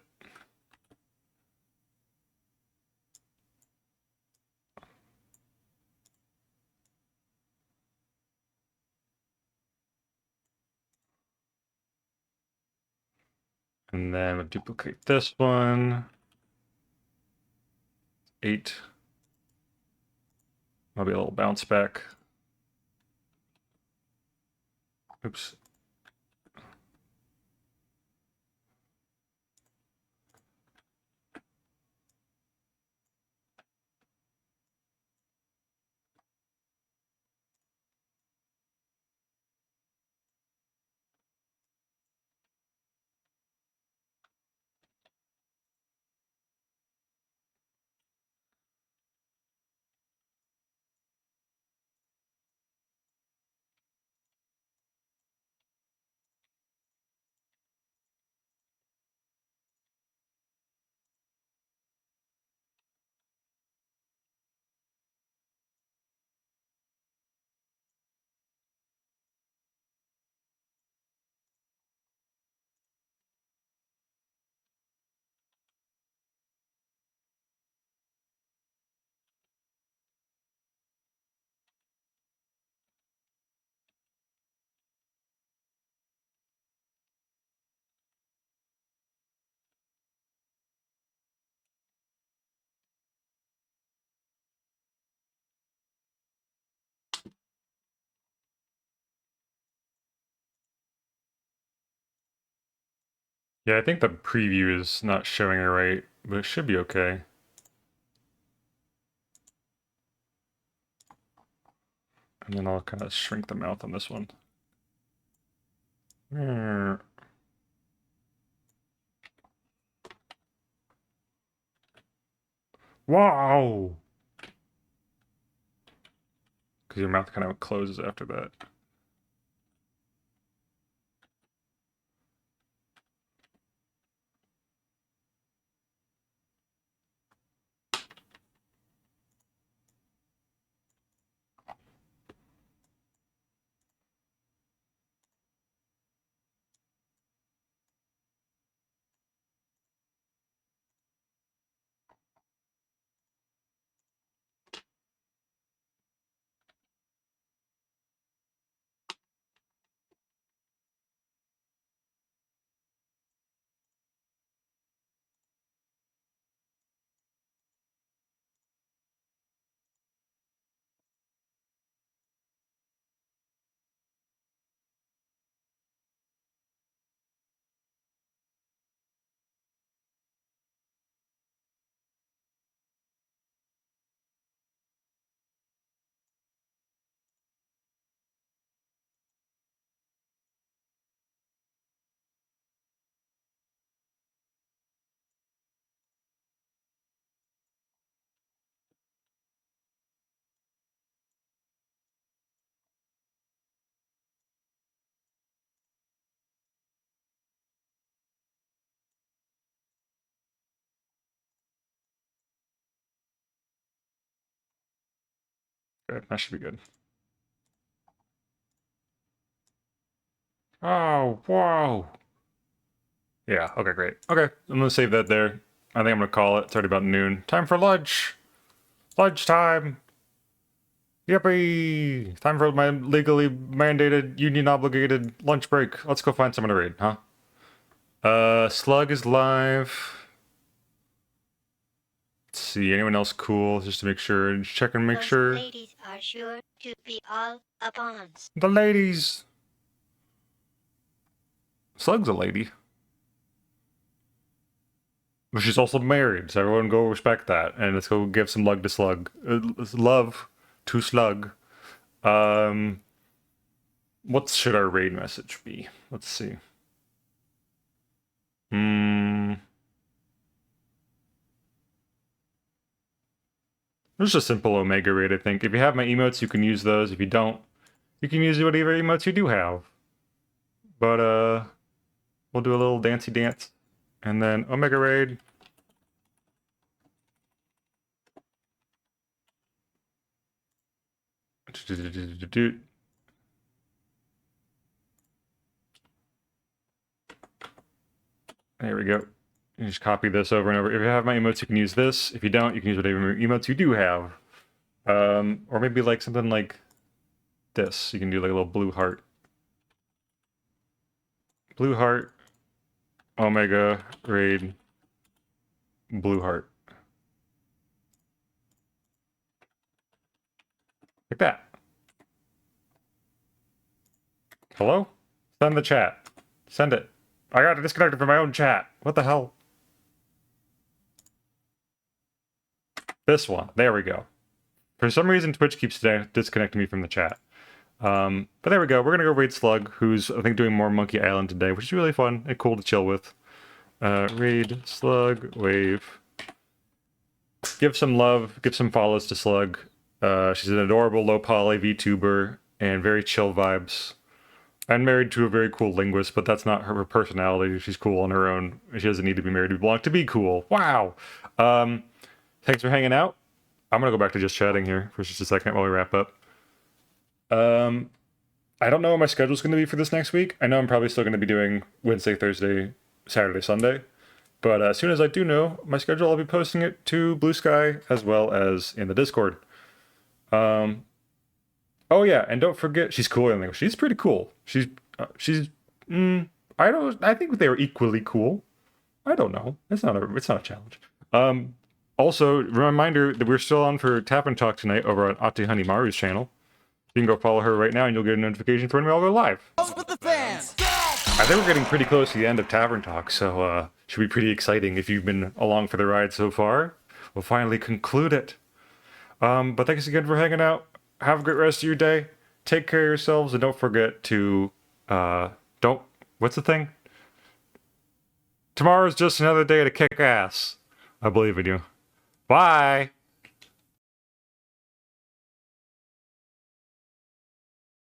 And then we'll duplicate this one. 8. Maybe a little bounce back. Oops. Yeah, I think the preview is not showing it right, but it should be okay. And then I'll kind of shrink the mouth on this one. Wow! Because your mouth kind of closes after that. Good, that should be good. Oh, whoa! Yeah, okay, great. Okay, I'm gonna save that there. I think I'm gonna call it. It's already about noon. Time for lunch! Lunchtime! Yippee! Time for my legally mandated, union-obligated lunch break. Let's go find someone to raid, huh? Slug is live. Let's see, anyone else cool? Just to make sure, just check and make Those sure. ladies are sure to be all upon. The ladies! Slug's a lady. But she's also married, so everyone go respect that. And let's go give some love to Slug. Love to Slug. What should our raid message be? Let's see. There's a simple Omega raid, I think. If you have my emotes, you can use those. If you don't, you can use whatever emotes you do have. But, we'll do a little dancey dance. And then Omega raid. There we go. You just copy this over and over. If you have my emotes, you can use this. If you don't, you can use whatever emotes you do have. Or maybe like something like this. You can do like a little blue heart. Blue heart, Omega, raid, blue heart. Like that. Hello? Send the chat. Send it. I got disconnected from my own chat. What the hell? This one. There we go. For some reason, Twitch keeps disconnecting me from the chat. But there we go. We're gonna go raid Slug, who's, I think, doing more Monkey Island today, which is really fun and cool to chill with. Raid Slug, wave. Give some love, give some follows to Slug. She's an adorable low poly VTuber and very chill vibes. I'm married to a very cool linguist, but that's not her personality. She's cool on her own. She doesn't need to be married to belong to be cool. Wow. Thanks for hanging out. I'm gonna go back to just chatting here for just a second while we wrap up. I don't know what my schedule's gonna be for this next week. I know I'm probably still gonna be doing Wednesday, Thursday, Saturday, Sunday. But as soon as I do know my schedule, I'll be posting it to Blue Sky as well as in the Discord. Oh yeah, and don't forget, she's cool in English. She's pretty cool. I think they were equally cool. I don't know. It's not a challenge. Also, reminder that we're still on for Tap and Talk tonight over on Ate Honey Maru's channel. You can go follow her right now and you'll get a notification for when we all go live. With the fans. I think we're getting pretty close to the end of Tavern Talk, so should be pretty exciting if you've been along for the ride so far. We'll finally conclude it. But thanks again for hanging out. have a great rest of your day. Take care of yourselves, and don't forget to what's the thing? Tomorrow's just another day to kick ass. I believe in you. Bye.